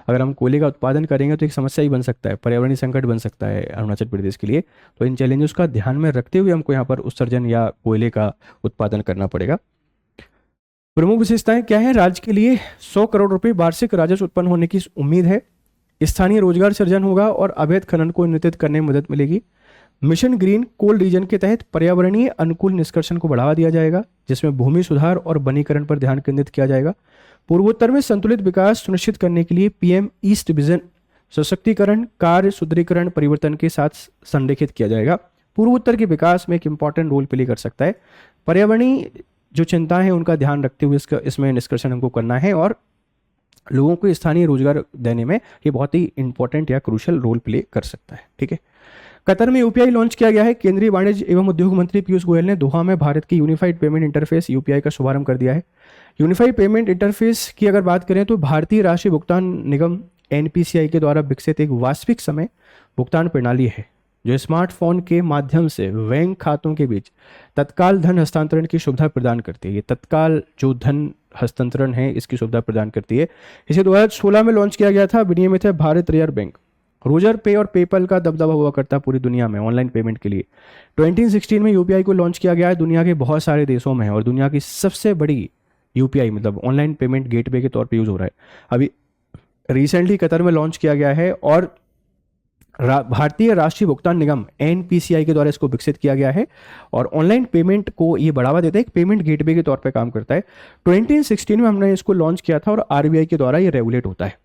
अगर हम कोयले का उत्पादन करेंगे तो एक समस्या ही बन सकता है, पर्यावरणीय संकट बन सकता है अरुणाचल प्रदेश के लिए। तो इन चैलेंजेस का ध्यान में रखते हुए हमको यहाँ पर उत्सर्जन या कोयले का उत्पादन करना पड़ेगा। प्रमुख विशेषताएं क्या है? राज्य के लिए 100 करोड़ रुपए वार्षिक राजस्व उत्पन्न होने की उम्मीद है। स्थानीय रोजगार सृजन होगा और अवैध खनन को नियंत्रित करने में मदद मिलेगी। मिशन ग्रीन कोल रीजन के तहत पर्यावरणीय अनुकूल निष्कर्षण को बढ़ावा दिया जाएगा, जिसमें भूमि सुधार और वनीकरण पर ध्यान केंद्रित किया जाएगा। पूर्वोत्तर में संतुलित विकास सुनिश्चित करने के लिए पीएम ईस्ट विजन सशक्तिकरण, कार्य सुदृढ़ीकरण परिवर्तन के साथ संरेखित किया जाएगा। पूर्वोत्तर के विकास में एक इंपॉर्टेंट रोल प्ले कर सकता है। पर्यावरणीय जो चिंताएं हैं उनका ध्यान रखते हुए इसमें निष्कर्षण हमको करना है और लोगों को स्थानीय रोजगार देने में ये बहुत ही इंपॉर्टेंट या क्रूशियल रोल प्ले कर सकता है। ठीक है। कतर में यूपीआई लॉन्च किया गया है। केंद्रीय वाणिज्य एवं उद्योग मंत्री पीयूष गोयल ने दोहा में भारत की यूनिफाइड पेमेंट इंटरफेस यूपीआई का शुभारंभ कर दिया है। यूनिफाइड पेमेंट इंटरफेस की अगर बात करें तो भारतीय राष्ट्रीय भुगतान निगम एनपीसीआई के द्वारा विकसित एक वास्तविक समय भुगतान प्रणाली है जो स्मार्टफोन के माध्यम से बैंक खातों के बीच तत्काल धन हस्तांतरण की सुविधा प्रदान करती है। ये तत्काल जो धन हस्तांतरण है इसकी सुविधा प्रदान करती है। इसे 2016 में लॉन्च किया गया था। विनियमित है भारत रिजर्व बैंक। रोजर पे और पेपल का दबदबा हुआ करता है पूरी दुनिया में ऑनलाइन पेमेंट के लिए। 2016 में यूपीआई को लॉन्च किया गया है। दुनिया के बहुत सारे देशों में है और दुनिया की सबसे बड़ी यूपीआई मतलब ऑनलाइन पेमेंट गेटवे के तौर पे यूज हो रहा है। अभी रिसेंटली कतर में लॉन्च किया गया है और भारतीय राष्ट्रीय भुगतान निगम एनपीसीआई के द्वारा इसको विकसित किया गया है और ऑनलाइन पेमेंट को ये बढ़ावा देता है। एक पेमेंट गेटवे के तौर पे काम करता है। 2016 में हमने इसको लॉन्च किया था और आरबीआई के द्वारा ये रेगुलेट होता है।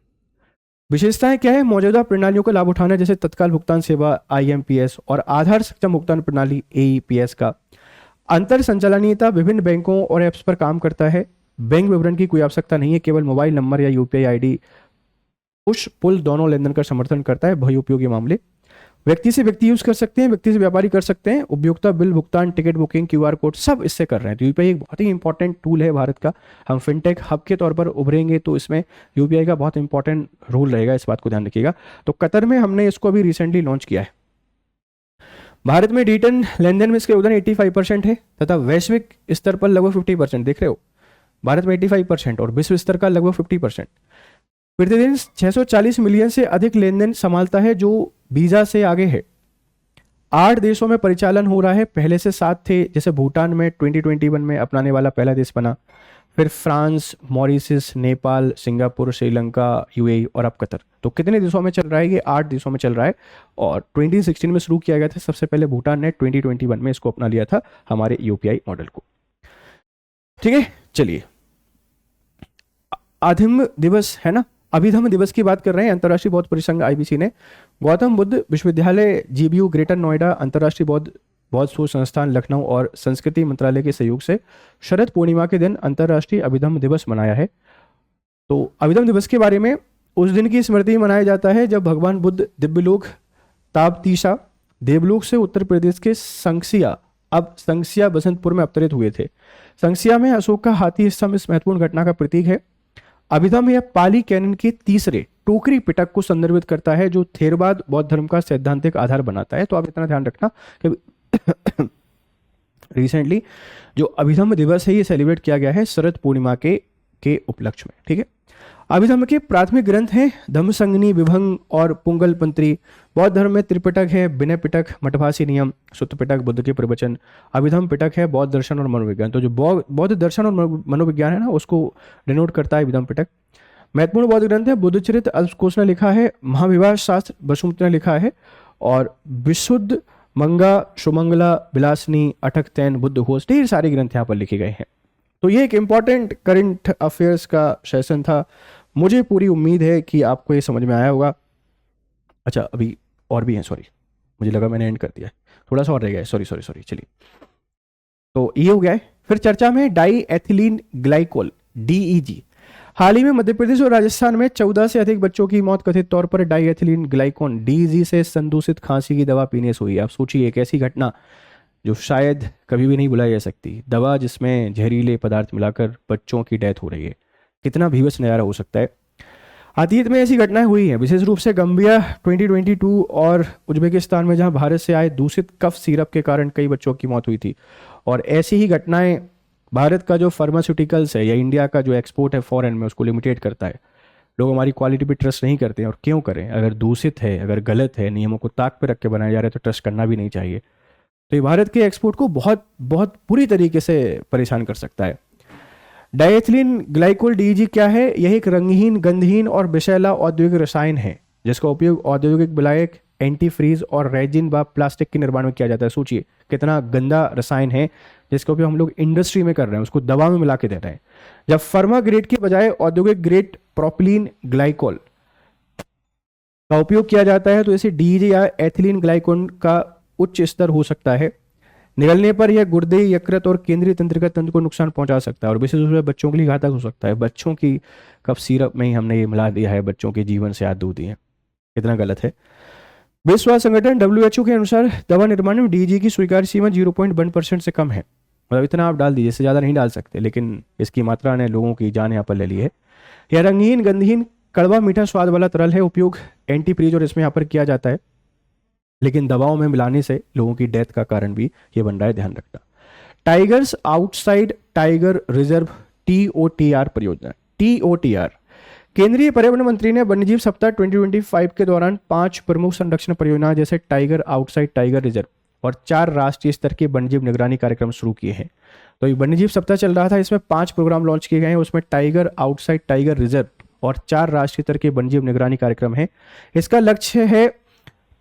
विशेषताएं क्या है? मौजूदा प्रणालियों का लाभ उठाना जैसे तत्काल भुगतान सेवा आईएमपीएस और आधार सक्षम भुगतान प्रणाली एईपीएस का। अंतर संचालनीयता विभिन्न बैंकों और ऐप्स पर काम करता है। बैंक विवरण की कोई आवश्यकता नहीं है, केवल मोबाइल नंबर या यूपीआई आईडी पुश पुल दोनों लेनदेन का समर्थन करता है। बहुउपयोगी मामले व्यक्ति से व्यक्ति यूज कर सकते हैं, व्यक्ति से व्यापारी कर सकते हैं। उपभोक्ता बिल भुगतान, टिकट बुकिंग, क्यूआर कोड सब इससे कर रहे हैं। तो यूपीआई एक बहुत ही इंपॉर्टेंट टूल है भारत का। हम फिनटेक हब के तौर पर उभरेंगे तो इसमें यूपीआई का बहुत इंपॉर्टेंट रोल रहेगा, इस बात को ध्यान रखिएगा। तो कतर में हमने इसको अभी रिसेंटली लॉन्च किया है। भारत में डिजिटल लेनदेन में इसका योगदान 85% है तथा वैश्विक स्तर पर लगभग 50%। देख रहे हो, भारत में 85% और विश्व स्तर का लगभग 50%। प्रतिदिन 640 मिलियन से अधिक लेनदेन संभालता है जो वीजा से आगे है। 8 देशों में परिचालन हो रहा है, पहले से 7 थे। जैसे भूटान में 2021 में अपनाने वाला पहला देश बना, फिर France, Mauritius, Nepal, Singapore, Sri Lanka, UAE और अब कतर। तो कितने देशों में चल रहा है? ये 8 देशों में चल रहा है और 2016 में शुरू किया गया था। सबसे पहले भूटान ने 2021 में इसको अपना लिया था हमारे यूपीआई मॉडल को। ठीक है, चलिए आधिम दिवस है ना, अभिधम दिवस की बात कर रहे हैं। अंतर्राष्ट्रीय बौद्ध परिसंघ आईबीसी ने गौतम बुद्ध विश्वविद्यालय जीबीयू ग्रेटर नोएडा, अंतर्राष्ट्रीय बौद्ध शोध संस्थान लखनऊ और संस्कृति मंत्रालय के सहयोग से शरद पूर्णिमा के दिन अंतर्राष्ट्रीय अभिधम दिवस मनाया है। तो अभिधम दिवस के बारे में उस दिन की स्मृति मनाया जाता है जब भगवान बुद्ध दिव्यलोक ताप्तीसा देवलोक से उत्तर प्रदेश के संक्सिया, अब संक्सिया बसंतपुर में अवतरित हुए थे। संक्सिया में अशोक का हाथी स्तंभ इस महत्वपूर्ण घटना का प्रतीक है। अभिधम यह पाली कैनन के तीसरे टोकरी पिटक को संदर्भित करता है जो थेरवाद बौद्ध धर्म का सैद्धांतिक आधार बनाता है। तो आप इतना ध्यान रखना कि रिसेंटली जो अभिधम दिवस है ये सेलिब्रेट किया गया है शरद पूर्णिमा के उपलक्ष्य में। ठीक है, अभिधम के प्राथमिक ग्रंथ हैं धम्मसंगनी, विभंग और पुंगलपंत्री। बौद्ध धर्म में त्रिपिटक है, विनय पिटक, मठभासी नियम, सुत्त पिटक बुद्ध के प्रवचन। अभिधम पिटक है बौद्ध दर्शन और मनोविज्ञान। तो जो बौद्ध दर्शन और मनोविज्ञान है ना उसको डिनोट करता है अभिधम पिटक। महत्वपूर्ण बौद्ध ग्रंथ है बुद्ध चरित्र अल्पकोश ने लिखा है, महाविवाह शास्त्र वसुमती ने लिखा है और विशुद्ध मंगा, सुमंगला, विलासनी, अठक तैन, बुद्ध घोष, ढेर सारे ग्रंथ यहाँ पर लिखे गए हैं। तो ये एक इंपॉर्टेंट करंट अफेयर्स का सेशन था। मुझे पूरी उम्मीद है कि आपको ये समझ में आया होगा। अच्छा, अभी और भी हैं, सॉरी, मुझे लगा मैंने एंड कर दिया, थोड़ा सा और रह गया है, सॉरी। चलिए, तो ये हो गया है। फिर चर्चा में डाई एथिलीन ग्लाइकोल डीईजी। हाल ही में मध्य प्रदेश और राजस्थान में 14 से अधिक बच्चों की मौत कथित तौर पर डाई एथिलीन ग्लाइकोल डीईजी से संदूषित खांसी की दवा पीने से हुई। आप सोचिए, एक ऐसी घटना जो शायद कभी भी नहीं भुलाई जा सकती। दवा जिसमें जहरीले पदार्थ मिलाकर बच्चों की डेथ हो रही है। कितना भीभत्स नज़ारा हो सकता है। अतीत में ऐसी घटनाएं हुई हैं, विशेष रूप से गंबिया 2022 और उज्बेकिस्तान में, जहां भारत से आए दूषित कफ सिरप के कारण कई बच्चों की मौत हुई थी। और ऐसी ही घटनाएं भारत का जो फार्मास्यूटिकल्स है या इंडिया का जो एक्सपोर्ट है फॉरेन में, उसको लिमिटेड करता है। लोग हमारी क्वालिटी पे ट्रस्ट नहीं करते हैं, और क्यों करें? अगर दूषित है, अगर गलत है, नियमों को ताक पे रख के बनाया जा रहा है, तो ट्रस्ट करना भी नहीं चाहिए। तो ये भारत के एक्सपोर्ट को बहुत बहुत बुरी तरीके से परेशान कर सकता है। डाइएथिलीन ग्लाइकोल डीईजी क्या है? यह एक रंगहीन, गंधहीन और विषैला औद्योगिक रसायन है जिसका उपयोग औद्योगिक विलायक, एंटी फ्रीज और रेजिन व प्लास्टिक के निर्माण में किया जाता है। सोचिए कितना गंदा रसायन है जिसका उपयोग हम लोग इंडस्ट्री में कर रहे हैं, उसको दवा में मिला के दे रहे हैं। जब फार्मा ग्रेड के बजाय औद्योगिक ग्रेड प्रोपिलीन ग्लाइकोल का उपयोग किया जाता है तो इसे डीईजी या एथिलीन ग्लाइकोल का उच्च स्तर हो सकता है। निगलने पर यह गुर्दे, यकृत और केंद्रीय तंत्रिका तंत्र को नुकसान पहुंचा सकता है और विशेष रूप से बच्चों के लिए घातक हो सकता है। बच्चों की कफ सिरप में ही हमने ये मिला दिया है, बच्चों के जीवन से हाथ धो दिए हैं। कितना गलत है। विश्व स्वास्थ्य संगठन WHO के अनुसार दवा निर्माण में डीईजी की स्वीकार्य सीमा 0.1% से कम है। मतलब इतना आप डाल दीजिए, इससे ज़्यादा नहीं डाल सकते, लेकिन इसकी मात्रा ने लोगों की जान यहाँ पर ले ली है। यह रंगीन, गंधहीन, कड़वा मीठा स्वाद वाला तरल है। उपयोग एंटी फ्रीज और इसमें यहाँ पर किया जाता है, लेकिन दवाओं में मिलाने से लोगों की डेथ का कारण भी ये बन रहा है, ध्यान रखना। Tigers outside tiger reserve TOTR परियोजना। TOTR केंद्रीय पर्यावरण मंत्री ने वन्यजीव सप्ताह 2025 के दौरान 5 प्रमुख संरक्षण परियोजनाएं जैसे टाइगर आउटसाइड टाइगर रिजर्व और 4 राष्ट्रीय स्तर के वन्यजीव निगरानी कार्यक्रम शुरू किए हैं। तो ये वन्यजीव सप्ताह चल रहा था, इसमें 5 प्रोग्राम लॉन्च किए गए हैं। उसमें टाइगर आउटसाइड टाइगर रिजर्व और 4 राष्ट्रीय स्तर के वन्यजीव निगरानी कार्यक्रम है। इसका लक्ष्य है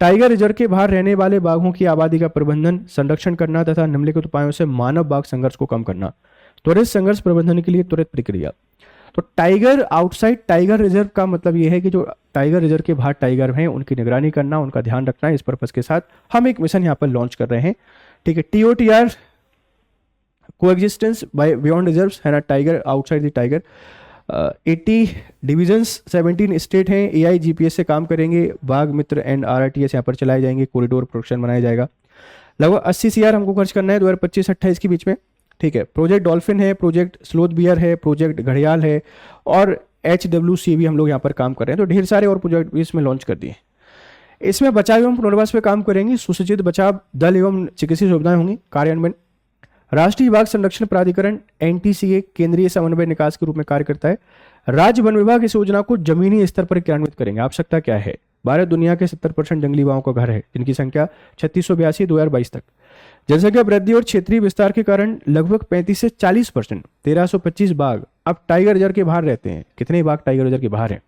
टाइगर रिजर्व के बाहर रहने वाले बाघों की आबादी का प्रबंधन, संरक्षण करना तथा निम्नलिखित उपायों से मानव बाघ संघर्ष को कम करना। त्वरित संघर्ष प्रबंधन के लिए त्वरित प्रक्रिया। तो टाइगर आउटसाइड टाइगर रिजर्व का मतलब यह है कि जो टाइगर रिजर्व के बाहर टाइगर हैं उनकी निगरानी करना, उनका ध्यान रखना। इस पर्पज के साथ हम एक मिशन यहाँ पर लॉन्च कर रहे हैं। ठीक है, TOTR coexistence by beyond reserves है ना, tiger outside the tiger. 80 divisions, 17 state हैं। AIGPS से काम करेंगे। बाघ मित्र एंड RRTS यहाँ पर चलाए जाएंगे। कॉरिडोर प्रोडक्शन बनाया जाएगा। लगभग 80 CR हमको खर्च करना है 2025-28 के बीच में। ठीक है, प्रोजेक्ट डॉल्फिन है, प्रोजेक्ट स्लोथ बियर है, प्रोजेक्ट घड़ियाल है और HWC भी हम लोग यहाँ पर काम कर रहे हैं। तो ढेर सारे और प्रोजेक्ट भी इसमें लॉन्च कर दिए। इसमें बचाव एवं पुनर्वास पे काम करेंगे। सुसज्जित बचाव दल एवं चिकित्सीय सुविधाएं होंगी। कार्यान्वयन राष्ट्रीय बाघ संरक्षण प्राधिकरण NTCA केंद्रीय समन्वय निकास के रूप में कार्य करता है। राज्य वन विभाग इस योजना को जमीनी स्तर पर क्रियान्वित करेंगे। आवश्यकता क्या है? भारत दुनिया के 70% जंगली बाघों का घर है, जिनकी संख्या 3682 2022 तक। जनसंख्या वृद्धि और क्षेत्रीय विस्तार के कारण लगभग 35 से 40% 1325 बाघ अब टाइगर रिजर्व के बाहर रहते हैं। कितने बाघ टाइगर रिजर्व के बाहर हैं?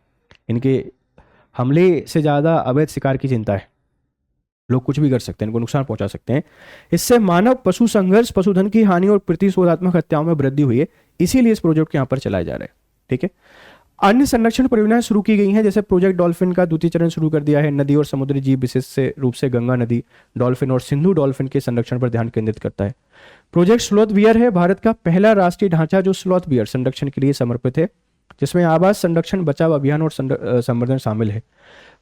इनके हमले से ज्यादा अवैध शिकार की चिंता है। लोग कुछ भी कर सकते हैं, इनको नुकसान पहुंचा सकते हैं। इससे मानव पशु संघर्ष, पशुधन की हानि और प्रतिशोधात्मक हत्याओं में वृद्धि हुई है। इसीलिए इस प्रोजेक्ट के यहाँ पर चलाए जा रहे हैं। ठीक है, अन्य संरक्षण परियोजनाएं शुरू की गई हैं, जैसे प्रोजेक्ट डॉल्फिन का द्वितीय चरण शुरू कर दिया है। नदी और समुद्री जीव, विशेष से रूप से गंगा नदी डॉल्फिन और सिंधु डॉल्फिन के संरक्षण पर ध्यान केंद्रित करता है। प्रोजेक्ट स्लोथ बियर है, भारत का पहला राष्ट्रीय ढांचा जो स्लोथ बियर संरक्षण के लिए समर्पित है, जिसमें आवास संरक्षण, बचाव अभियान और संवर्धन शामिल है।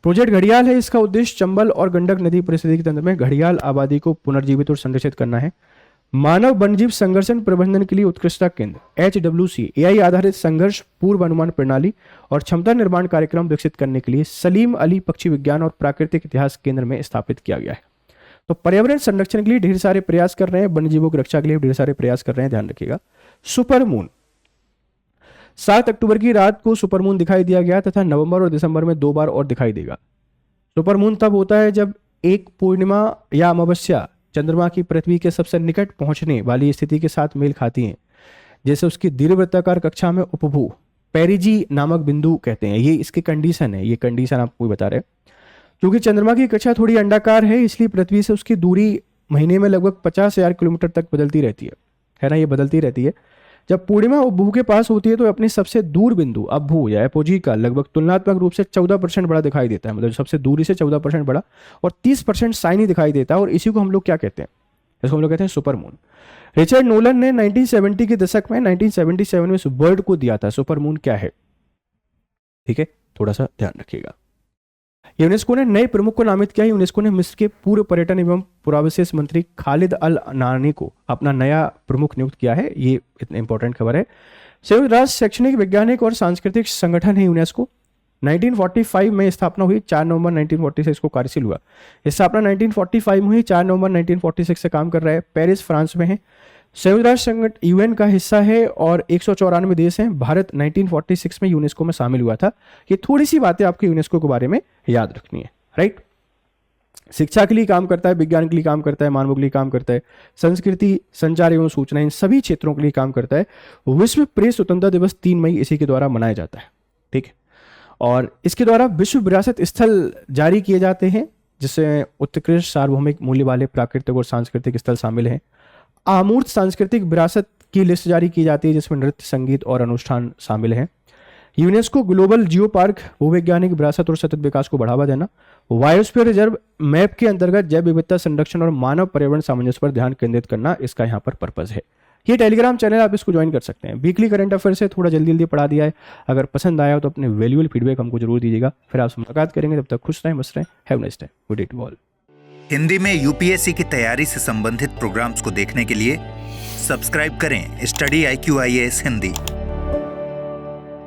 प्रोजेक्ट घड़ियाल है, इसका उद्देश्य चंबल और गंडक नदी परिस्थितिकी तंत्र में घड़ियाल आबादी को पुनर्जीवित और संरक्षित करना है। मानव वन्यजीव संघर्षण प्रबंधन के लिए उत्कृष्टता केंद्र HWC AI आधारित संघर्ष पूर्व अनुमान प्रणाली और क्षमता निर्माण कार्यक्रम विकसित करने के लिए सलीम अली पक्षी विज्ञान और प्राकृतिक इतिहास केंद्र में स्थापित किया गया है। तो पर्यावरण संरक्षण के लिए ढेर सारे प्रयास कर रहे हैं, वन्यजीवों की रक्षा के लिए ढेर सारे प्रयास कर रहे हैं, ध्यान रखिएगा। सुपर मून 7 अक्टूबर की रात को सुपर मून दिखाई दिया गया तथा नवंबर और दिसंबर में 2 बार और दिखाई देगा। सुपर मून तब होता है जब एक पूर्णिमा या अमावस्या चंद्रमा की पृथ्वी के सबसे निकट पहुंचने वाली स्थिति के साथ मेल खाती हैं, जैसे उसकी दीर्घवृत्ताकार कक्षा में उपभू पेरिजी नामक बिंदु कहते हैं। ये इसकी कंडीशन है, ये कंडीशन आपको बता रहे हैं। क्योंकि चंद्रमा की कक्षा थोड़ी अंडाकार है, इसलिए पृथ्वी से उसकी दूरी महीने में लगभग 50,000 किलोमीटर तक बदलती रहती है ना, ये बदलती रहती है। जब पूर्णिमा उपभू के पास होती है तो अपने सबसे दूर बिंदु अभू या एपोजी का लगभग तुलनात्मक रूप से 14% बड़ा दिखाई देता है। मतलब सबसे दूरी से 14% बड़ा और 30% शाइनी दिखाई देता है, और इसी को हम लोग क्या कहते हैं? इसको हम लोग कहते हैं सुपर मून। रिचर्ड नोलन ने 1970 के दशक में 1977 में इस वर्ड को दिया था। सुपर मून क्या है? ठीक है, थोड़ा सा ध्यान रखिएगा। यूनेस्को ने नए प्रमुख को नामित किया है। यूनेस्को ने मिस्र के पूर्व पर्यटन एवं पुरावशेष मंत्री खालिद अल नानी को अपना नया प्रमुख नियुक्त किया है। ये इतनी इंपॉर्टेंट खबर है। संयुक्त राष्ट्र शैक्षणिक, वैज्ञानिक और सांस्कृतिक संगठन है यूनेस्को। 1945 में स्थापना हुई, 4 नवंबर 1946 को कार्यशील हुआ। स्थापना 1945 में हुई, 4 नवंबर 1946 से काम कर रहा है। पेरिस फ्रांस में है। संयुक्त राष्ट्र संगठन यूएन का हिस्सा है और 194 देश हैं। भारत 1946 में यूनेस्को में शामिल हुआ था। ये थोड़ी सी बातें आपको यूनेस्को के बारे में याद रखनी है, राइट। शिक्षा के लिए काम करता है, विज्ञान के लिए काम करता है, मानवों के लिए काम करता है, संस्कृति, संचार एवं सूचना, इन सभी क्षेत्रों के लिए काम करता है। विश्व प्रेस स्वतंत्रता दिवस 3 मई इसी के द्वारा मनाया जाता है, ठीक है। और इसके द्वारा विश्व विरासत स्थल जारी किए जाते हैं, जिसमें उत्कृष्ट सार्वभौमिक मूल्य वाले प्राकृतिक और सांस्कृतिक स्थल शामिल हैं। अमूर्त सांस्कृतिक विरासत की लिस्ट जारी की जाती है, जिसमें नृत्य, संगीत और अनुष्ठान शामिल हैं। यूनेस्को ग्लोबल जियो पार्क, भूवैज्ञानिक विरासत और सतत विकास को बढ़ावा देना। बायोस्फीयर रिजर्व मैप के अंतर्गत जैव विविधता संरक्षण और मानव पर्यावरण सामंजस्य पर ध्यान केंद्रित करना इसका यहाँ पर पर्पज है। ये टेलीग्राम चैनल, आप इसको ज्वाइन कर सकते हैं। वीकली करंट अफेयर से थोड़ा जल्दी जल्दी पढ़ा दिया है। अगर पसंद आया हो तो अपने वैल्यूएबल फीडबैक हमको जरूर दीजिएगा। फिर आपसे मुलाकात करेंगे, तब तक खुश रहें, मस्त रहें। Have nice day, good day to all. Hindi में यूपीएससी की तैयारी से संबंधित प्रोग्राम्स को देखने के लिए सब्सक्राइब करें स्टडी IQ IAS हिंदी।